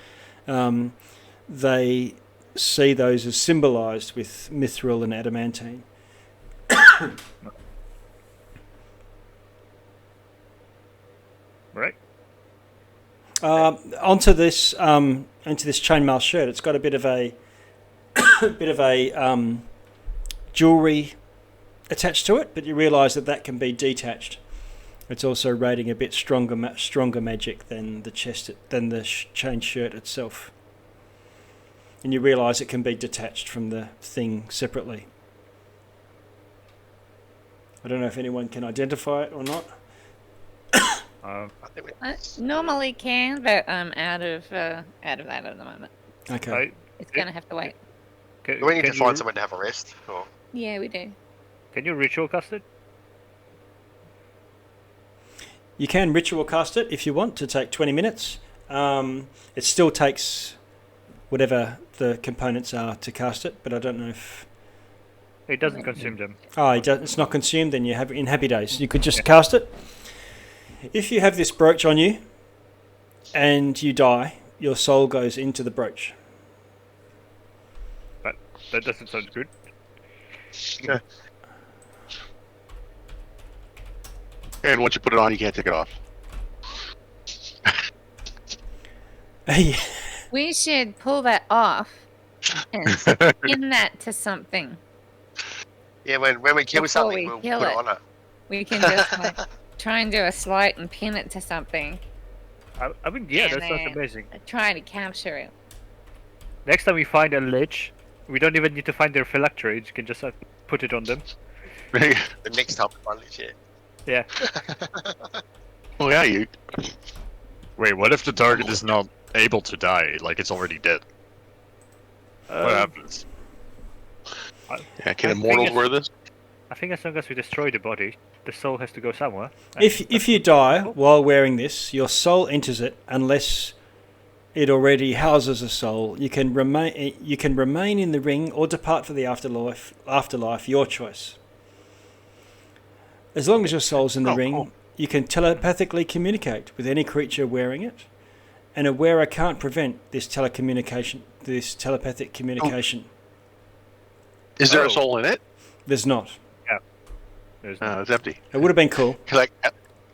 they see those as symbolised with mithril and adamantine. Right. Onto this chainmail shirt, it's got a bit of a jewellery attached to it, but you realise that can be detached. It's also rating a bit stronger magic than the chain shirt itself, and you realise it can be detached from the thing separately. I don't know if anyone can identify it or not. I think Normally can, but I'm out of that at the moment. Okay. It's going to have to wait. Do we need to find someone to have a rest? Or? Yeah, we do. Can you ritual cast it? You can ritual cast it if you want to take 20 minutes. It still takes whatever the components are to cast it, but I don't know if... It doesn't consume them. Oh, it's not consumed, then you have it in happy days. You could just cast it. If you have this brooch on you and you die, your soul goes into the brooch. But that doesn't sound good. Yeah. And once you put it on, you can't take it off. We should pull that off and pin that to something. Yeah, when we kill Before something, we we'll kill put it it. on it. We can just try and do a sleight and pin it to something. I mean, yeah, And that sounds then amazing. Try to capture it. Next time we find a lich, we don't even need to find their phylacteries. You can just put it on them. The next time we find it, Yeah. Oh yeah, you. Wait, what if the target is not able to die? Like it's already dead? What happens? Yeah, can immortals wear this? I think as long as we destroy the body, the soul has to go somewhere. If you die while wearing this, your soul enters it unless it already houses a soul. You can remain in the ring or depart for the afterlife, your choice. As long as your soul's in the ring, cool. You can telepathically communicate with any creature wearing it, and a wearer can't prevent this telepathic communication. Is there a soul in it? There's not. There's No, it's empty. It would have been cool. You're like,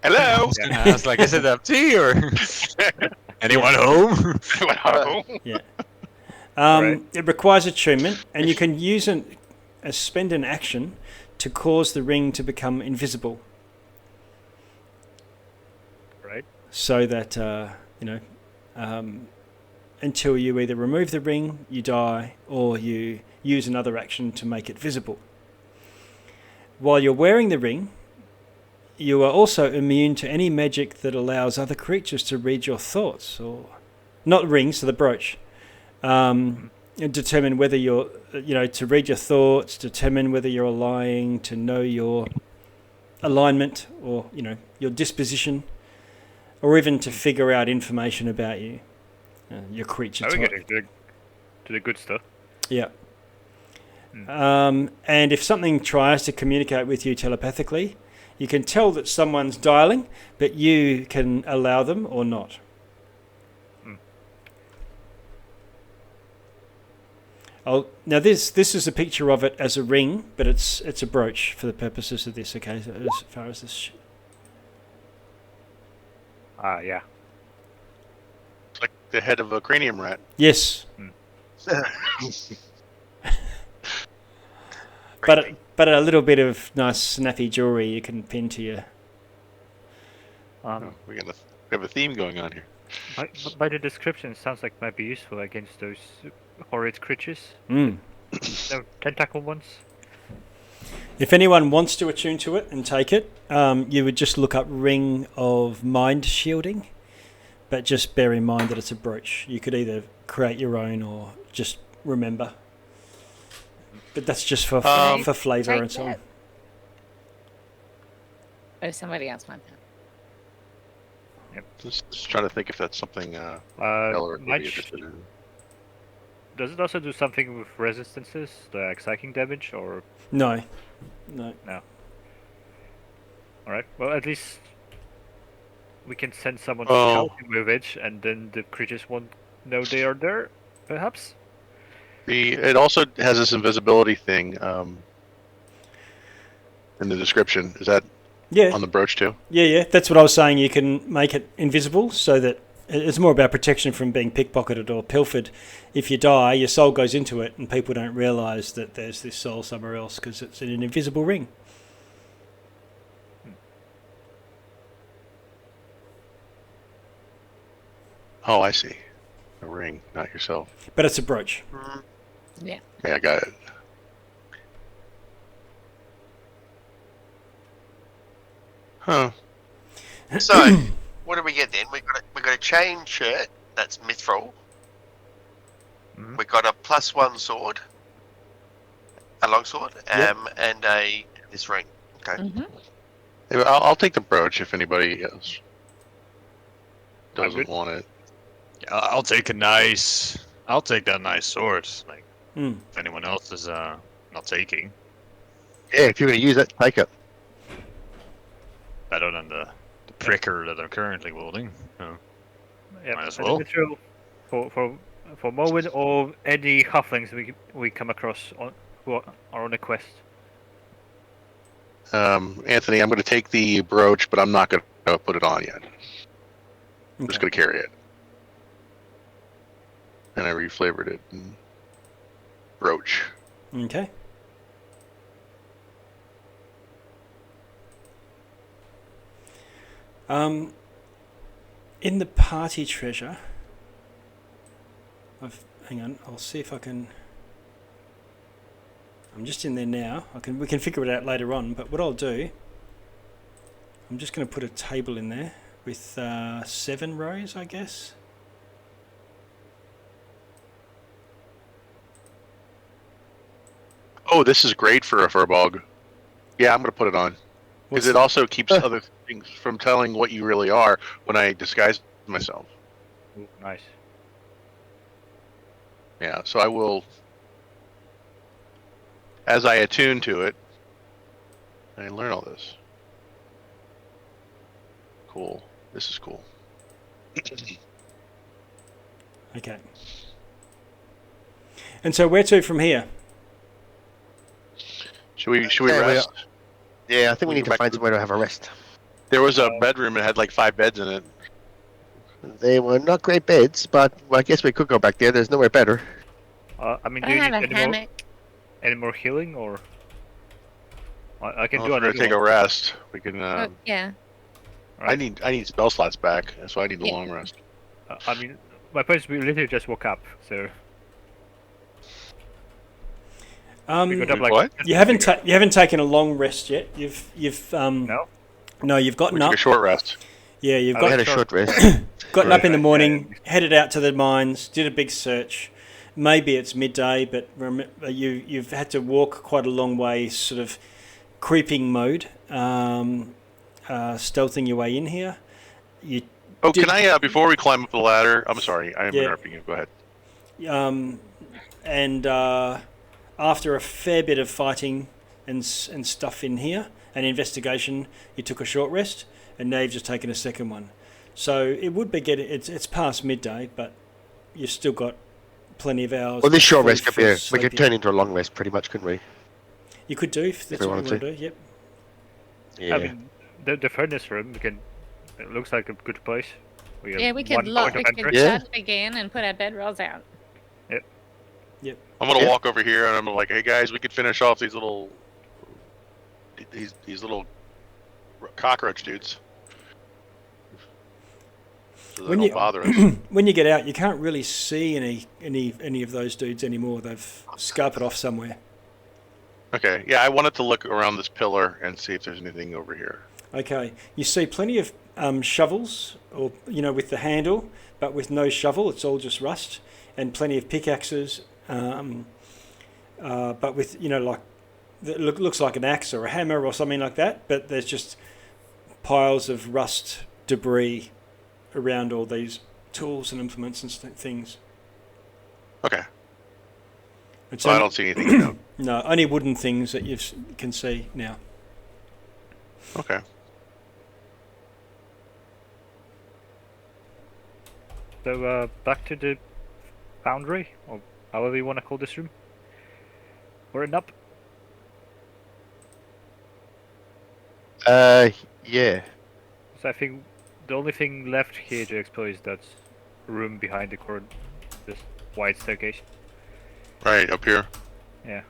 hello. I was like, is it empty or anyone home? Yeah. Right. It requires attunement, and you can spend an action to cause the ring to become invisible. Right. So that until you either remove the ring, you die, or you use another action to make it visible. While you're wearing the ring, you are also immune to any magic that allows other creatures to read your thoughts, or not rings, so the brooch. And determine whether you're, to read your thoughts, determine whether you're lying, to know your alignment, or your disposition, or even to figure out information about you, your creature Now we're type. getting to the good stuff. Yeah. And if something tries to communicate with you telepathically, you can tell that someone's dialing, but you can allow them or not. Now this is a picture of it as a ring, but it's a brooch for the purposes of this. Okay, so as far as this. Yeah. It's like the head of a cranium rat. Yes. But a little bit of nice snappy jewelry you can pin to your. We have a theme going on here. By the description, it sounds like it might be useful against those horrid creatures. Mm. No tentacle ones. If anyone wants to attune to it and take it, you would just look up Ring of Mind Shielding, but just bear in mind that it's a brooch. You could either create your own or just remember. But that's just for flavour and so on. Oh, somebody else wants that. Yep. Just trying to think if that's something Elric would be interested in. Does it also do something with resistances, like psychic damage, or No. All right. Well, at least we can send someone to scout the ravaged, and then the creatures won't know they are there. Perhaps. It also has this invisibility thing in the description. Is that on the brooch too? Yeah. That's what I was saying. You can make it invisible so that it's more about protection from being pickpocketed or pilfered. If you die, your soul goes into it, and people don't realise that there's this soul somewhere else because it's in an invisible ring. Oh, I see. A ring, not yourself. But it's a brooch. Yeah. Yeah, I got it. Huh. So, what do we get then? We got a chain shirt that's mithril. Mm-hmm. We got a +1 sword, a long sword, and this ring. Okay. Mm-hmm. I'll take the brooch if anybody else doesn't want it. I'll take that nice sword. Like, if anyone else is not taking. Yeah, if you're going to use it, take it. Better than the pricker that I'm currently wielding. Oh. Yeah, might as well. For Morwen or any halflings we come across who are on a quest. Anthony, I'm going to take the brooch, but I'm not going to put it on yet. I'm just going to carry it. And I reflavored it in brooch. Okay. In the party treasure, hang on, I'll see if I can. I'm just in there now. We can figure it out later on. But what I'll do, I'm just going to put a table in there with 7 rows, I guess. Oh, this is great for a furbog. Yeah, I'm going to put it on. Because it also keeps other things from telling what you really are when I disguise myself. Ooh, nice. Yeah, so I will, as I attune to it, I learn all this. Cool. This is cool. Okay. And so where to from here? Should we rest? Yeah, I think we need to find somewhere to have a rest. There was a bedroom that had like 5 beds in it. They were not great beds, but I guess we could go back there. There's nowhere better. I mean, do you need any more healing, or I can do another. We're gonna take a rest. We can. Yeah. Right. I need spell slots back, so I need the long rest. I mean, my point is we literally just woke up, so. What? You haven't taken a long rest yet. You've No, you've gotten up. Took a short rest. Yeah, you've had a short rest. Gotten up in the morning, headed out to the mines, did a big search. Maybe it's midday, but you've had to walk quite a long way, sort of creeping mode, stealthing your way in here. Can I, before we climb up the ladder, I'm sorry, I am interrupting you, go ahead. And after a fair bit of fighting and stuff in here, and investigation, you took a short rest, and now you've just taken a second one. So it would be it's past midday, but you've still got plenty of hours. Well, this short rest we could turn into a long rest, pretty much, couldn't we? You could do if that's what you want to do. Yep. Yeah. I mean, the furnace room it looks like a good place. We could shut again and put our bedrolls out. Yep. I'm gonna walk over here and I'm like, hey guys, we could finish off these little cockroach dudes. So they don't bother us. When you get out, you can't really see any of those dudes anymore. They've scarpered off somewhere. Okay, yeah, I wanted to look around this pillar and see if there's anything over here. Okay, you see plenty of shovels, or with the handle, but with no shovel. It's all just rust, and plenty of pickaxes, but with like it looks like an axe or a hammer or something like that. But there's just piles of rust debris around all these tools and implements and things. Okay. So I don't see anything now. No, only wooden things that you can see now. Okay. So back to the foundry, or however you want to call this room. We're up. Yeah. So I think the only thing left here to explore is that room behind the corridor, this wide staircase. Right up here. Yeah.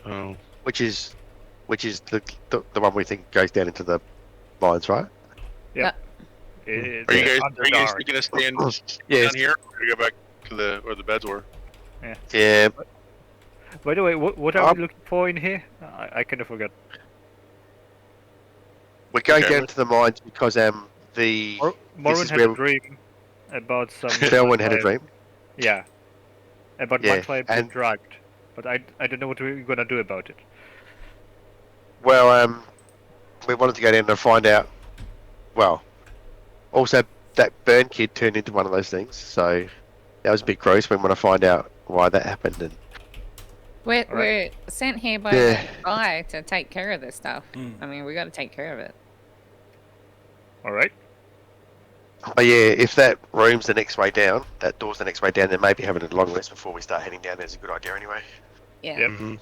Oh. Which is the one we think goes down into the mines, right? Yeah. Are you guys going to stand down here, or go back to where the beds were? Yeah. Yeah. By the way, what are we looking for in here? I kind of forgot. We're going down to the mines because Morwen had a dream about some. Selwyn had a dream. Yeah. About Mantlife being dragged, but I don't know what we're gonna do about it. Well, we wanted to go down and find out. Well, also that burn kid turned into one of those things, so that was a bit gross. We want to find out why that happened. And we're sent here by the guy to take care of this stuff. I mean, we got to take care of it. All right. Oh yeah, if that room's the next way down, that door's the next way down, then maybe having a long rest before we start heading down there's a good idea anyway. Yeah. Yep. Mm-hmm.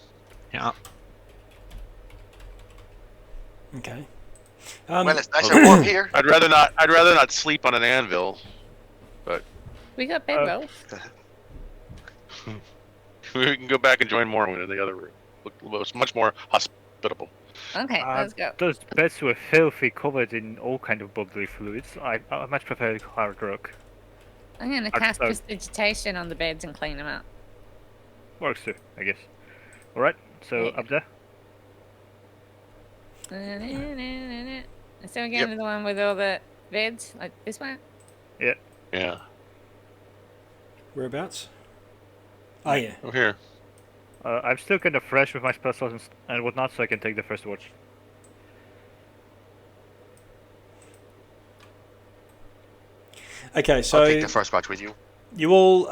Yeah. Okay. Well, it's nice and warm here. I'd rather not sleep on an anvil, but we got bedrolls. We can go back and join Morwen in the other room. Looks much more hospitable. Okay, let's go. Those beds were filthy, covered in all kind of bodily fluids. I much prefer hard rock. I'm gonna cast prestidigitation on the beds and clean them up. Works too, I guess. All right, so up there. So again, the one with all the beds, like this one. Yeah. Yeah. Whereabouts? Oh yeah. Over here. I'm still kind of fresh with my spell slots and whatnot, so I can take the first watch. Okay, so I'll take the first watch with you. You all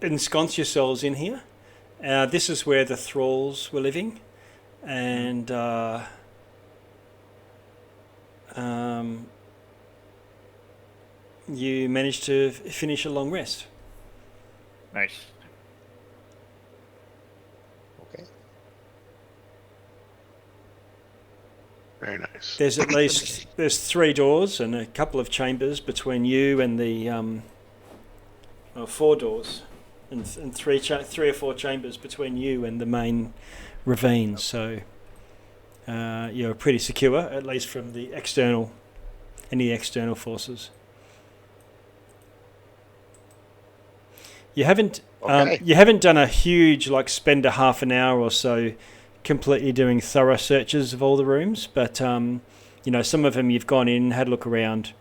ensconce yourselves in here. This is where the thralls were living, and you managed to finish a long rest. Nice. Very nice. There's at least 3 doors and a couple of chambers between you and the 4 doors and 3 or 4 chambers between you and the main ravine. So you're pretty secure, at least from the any external forces. You haven't done a huge spend a half an hour or so completely doing thorough searches of all the rooms, but some of them you've gone in, had a look around,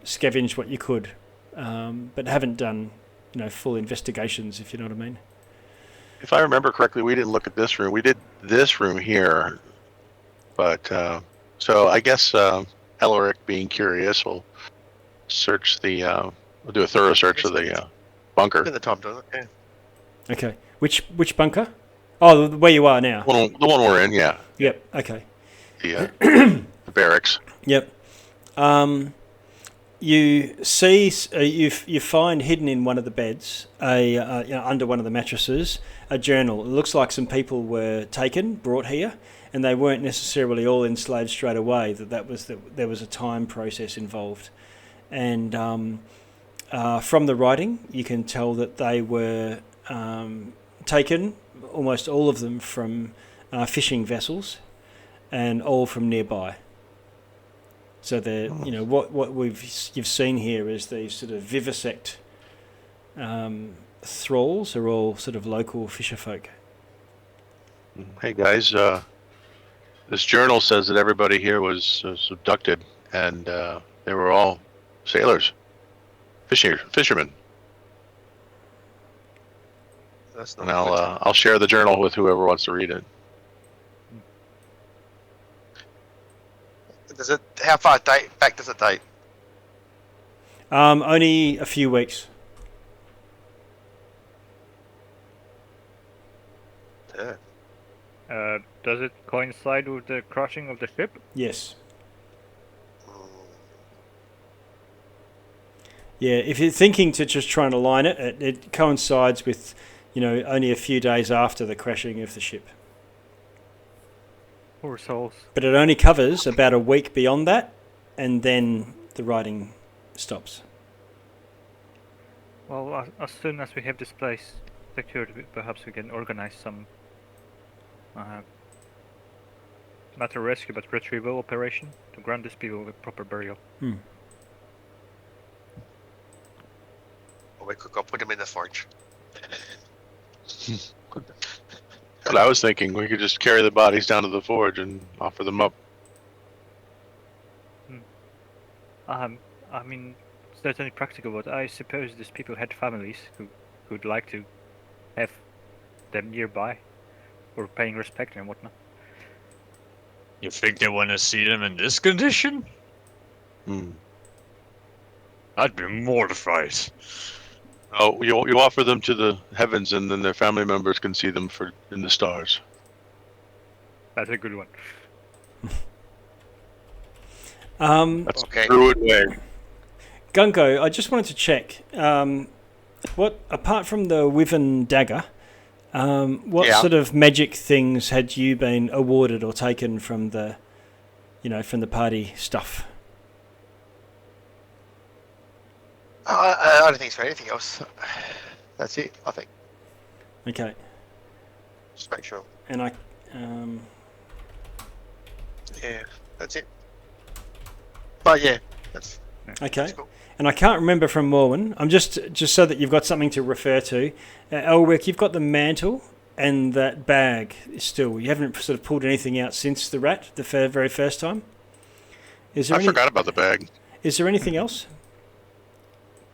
scavenged what you could, but haven't done full investigations, if you know what I mean. If I remember correctly, we didn't look at this room. We did this room here, but so I guess Elric, being curious, will search we'll do a thorough search of the bunker. In the time, doesn't it? Yeah. Okay, which bunker? Oh, where you are now. The one we're in, yeah. Yep. Okay. The barracks. Yep. You see, you find hidden in one of the beds, under one of the mattresses, a journal. It looks like some people were brought here, and they weren't necessarily all enslaved straight away. There was a time process involved, and from the writing, you can tell that they were taken. Almost all of them from fishing vessels, and all from nearby. So what you've seen here is these sort of vivisect thralls are all sort of local fisher folk. Hey guys, this journal says that everybody here was abducted, and they were all sailors, fishermen. And I'll share the journal with whoever wants to read it. How far back does it date? Only a few weeks. Yeah. Does it coincide with the crashing of the ship? Yes. Yeah, if you're thinking to just try and align it, it coincides with, only a few days after the crashing of the ship. Poor souls. But it only covers about a week beyond that, and then the writing stops. Well, as soon as we have this place secured, perhaps we can organize some not a rescue but retrieval operation to grant these people with proper burial. Or we could go put them in the forge. What I was thinking, we could just carry the bodies down to the forge and offer them up. I mean, certainly practical, but I suppose these people had families who would like to have them nearby, or paying respect and whatnot. You think they want to see them in this condition? I'd be mortified. Oh, you offer them to the heavens, and then their family members can see them in the stars. That's a good one. That's Okay. a druid way. Gungo, I just wanted to check. What, apart from the Wyvern dagger, what sort of magic things had you been awarded or taken from the, from the party stuff? I don't think it's for anything else. That's it, I think. Okay. Just make sure. And I, Yeah, that's it. But yeah, that's okay. cool. And I can't remember from Morwen. I'm just so that you've got something to refer to. Elric, you've got the mantle and that bag still. You haven't sort of pulled anything out since the rat, the very first time. I forgot about the bag. Is there anything else?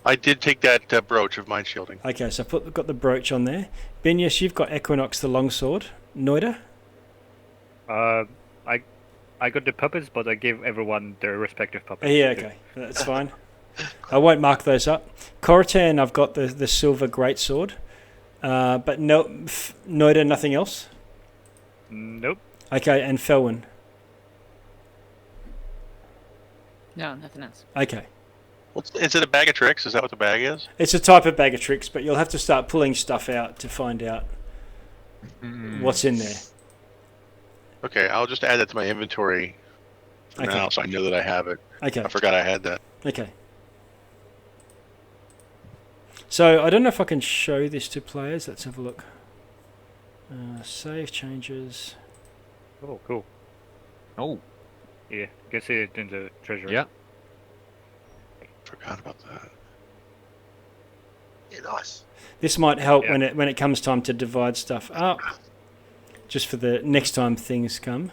I did take that brooch of mind shielding. Okay, so got the brooch on there. Benius, you've got Equinox the longsword. Noida? I got the puppets, but I gave everyone their respective puppets. Yeah, okay, that's fine. I won't mark those up. Coritan, I've got the silver greatsword. But no, Noida, nothing else? Nope. Okay, and Felwyn? No, nothing else. Okay. Is it a bag of tricks? Is that what the bag is? It's a type of bag of tricks, but you'll have to start pulling stuff out to find out what's in there. Okay, I'll just add that to my inventory for now, so I know that I have it. Okay. I forgot I had that. Okay. So I don't know if I can show this to players. Let's have a look. Save changes. Oh, cool. Oh. Yeah, you can see it in the treasury. Yeah. Forgot about that. Yeah, nice. This might help when it comes time to divide stuff up. Just for the next time things come.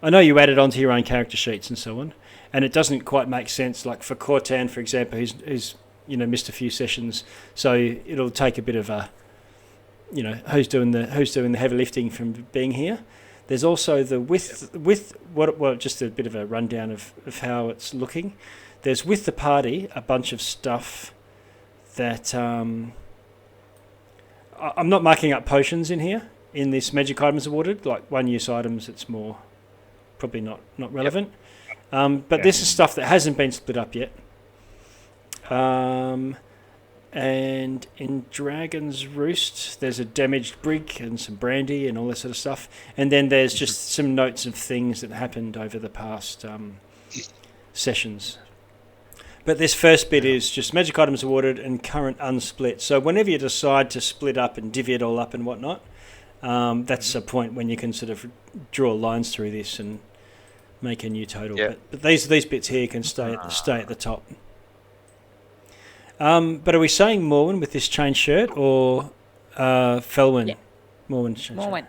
I know you added onto your own character sheets and so on, and it doesn't quite make sense. Like for Cortan, for example, who's missed a few sessions, so it'll take a bit of a, who's doing the heavy lifting from being here. There's also the just a bit of a rundown of how it's looking. There's with the party a bunch of stuff that I'm not marking up potions in here. In this magic items awarded, like one-use items, it's more probably not relevant. But this is stuff that hasn't been split up yet. And in Dragon's Roost, there's a damaged brig and some brandy and all that sort of stuff. And then there's just some notes of things that happened over the past sessions. But this first bit is just magic items awarded and current unsplit. So whenever you decide to split up and divvy it all up and whatnot, that's a point when you can sort of draw lines through this and make a new total. Yeah. But these bits here can stay at the top. But are we saying Morwen with this chain shirt or Felwyn? Yeah. Morwen. Morwen.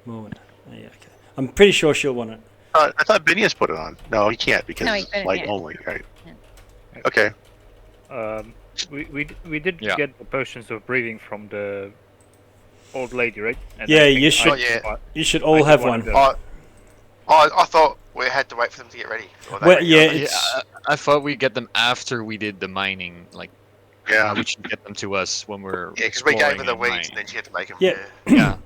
Morwen. Oh, yeah, okay. I'm pretty sure she'll want it. I thought Binius put it on. No, he can't because he it's couldn't, light yeah. only, right? Yeah. Okay. We did get the potions of breathing from the old lady, right? And Yeah, I think you should. Oh, yeah. You should all have one. I thought we had to wait for them to get ready. Or they Well, were yeah, ready. it's I thought we'd get them after we did the mining. Like, Yeah. we should get them to us when we're. Yeah, because we gave her the exploring weeds and then she had to make them. Yeah. Yeah.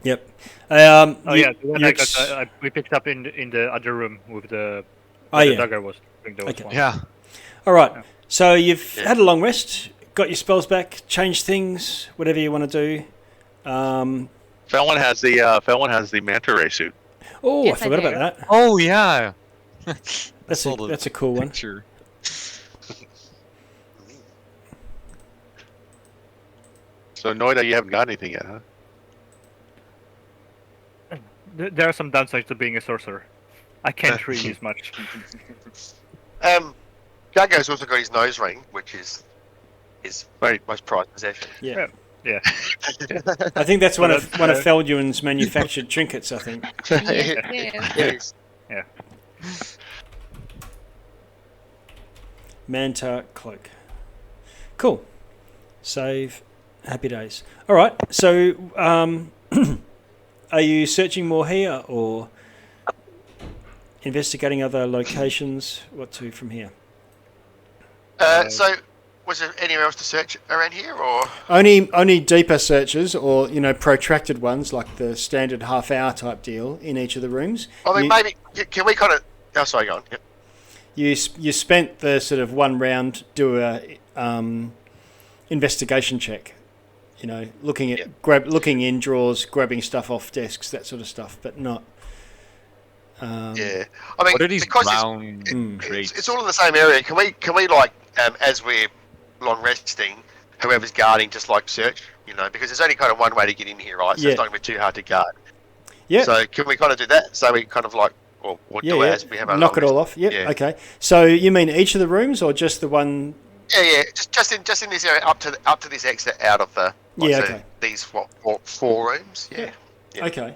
Yep. Oh yeah, the one you I got, we picked up in the other room with the Oh, the yeah. dagger was doing those Okay. ones. Yeah. All right. So you've had a long rest, got your spells back, changed things, whatever you want to do. Felon has the manta ray suit. Oh, Yes, I forgot I do. about that. Oh yeah. That's a cool one. Picture. So Noida, you haven't got anything yet, huh? There are some downsides to being a sorcerer. I can't really use much. Jago's also got his nose ring, which is his most prized possession. Yeah. Yeah. I think that's one of Feldun's manufactured trinkets, I think. Yes. Yes. Manta cloak. Cool. Save. Happy days. All right. So, are you searching more here or investigating other locations? What to from here? So, was there anywhere else to search around here, or Only deeper searches, or protracted ones like the standard half-hour type deal in each of the rooms. I mean, maybe can we kind of? Oh, sorry, go on. Yep. You spent the sort of one round do a investigation check. Looking at looking in drawers, grabbing stuff off desks, that sort of stuff, but not. Yeah, I mean, What are these because brown crates? it's all in the same area. Can we like as we're long resting, whoever's guarding just like search, because there's only kind of one way to get in here, right? So it's not going to be too hard to guard. Yeah. So can we kind of do that? So we kind of like, or do it as we have our knock it long all rest? off. Yeah. Okay. So you mean each of the rooms, or just the one? Yeah. Just in this area up to this exit out of the. Okay. These four rooms. Yeah. Okay.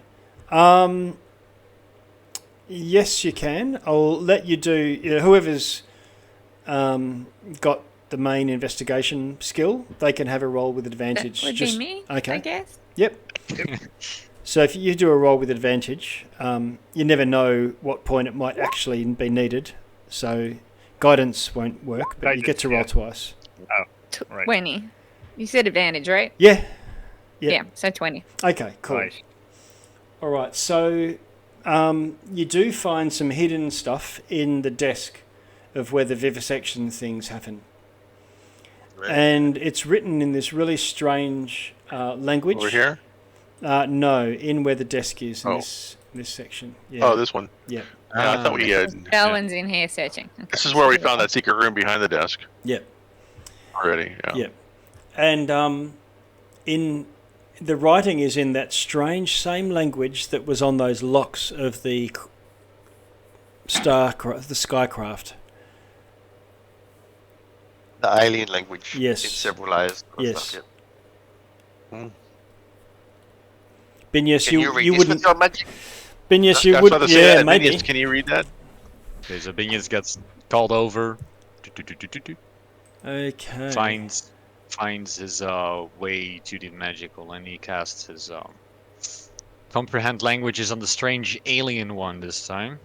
Yes, you can. I'll let you do. Whoever's got the main investigation skill, they can have a roll with advantage. That would be me, Okay. I guess. Yep. So if you do a roll with advantage, you never know what point it might actually be needed. So guidance won't work, but you get to roll twice. Oh, right. 20. You said advantage, right? Yeah. Yeah, so 20. Okay, cool. Right. All right, so you do find some hidden stuff in the desk of where the vivisection things happen. Right. And it's written in this really strange language. Over here? No, in where the desk is in this section. Yeah. Oh, this one. Yeah. Yeah, I thought we had. Felon's in here searching. Okay. This is where we found that secret room behind the desk Yeah. already. Yeah. Yeah. And in the writing is in that strange same language that was on those locks of the skycraft. The alien language. Yes. In several layers. Yes. Stuff, yeah. Binius, Can you read you this wouldn't. with your magic? Binius, you That's would. what I say Yeah, that. maybe. Binius, can you read that? Okay, so Binius gets called over. Okay. Finds his way to the magical, and he casts his comprehend languages on the strange alien one this time.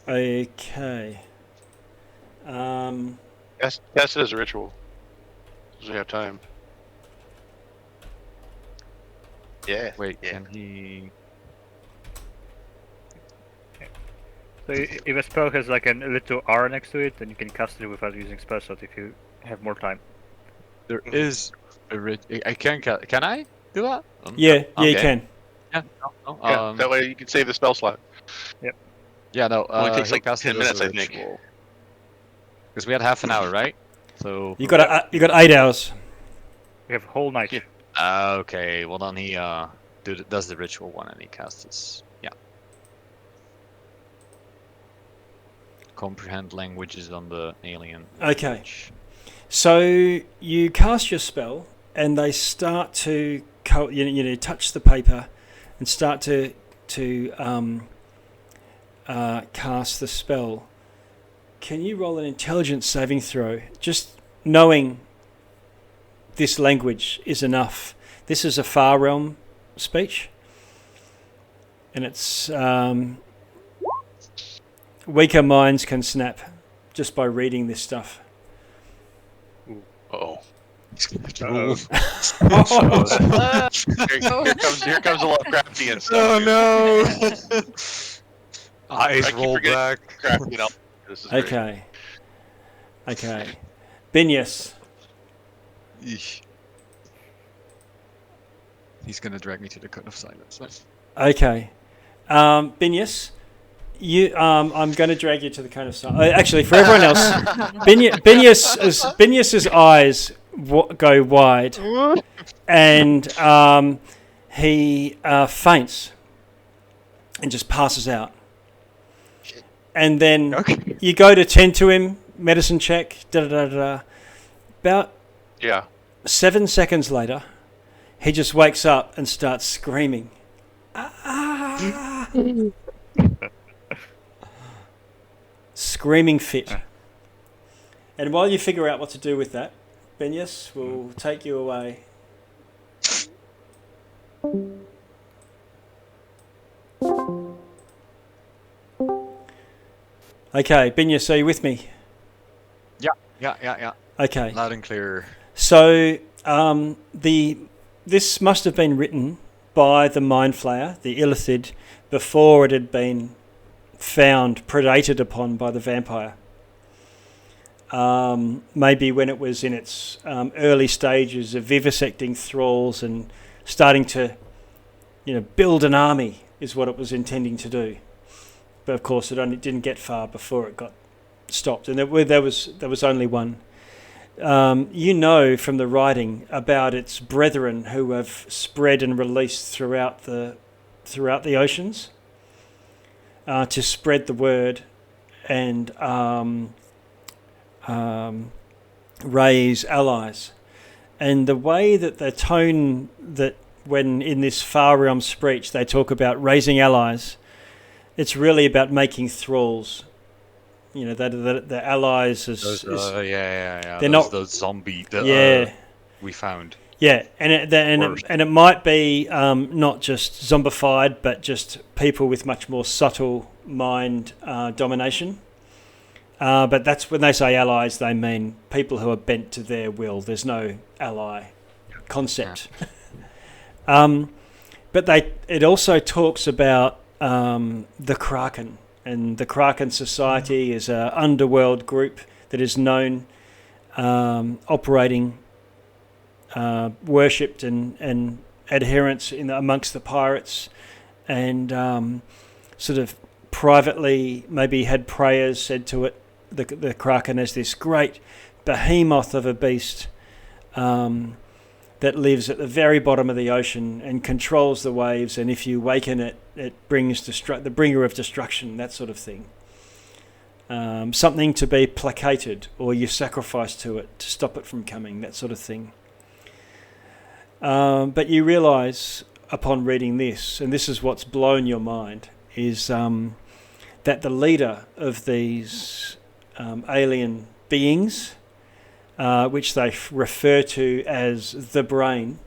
Okay. Cast it as a ritual. Because we have time. Yeah. Wait, Yeah. can he? So if a spell has like a little R next to it, then you can cast it without using spell slot if you have more time. There is a I can I do that? Yeah, you Okay. can. Yeah. No, Yeah, that way you can save the spell slot. Yeah, no. Only takes he'll like cast 10 it as minutes, a I think. ritual. Because we had half an hour, right? So. You got 8 hours. We have whole night. Yeah. Okay, well then he does the ritual one and he casts his comprehend languages on the alien. Okay. language. So you cast your spell, and they start to touch the paper, and start to cast the spell. Can you roll an intelligence saving throw? Just knowing this language is enough. This is a Far Realm speech, and it's weaker minds can snap just by reading this stuff. Uh-oh. Oh. Here comes a Lovecraftian stuff. Oh no! Eyes I keep roll forgetting back. Lovecraftian. This is great. Okay. Binius. Eesh. He's going to drag me to the Cone of Silence. Okay. Binius, I'm going to drag you to the Cone of Silence. Actually, for everyone else, Binius's eyes go wide, and he faints and just passes out. And then you go to tend to him, medicine check, About 7 seconds later, he just wakes up and starts screaming. Screaming fit. And while you figure out what to do with that, Benius will take you away. Okay, Benius, are you with me? Yeah. Okay. Loud and clear. So this must have been written by the Mind Flayer, the Illithid, before it had been found, predated upon by the vampire. Maybe when it was in its early stages of vivisecting thralls and starting to, build an army is what it was intending to do. But of course, it didn't get far before it got stopped, and there was only one. From the writing about its brethren who have spread and released throughout the oceans to spread the word and raise allies. And the way that the tone that when in this Far Realm speech they talk about raising allies, it's really about making thralls. The allies they're not those zombies that we found. Yeah, and it might be not just zombified, but just people with much more subtle mind domination. But that's when they say allies, they mean people who are bent to their will. There's no ally concept. But it also talks about the Kraken. And the Kraken Society is an underworld group that is known, operating, worshipped and adherents amongst the pirates, and sort of privately maybe had prayers said to it. The Kraken as this great behemoth of a beast that lives at the very bottom of the ocean and controls the waves, and if you waken it, it brings the bringer of destruction, that sort of thing. Something to be placated, or you sacrifice to it to stop it from coming, that sort of thing. But you realise upon reading this, and this is what's blown your mind, is that the leader of these alien beings, which they refer to as the brain,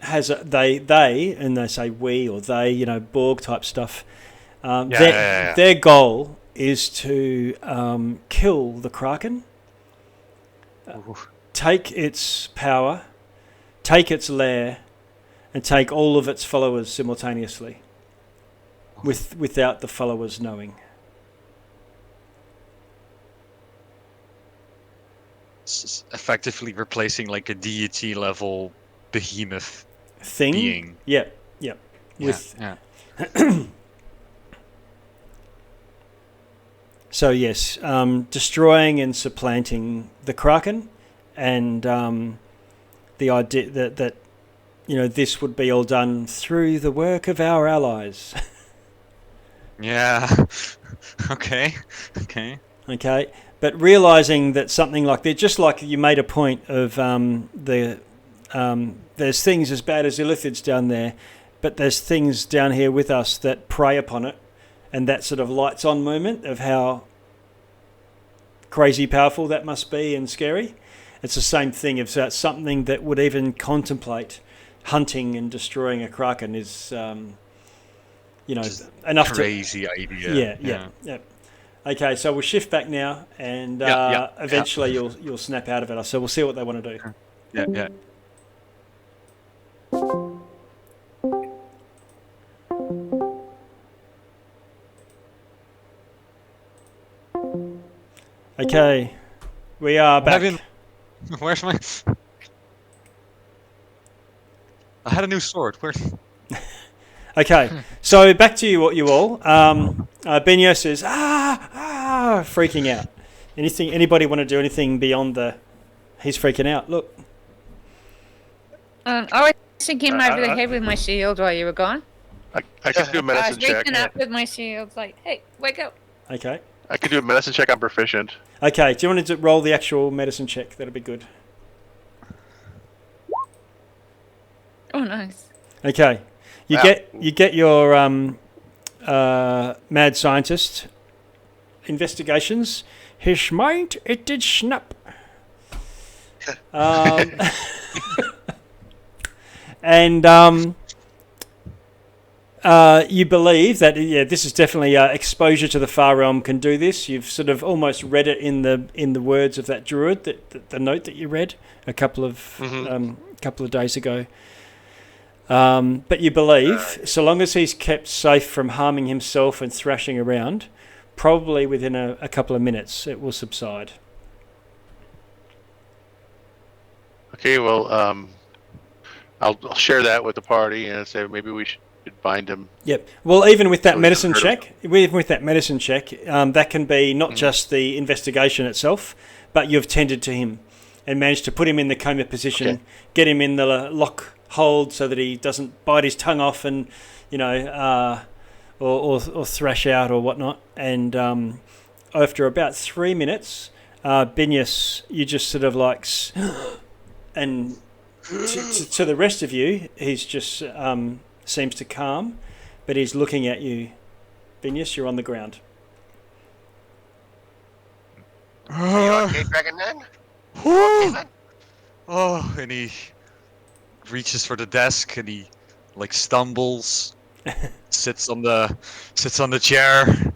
has they and they say we or they, Borg type stuff. Their goal is to kill the Kraken, take its power, take its lair, and take all of its followers simultaneously, without the followers knowing. Effectively replacing like a deity level behemoth thing. Being. Yeah. So yes, destroying and supplanting the Kraken, and the idea that this would be all done through the work of our allies. Yeah. Okay. But realising that something like that, just like you made a point of there's things as bad as Illithids down there, but there's things down here with us that prey upon it, and that sort of lights on moment of how crazy powerful that must be and scary. It's the same thing. If that's something that would even contemplate hunting and destroying a Kraken is, just enough crazy to... idea. Yeah. Okay, so we'll shift back now, and eventually you'll snap out of it. So we'll see what they want to do. Yeah. Okay, we are back. Where's my... I had a new sword. Where? Okay, so back to you all. Benyos is freaking out. Anybody want to do anything beyond the... He's freaking out, look. I was thinking him over the head with my shield while you were gone. I could do a I medicine was check. reaching up with my shield, like, hey, wake up. Okay. I could do a medicine check. I'm proficient. Okay, do you want to roll the actual medicine check? That'll be good. Oh, nice. Okay. You get your mad scientist investigations. His mind, it did snap. And you believe that this is definitely exposure to the far realm can do this. You've sort of almost read it in the words of that druid, the note that you read a couple of days ago. But you believe, so long as he's kept safe from harming himself and thrashing around, probably within a couple of minutes it will subside. Okay, well, I'll share that with the party and say maybe we should bind him. Yep. Well, even with that So medicine check, that can be not just the investigation itself, but you've tended to him and managed to put him in the coma position, get him in the lock hold so that he doesn't bite his tongue off and, or thrash out or whatnot. And after about 3 minutes, Binyas, you just sort of like, and to the rest of you, he's just seems to calm, but he's looking at you. Binyas, you're on the ground. Are you okay, Dragon Man? Oh, and he reaches for the desk and he like stumbles, sits on the chair,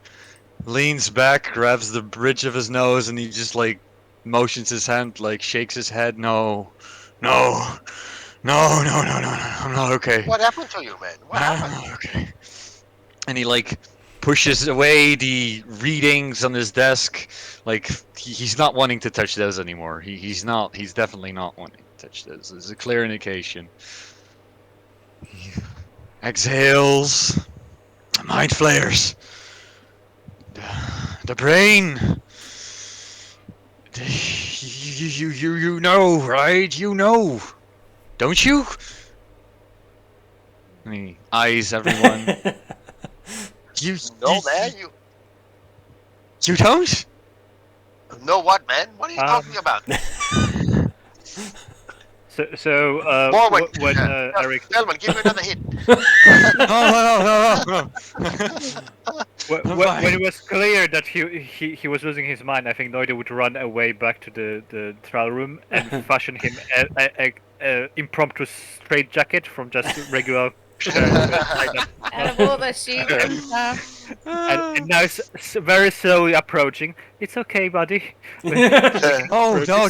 leans back, grabs the bridge of his nose, and he just like motions his hand, like shakes his head. No, I'm not okay. What happened to you, man? What happened? I'm not okay. And he like pushes away the readings on his desk. Like he's not wanting to touch those anymore. He's definitely not wanting to touch those. There's a clear indication. He exhales. The mind flares. The brain. You know, right? You know. Don't you? And he eyes everyone. You man, you don't? know what, man? What are you talking about? When Eric... Gentlemen, give me another hit. No. When it was clear that he was losing his mind, I think Noida would run away back to the trial room and fashion him a impromptu straitjacket from just regular... Out of all the sheep and stuff. And now it's very slowly approaching. It's okay, buddy. Oh, no.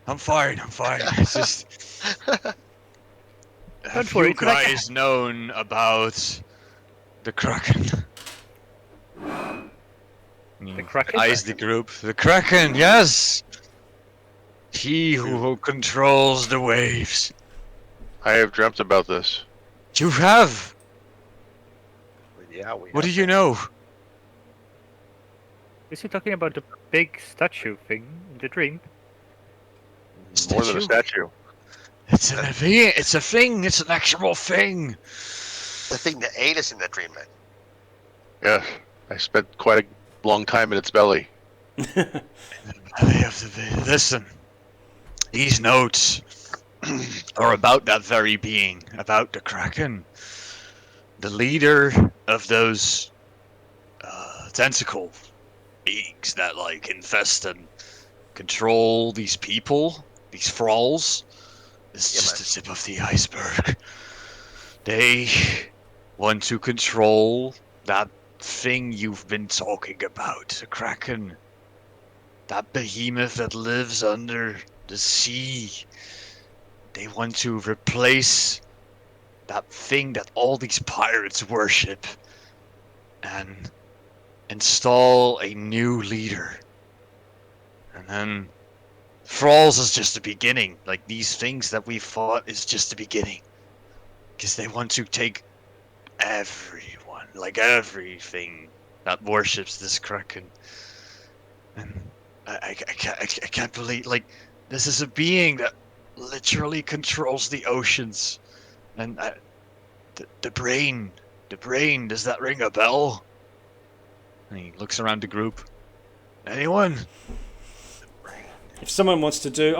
I'm fine. It's just... Have you guys known about the Kraken? The Kraken? Eyes the group. The Kraken, yes! He who controls the waves. I have dreamt about this. You have? Yeah, What do you know? Is he talking about the big statue thing in the dream? More than a statue. It's a thing. It's an actual thing. The thing that ate us in the dream, man. Yeah, I spent quite a long time in its belly. Listen, these notes are about that very being, about the Kraken. The leader of those tentacle beings that like infest and control these people, these thralls, is just the tip of the iceberg. They want to control that thing you've been talking about, the Kraken. That behemoth that lives under the sea. They want to replace that thing that all these pirates worship. And install a new leader. And then Thralls is just the beginning. Like, these things that we fought is just the beginning. Because they want to take everyone, like everything that worships this Kraken. And I can't believe, like, this is a being that literally controls the oceans. And the brain, does that ring a bell? And he looks around the group. Anyone? If someone wants to do,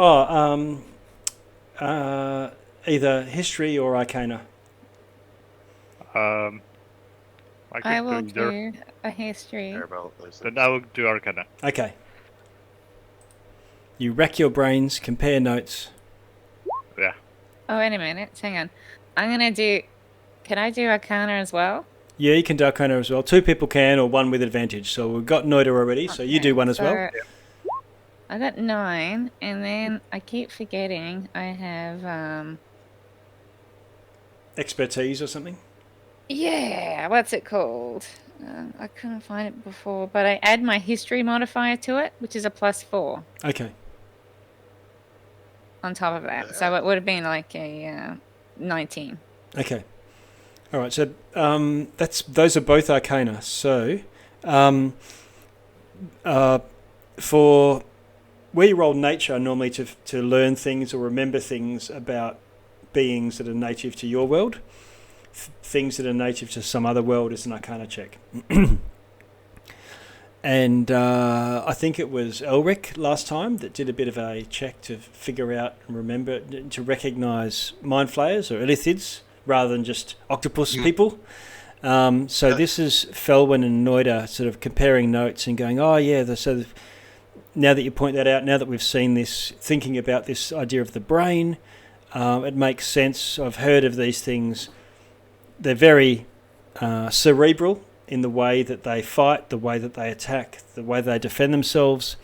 either history or arcana. I will could do do a history. Then I will do Arcana. Okay. You rack your brains, compare notes. Yeah. Oh, wait a minute. Hang on. I'm going to do... Can I do Arcana as well? Yeah, you can do arcana as well. 2 people can, or 1 with advantage. So we've got Noida already, so you do 1 as well. I got 9, and then I keep forgetting I have... Expertise or something? Yeah, what's it called? I couldn't find it before, but I add my history modifier to it, which is a +4. Okay. On top of that. So it would have been like a 19. Okay. All right, so those are both arcana. So for where you roll nature normally to learn things or remember things about beings that are native to your world, things that are native to some other world is an arcana check. And I think it was Elric last time that did a bit of a check to figure out and remember, to recognise mind flayers or illithids rather than just octopus people. So this is Felwyn and Noida sort of comparing notes and going, oh yeah, so now that you point that out, now that we've seen this, thinking about this idea of the brain, it makes sense. I've heard of these things. They're very cerebral in the way that they fight, the way that they attack, the way they defend themselves,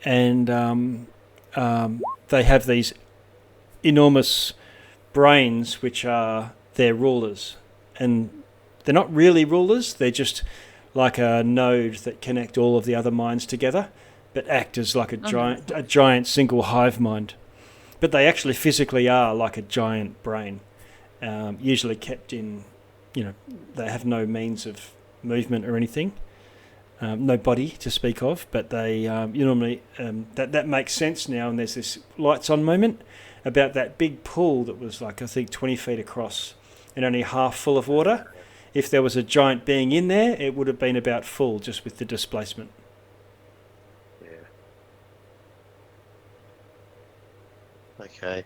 and they have these enormous brains which are their rulers. And they're not really rulers, they're just like a node that connect all of the other minds together, but act as like a giant single hive mind. But they actually physically are like a giant brain, usually kept in, they have no means of movement or anything, no body to speak of, but they normally, that makes sense now, and there's this lights on moment about that big pool that was like, I think, 20 feet across and only half full of water. If there was a giant being in there, it would have been about full just with the displacement. Yeah. Okay.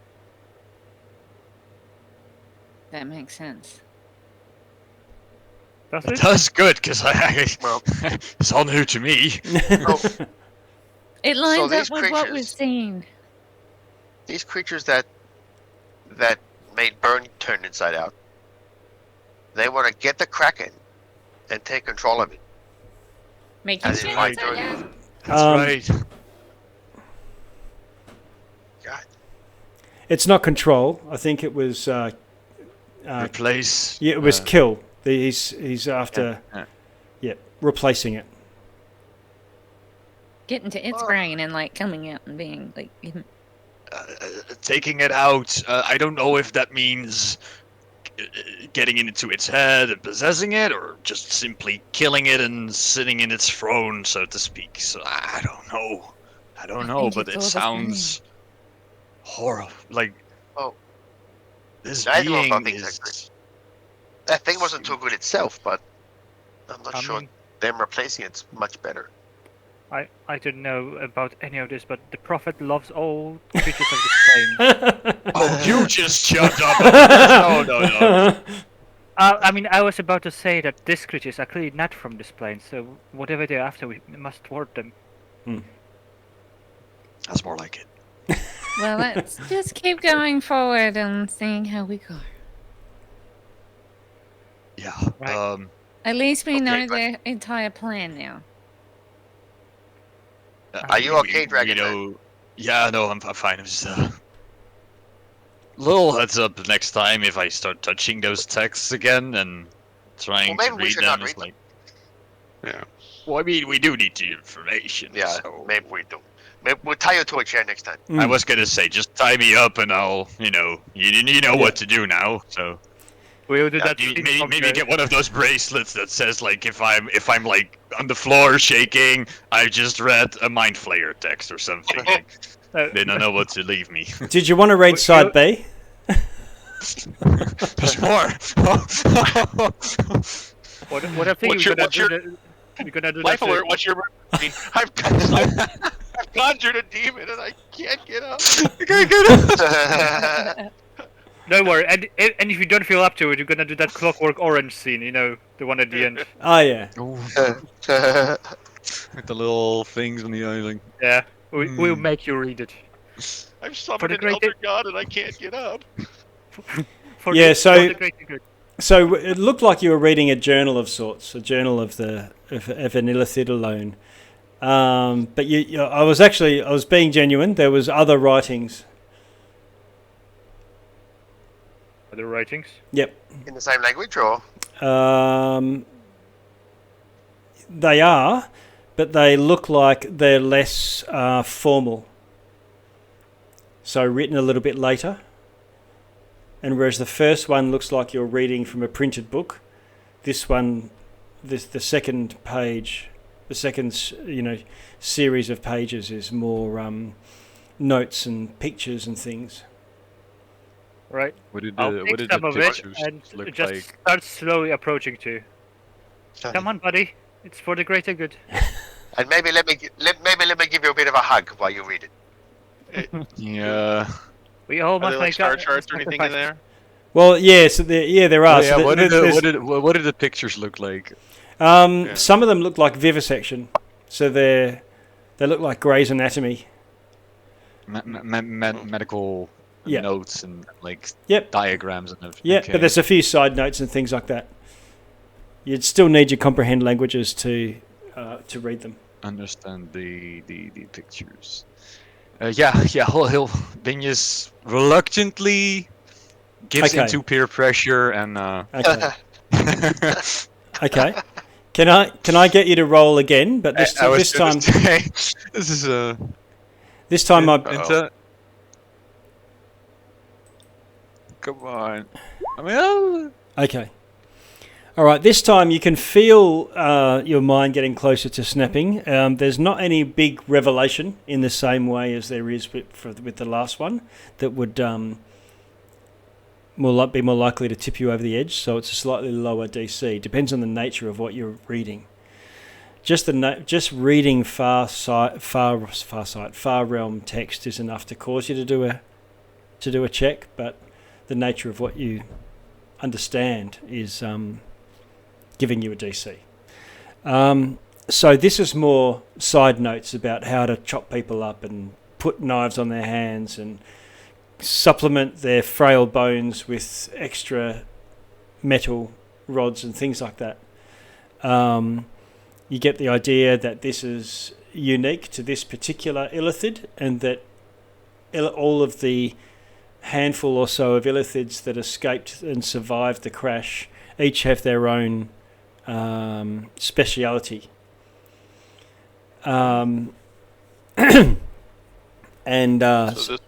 That makes sense. That's good, because it's all new to me. It lines up with what we've seen. These creatures that made Burn turn inside out, they want to get the Kraken and take control of it. Make you turn right. inside out. That's right. God. It's not control. I think it was Replace. Yeah, it was kill. He's after replacing it. Getting to its brain and like coming out and being like taking it out. I don't know if that means getting into its head and possessing it, or just simply killing it and sitting in its throne, so to speak. So I don't know. But it sounds horrible. Like, this being is... That thing wasn't too good itself, but I'm not sure them replacing it's much better. I don't know about any of this, but the Prophet loves all creatures of the plane. Oh, you just jumped up. No. I mean, I was about to say that these creatures are clearly not from this plane, so whatever they're after, we must thwart them. That's more like it. Well, let's just keep going forward and seeing how we go. Yeah. Right. At least we know their entire plan now. Are you okay, Dragon? Yeah, no, I'm fine. I'm just little heads up next time if I start touching those texts again and trying to read them. It's like, Well, I mean, we do need the information. Yeah, So. maybe we do. Maybe we'll tie you to a chair next time. I was gonna say, just tie me up and I'll, you know what to do now. So We'll do Yeah, that. maybe get one of those bracelets that says like if I'm like on the floor shaking, I just read a mind flayer text or something. They don't know what to leave me. Did you want to read side B? There's more. What I think you're gonna do Life that. alert! What's your? I mean, I've conjured a demon and I can't get up. Don't worry, and if you don't feel up to it, you're gonna do that Clockwork Orange scene, the one at the end. Oh yeah. With the little things on the island. Yeah, we'll make you read it. I've summoned an elder god and I can't get up. For Yeah, the- so- for the greater good. So it looked like you were reading a journal of sorts, a journal of an illithid alone. But I was being genuine. There was other writings. Other writings. Yep. In the same language, or They are, but they look like they're less formal. So written a little bit later. And whereas the first one looks like you're reading from a printed book, this one, the second page, the second series of pages is more notes and pictures and things. Right. What did I'll the pick some of it pictures and look just like? start slowly approaching to you. Come on, buddy. It's for the greater good. and maybe let me give you a bit of a hug while you read it. Yeah. We all Are there must like make star a charts or anything in there? Well, yeah, so there are. Oh, yeah. So What did there's- the pictures look like? Some of them look like vivisection, so they look like Grey's Anatomy. Medical Yeah. notes and like Yep. diagrams and everything. Yeah, Okay. but there's a few side notes and things like that. You'd still need you comprehend languages to read them. Understand the pictures. He'll Vinyas reluctantly gives Okay. into peer pressure and Okay. Okay. Can I get you to roll again? But this time, this is this time I. Come on. I mean, Okay. All right. This time you can feel your mind getting closer to snapping. There's not any big revelation in the same way as there is with the last one that would be more likely to tip you over the edge. So it's a slightly lower DC. Depends on the nature of what you're reading. Just reading far realm text is enough to cause you to do a check, but the nature of what you understand is giving you a DC. So this is more side notes about how to chop people up and put knives on their hands and supplement their frail bones with extra metal rods and things like that. You get the idea that this is unique to this particular illithid, and that all of the handful or so of illithids that escaped and survived the crash each have their own speciality. And So this is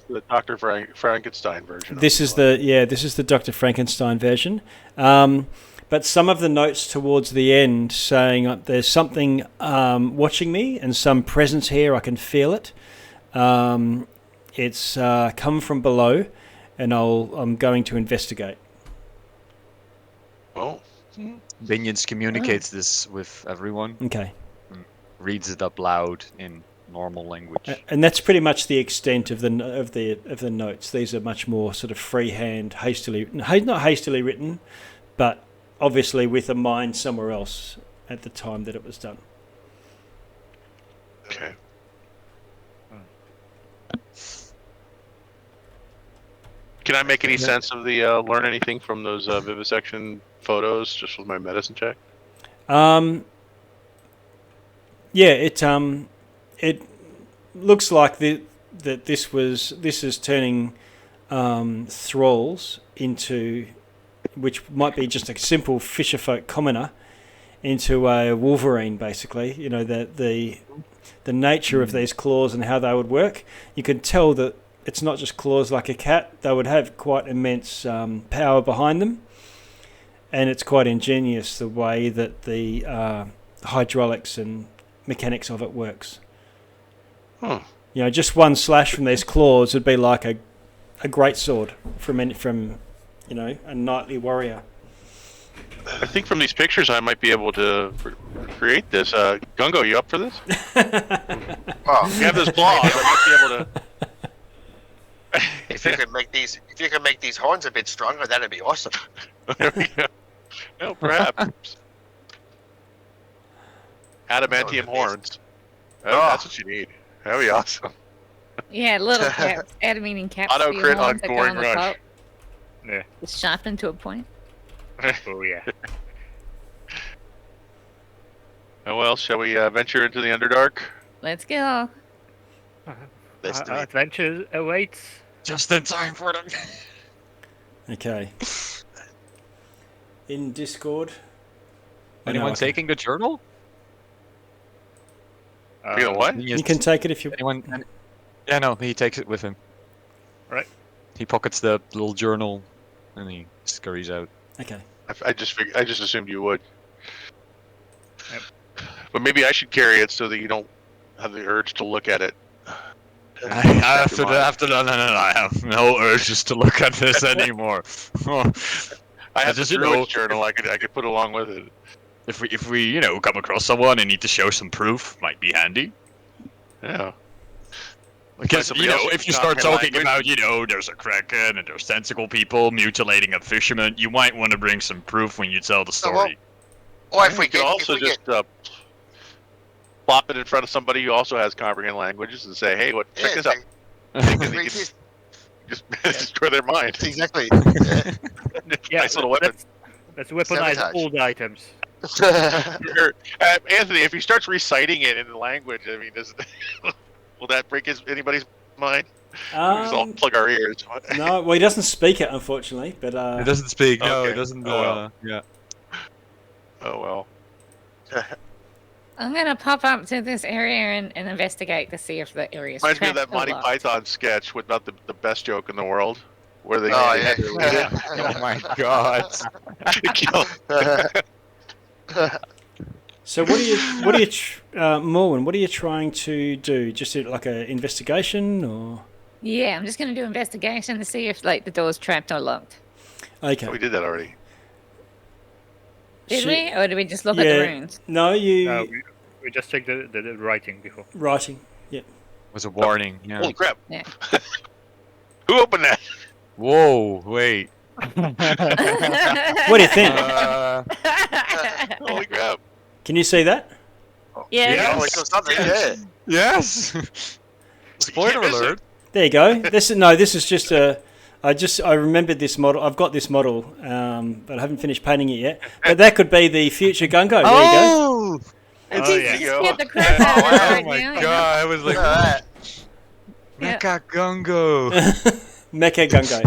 the Dr. Frankenstein version. this is the Dr. Frankenstein version. But some of the notes towards the end saying there's something watching me and some presence here. I can feel it. It's come from below, and I'm going to investigate. Oh. Binions communicates this with everyone. Okay. Reads it up loud in normal language. And that's pretty much the extent of the notes. These are much more sort of freehand, not hastily written, but obviously with a mind somewhere else at the time that it was done. Okay. Can I make any sense of the learn anything from those vivisection photos just with my medicine check? Yeah, it looks like that this is turning thralls into, which might be just a simple fisherfolk commoner, into a Wolverine, basically. You know, the nature of these claws and how they would work. You can tell that it's not just claws like a cat. They would have quite immense power behind them. And it's quite ingenious the way that the hydraulics and mechanics of it works. Huh. You know, just one slash from these claws would be like a great sword from you know, a knightly warrior. I think from these pictures I might be able to create this. Gungo, you up for this? Oh, You have this blog. I might be able to. if you can make these horns a bit stronger, that'd be awesome. There we go. No, perhaps. Adamantium horns. That's what you need. That'd be awesome. Yeah, little caps, adamantium caps. Auto for your crit on horns that go Goring the Rush. top. Yeah. It's sharpened to a point. Oh yeah. Well, shall we venture into the Underdark? Let's go. Let's do Our it. adventure awaits. Just in time for them. Okay. In Discord. Anyone No, taking the journal? You know what? You can take it if you... Anyone? Yeah, no, he takes it with him. Right. He pockets the little journal and he scurries out. Okay. I just assumed you would. Yep. But maybe I should carry it so that you don't have the urge to look at it. After that, I have no urges to look at this anymore. I have just, the you know, Druid's journal I could put along with it. If we you know come across someone and need to show some proof, might be handy. Yeah. Because somebody you know, else if you who start can't talking language. about, you know, there's a kraken and there's tentacle people mutilating a fisherman, you might want to bring some proof when you tell the story. Or if we You could also just plop it in front of somebody who also has comprehend languages and say, "Hey, check this out." Read this. Just destroy their mind. Exactly. Yeah, Nice little weapon. let's weaponize Sabotage. old items. Anthony, if he starts reciting it in the language, I mean, will that break anybody's mind? We just all plug our ears. No, well, he doesn't speak it, unfortunately, but... It doesn't speak. No, Okay. it doesn't. Oh, well. Yeah. Oh well. I'm gonna pop up to this area and investigate to see if the area's Reminds me of trapped that or Monty locked. Python sketch with about the best joke in the world, where they Oh, had yeah. to lead it. Oh my god. To kill. So what are you, Morwen, what are you trying to do? Just like an investigation, or? Yeah, I'm just gonna do investigation to see if like the door's trapped or locked. Okay. We did that already. Did She- we, or did we just look at the runes? No, you No, we just checked the writing before. writing. Yeah. Was a warning. Yeah. Holy crap! Yeah. Who opened that? Whoa. Wait. What do you think? Holy crap! Can you see that? Yeah. Yeah. Oh, we saw something. Yeah. Yes. Spoiler miss it. alert. There you go. This is just a. I remembered this model. I've got this model, but I haven't finished painting it yet. But that could be the future Gungo. There you go. It's Oh, easy yeah. to go. Get the crap out of it Oh right my now. god! I was Look like, at that. Yeah. Mecha Gungo. Mecha Gungo.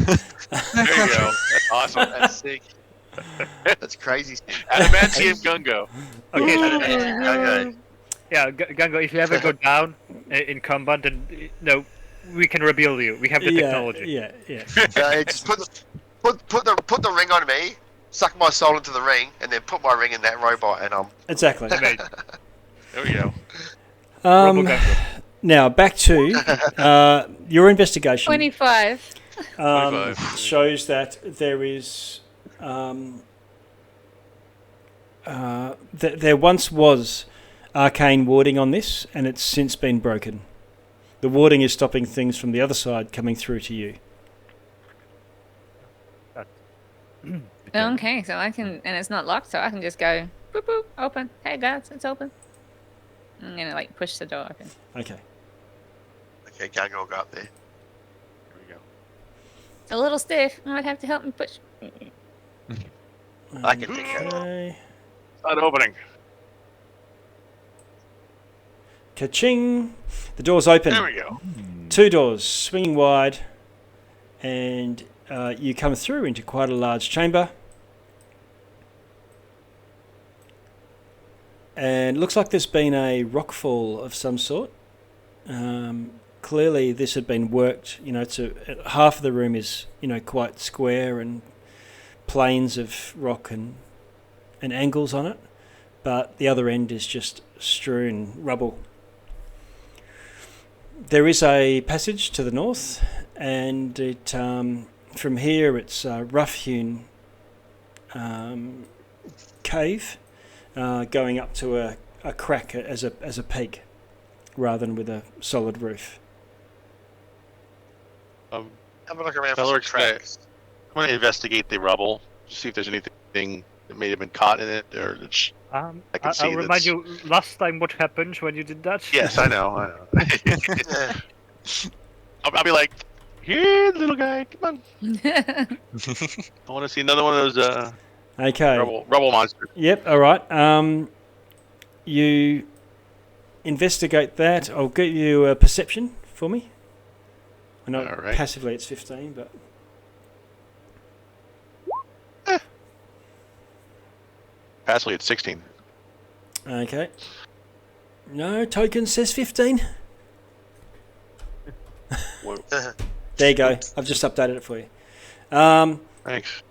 There you go. That's awesome. That's sick. That's crazy. Adamantium Gungo. Okay, so, Okay. yeah, Gango, if you ever go down in combat, then we can rebuild you. We have the technology. Yeah. Just put the ring on me, suck my soul into the ring, and then put my ring in that robot, and Exactly. Amazing. There we go. Robo-Gango. Now back to your investigation. 25. 25. Shows that there is there once was arcane warding on this, and it's since been broken. The warding is stopping things from the other side coming through to you. Okay, so I can, and it's not locked, so I can just go boop boop, open. Hey guys, it's open. I'm gonna like push the door open. Okay. okay, Gango will go up there. There we go. It's a little stiff. You might have to help me push. I can pick it. Okay. It's not opening. Ka-ching! The door's open. There we go. 2 doors, swinging wide, and you come through into quite a large chamber. and it looks like there's been a rockfall of some sort. Clearly, this had been worked. Half of the room is quite square and planes of rock and angles on it, but the other end is just strewn rubble. There is a passage to the north, and it from here it's a rough-hewn cave going up to a crack as a peak, rather than with a solid roof. Have a look around for some Valoric's tracks. I'm going to investigate the rubble, see if there's anything that may have been caught in it, or it's... I'll see remind you last time what happened when you did that. Yes, I know. I'll be like, here, little guy, come on. I want to see another one of those Okay. rubble monsters. Yep. All right. You investigate that. I'll get you a perception for me. I know All right. passively it's 15, but Passively, it's 16. okay. No, token says 15. Whoa. There you go. I've just updated it for you. Thanks.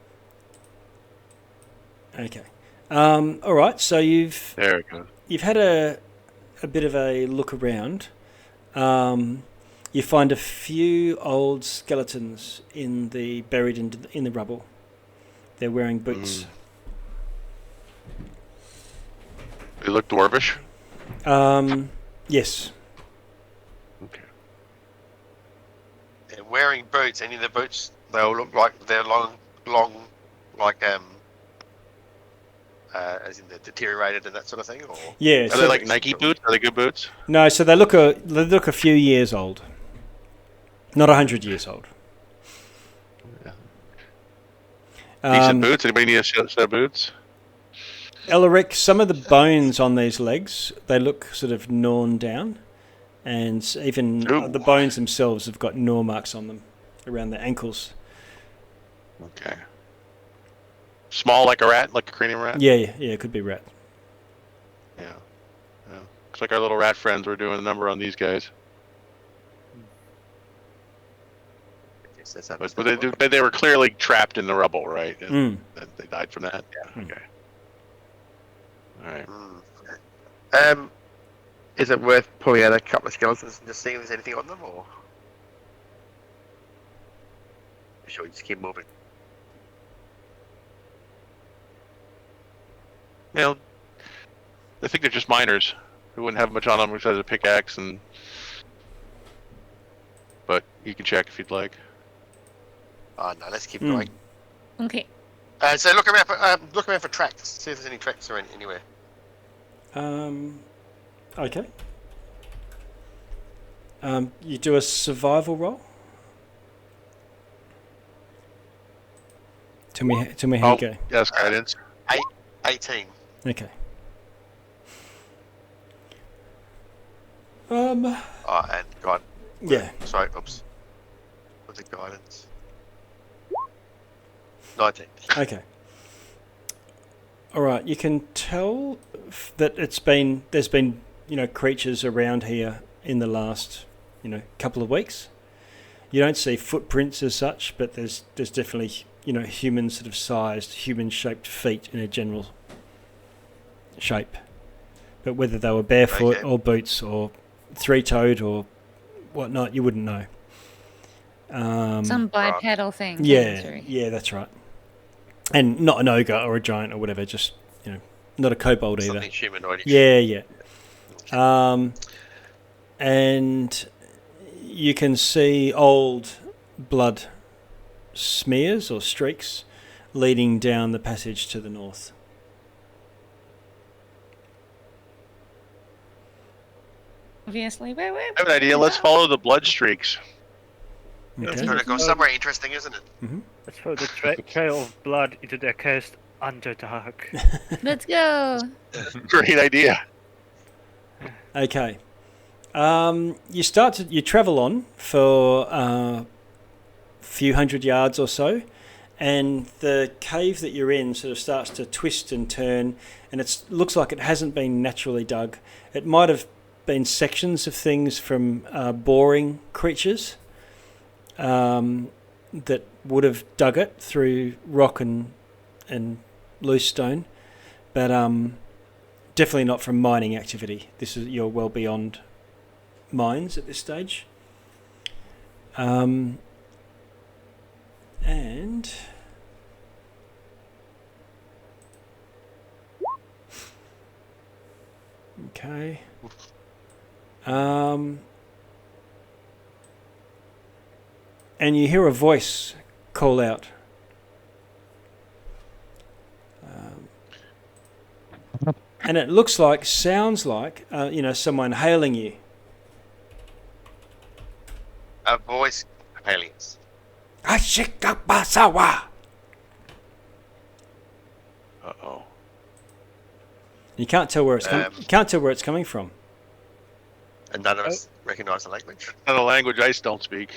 Okay. All right. So you've There we go. had a bit of a look around. You find a few old skeletons buried in the rubble. They're wearing boots. They look dwarvish. Yes. Okay. They're wearing boots. Any of the boots, they all look like they're long, like as in they're deteriorated and that sort of thing. Or Yeah. Are they like Nike boots? Are they good boots? No, so they look a few years old. Not 100 years old. Decent boots? Anybody need a set of boots? Elric, some of the bones on these legs, they look sort of gnawn down, and even the bones themselves have got gnaw marks on them around the ankles. Okay. Small like a rat, like a cranium rat? Yeah, it could be rat. Yeah. Looks like our little rat friends were doing a number on these guys. But they were clearly trapped in the rubble, right? And they died from that? Yeah, okay. Alright. Is it worth pulling out a couple of skeletons and just seeing if there's anything on them, or should we just keep moving? I think they're just miners who wouldn't have much on them besides a pickaxe, but you can check if you'd like. Oh no, let's keep going. Okay. So look around for tracks. See if there's any tracks or anywhere. Okay. You do a survival roll. Tell me how you go. Yes, guidance. 18. Okay. And guidance. Yeah. Sorry, oops. What's the guidance? 19. Okay. All right. You can tell that there's been creatures around here in the last couple of weeks. You don't see footprints as such, but there's definitely human sort of sized, human shaped feet in a general shape. But whether they were barefoot or boots or three-toed or whatnot, you wouldn't know. Some bipedal thing. Yeah, that's right. And not an ogre or a giant or whatever, just not a kobold either. Something humanoid. Yeah. And you can see old blood smears or streaks leading down the passage to the north. Obviously, wait. I have an idea. Let's follow the blood streaks. Okay. It's going to go somewhere interesting, isn't it? Mm-hmm. Let's follow the trail of blood into the cursed Underdark. Let's go. Great idea. Okay. You travel on for a few hundred yards or so, and the cave that you're in sort of starts to twist and turn, and it looks like it hasn't been naturally dug. It might have been sections of things from boring creatures that would have dug it through rock and loose stone, but definitely not from mining activity. You're well beyond mines at this stage. And okay. And you hear a voice call out. And it sounds like, someone hailing you. A voice hailing us. Ashikabasawa. Uh-oh. You can't tell where it's coming from. And none of us recognise the language. Not a language I don't speak.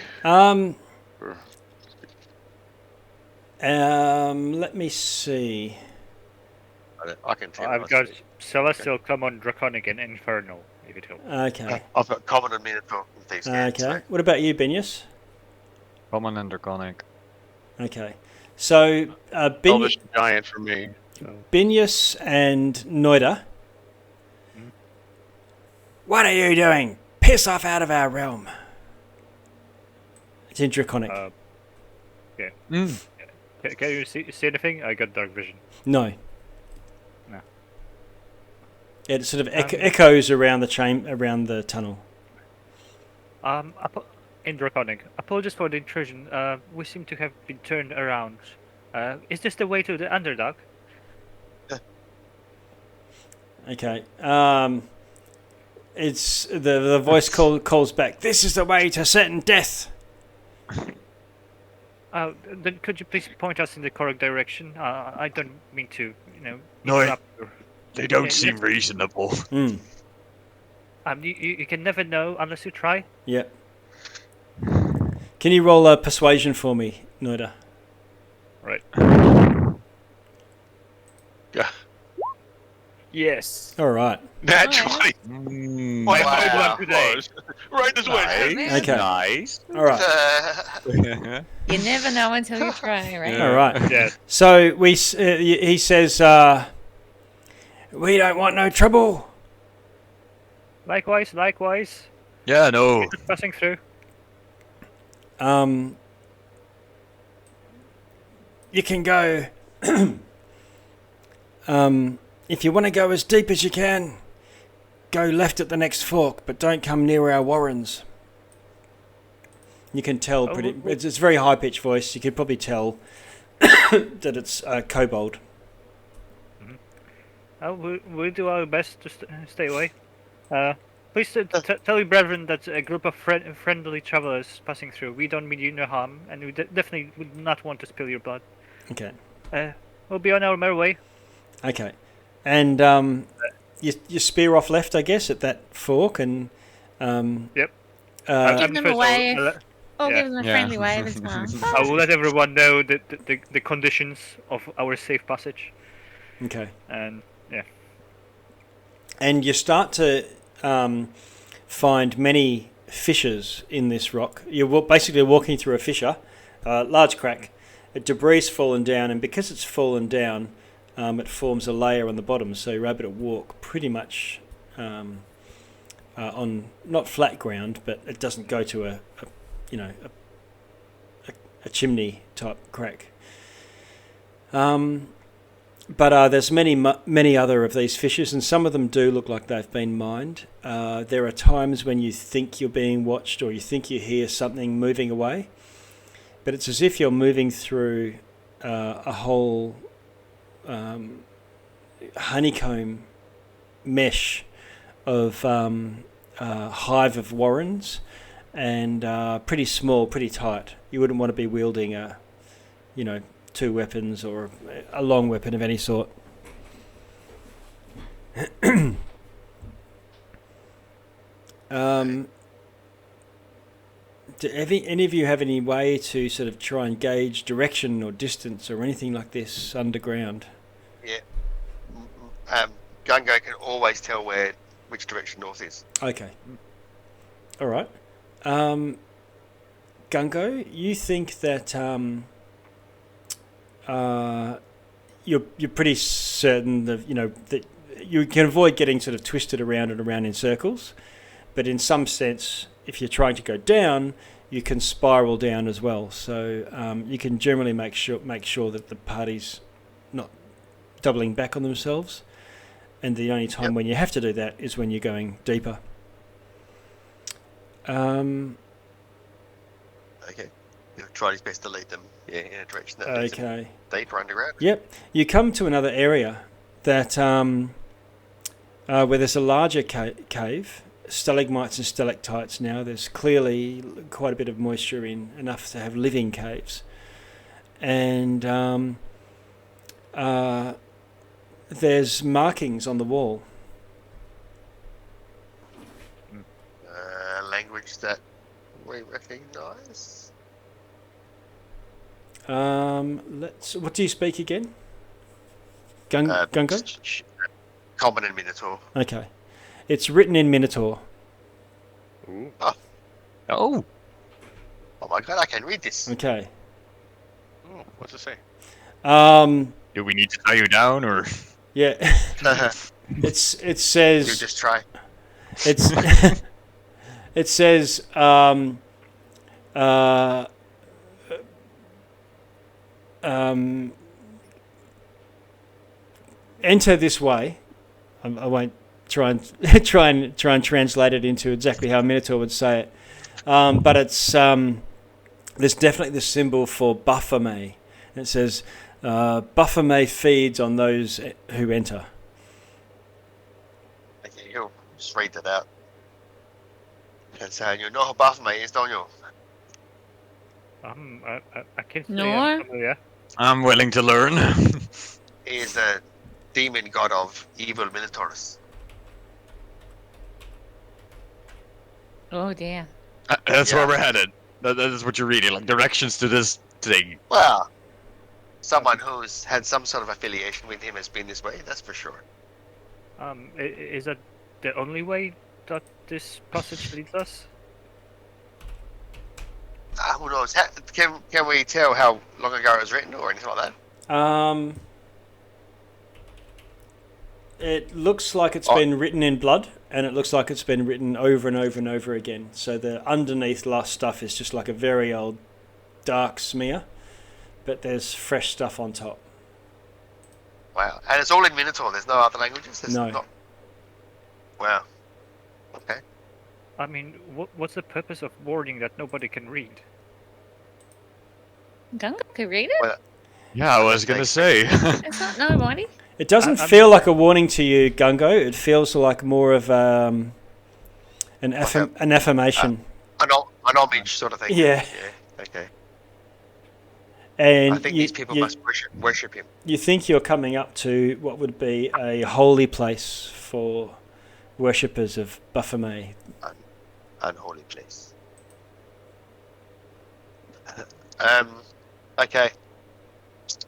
Let me see. I can tell. I've got Celestial, Common, Draconic, and Infernal, if it helps. Okay. I've got Common and Minotaur and Thieves' Cant, Okay. What about you, Benius? Common and Draconic. Okay. So, Elvish giant for me. Benius and Noida. What are you doing? Piss off out of our realm. It's in Draconic. Yeah. Can you see anything? I got dark vision. No. No. It sort of echoes around the tunnel. In Draconic, apologies for the intrusion. We seem to have been turned around. Is this the way to the Underdark? Okay. It's the voice calls back. This is the way to certain death. Then could you please point us in the correct direction? I don't mean to, No, interrupt. they don't seem reasonable. Mm. You can never know unless you try. Yeah. Can you roll a persuasion for me, Noida? Right. Yeah. Yes. All right. Naturally. Wow. Right this way. Okay. Nice. All right. You never know until you try, right? All right. Yeah. So he says, "We don't want no trouble." Likewise. Yeah, no. Just passing through. You can go. If you want to go as deep as you can, go left at the next fork, but don't come near our warrens. You can tell it's a very high pitched voice. You could probably tell that it's kobold. We'll do our best to stay away. Please tell your brethren that a group of friendly travelers passing through. We don't mean you no harm, and we definitely would not want to spill your blood. Okay. We'll be on our merry way. Okay. And you spear off left, I guess, at that fork, and Yep. Give them a wave. Yeah. Give them a friendly wave as well. I will let everyone know the conditions of our safe passage. okay. And yeah. And you start to find many fissures in this rock. You're basically walking through a fissure, large crack. Debris fallen down, and because it's fallen down, it forms a layer on the bottom. So you're able to walk pretty much on not flat ground, but it doesn't go to a chimney type crack. But there's many other of these fissures, and some of them do look like they've been mined. There are times when you think you're being watched, or you think you hear something moving away, but it's as if you're moving through a whole honeycomb mesh of hive of warrens, and pretty small, pretty tight. You wouldn't want to be wielding two weapons or a long weapon of any sort. do any of you have any way to sort of try and gauge direction or distance or anything like this underground? Yeah. Gungo can always tell which direction north is. Okay. All right. Gungo, you think that you're pretty certain that that you can avoid getting sort of twisted around and around in circles, but in some sense, if you're trying to go down, you can spiral down as well. So you can generally make sure that the party's not doubling back on themselves, and the only time when you have to do that is when you're going deeper. Okay. He'll try his best to lead them in a direction that leads them deeper underground. Yep. You come to another area that where there's a larger cave, stalagmites and stalactites now. There's clearly quite a bit of moisture in, enough to have living caves. And there's markings on the wall. Language that we recognise. What do you speak again? Gungo? Common in Minotaur. Okay. It's written in Minotaur. Ooh. Oh. Oh my god, I can read this. Okay. Oh, what's it say? Do we need to tie you down, or? Yeah. It says. You just try. It's. It says. Enter this way. I won't try and translate it into exactly how Minotaur would say it, but it's there's definitely the symbol for Baphomet. It says Baphomet feeds on those who enter. Okay, you'll just read that out. And you know who Baphomet is, don't you? I can say No. I'm familiar. I'm willing to learn. He is the demon god of evil Minotaurs. Oh dear. That's where we're headed. That is what you're reading, like directions to this thing. Well, someone who's had some sort of affiliation with him has been this way, that's for sure. Is that the only way that this passage leads us? Who knows? Can we tell how long ago it was written or anything like that? It looks like it's been written in blood, and it looks like it's been written over and over and over again. So the underneath last stuff is just like a very old dark smear, but there's fresh stuff on top. Wow. And it's all in Minotaur, there's no other languages? There's No. Not... Wow. Okay. I mean, what's the purpose of warning that nobody can read? Gunga could read it? Well, Yeah, I was gonna say. It's not nobody. It doesn't feel like a warning to you, Gungo. It feels like more of an affirmation. An homage sort of thing. Yeah. Okay. And I think these people must worship him. You think you're coming up to what would be a holy place for worshippers of Baphomet. Unholy place. Okay.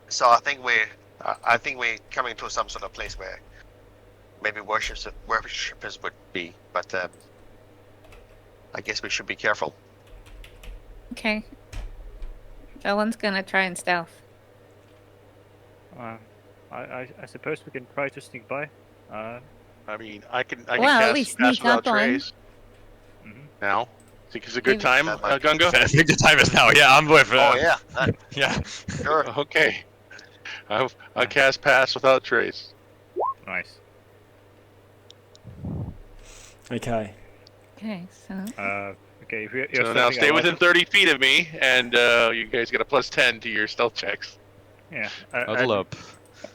So I think we're coming to some sort of place where maybe worshippers would be, but I guess we should be careful. Okay. Dylan's gonna try and stealth. I suppose we can try to sneak by. I mean, I can Well, cast at least pass sneak without up on him. trace now. Think it's a good time, Gunga? I think the time is now. Yeah, I'm going for that. Oh yeah. Yeah. Sure. Okay. I cast pass without trace. Nice. Okay. Okay, so Okay, if you're So now stepping stay out- within 30 feet of me, and you guys get a +10 to your stealth checks. Yeah. Huddle up.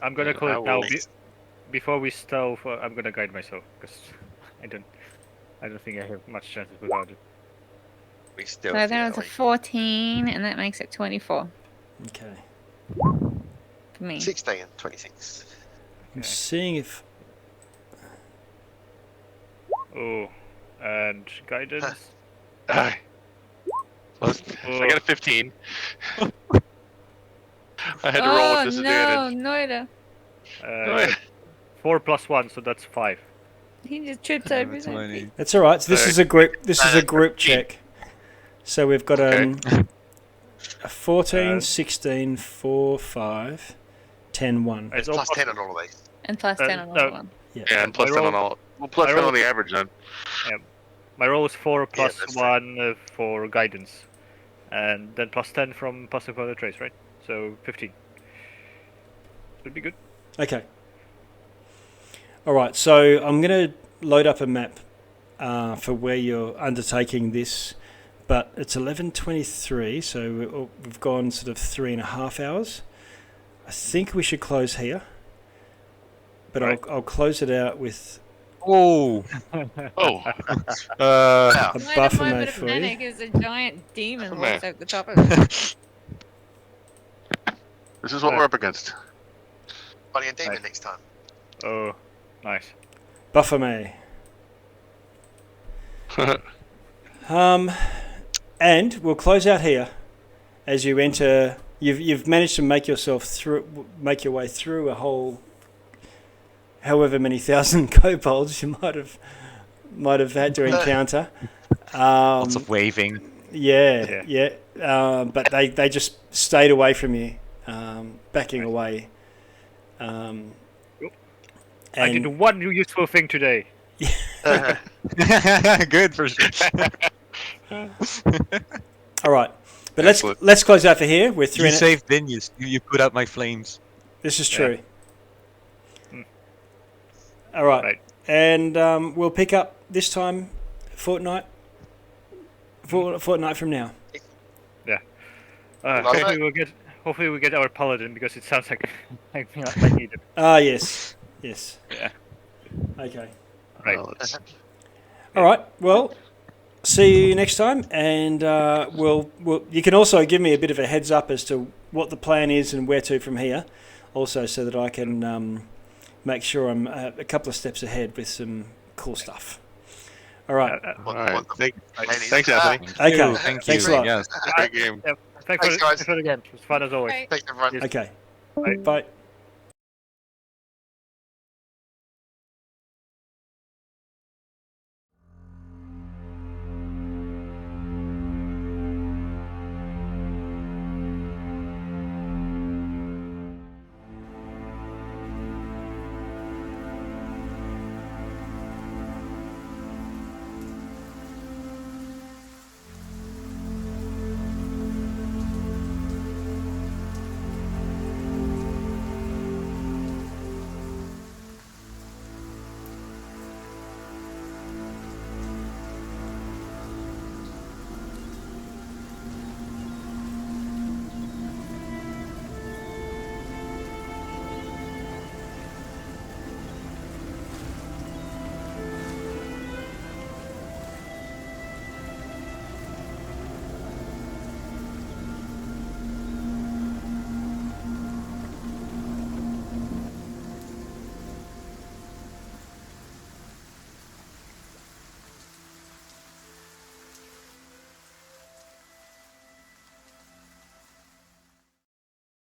I'm gonna call I it now. will- Before we stealth, I'm gonna guide myself because I don't think I have much chances without it. We still. there was a 14, and that makes it 24 Okay. for me. 16 and 26. I'm seeing if... Oh, and guidance. Aye. I got a 15. I had to roll with disadvantage. No, Noida. Oh, 4 plus 1, so that's 5. He just trips over his own feet. That's all right. So this is a group. This is a group check. So we've got a 14, 16, 4, 5, 10, 1. It's plus 10 on all of these. And plus 10 on all no. of them. Yeah, and plus I 10 on rolled- all. Well, plus I 10 on rolled- the average then. My roll is 4 plus that's 1 for guidance, and then plus 10 from passive other traits, right? So 15. Should be good. Okay. All right. So I'm going to load up a map for where you're undertaking this, but it's 11:23, so we've gone sort of 3.5 hours. I think we should close here, but Right. I'll close it out with Oh. Oh. a Right, buffer a moment mate of for you. panic as a giant demon Man. walks over the top of it. This is what we're up against. Fighting a demon Right. next time. Oh, nice. Buffer me. And we'll close out here as you enter. You've managed to make your way through a whole, however many thousand kobolds you might have had to encounter. Lots of waving. Yeah. But they just stayed away from you, backing away. I And did one useful thing today. Good for sure. all right, but Excellent. let's close out for here. We're three. You saved Dinyas. You put out my flames. This is true. Mm. All right. Right. And we'll pick up this time fortnight from now. Hopefully we get our paladin, because it sounds like I need it. Ah, yes. Yeah. Okay. Right. Well, it's- All right. Well, see you next time, and we'll you can also give me a bit of a heads up as to what the plan is and where to from here, also, so that I can make sure I'm a couple of steps ahead with some cool stuff. All right. all right. Thanks, Thanks, Anthony. Okay. Thank Thanks you. a lot. Yes. Great game. Yeah, Thanks, guys. for the game. It was fun as always. Right. Thanks, everyone. Okay. Bye. Bye.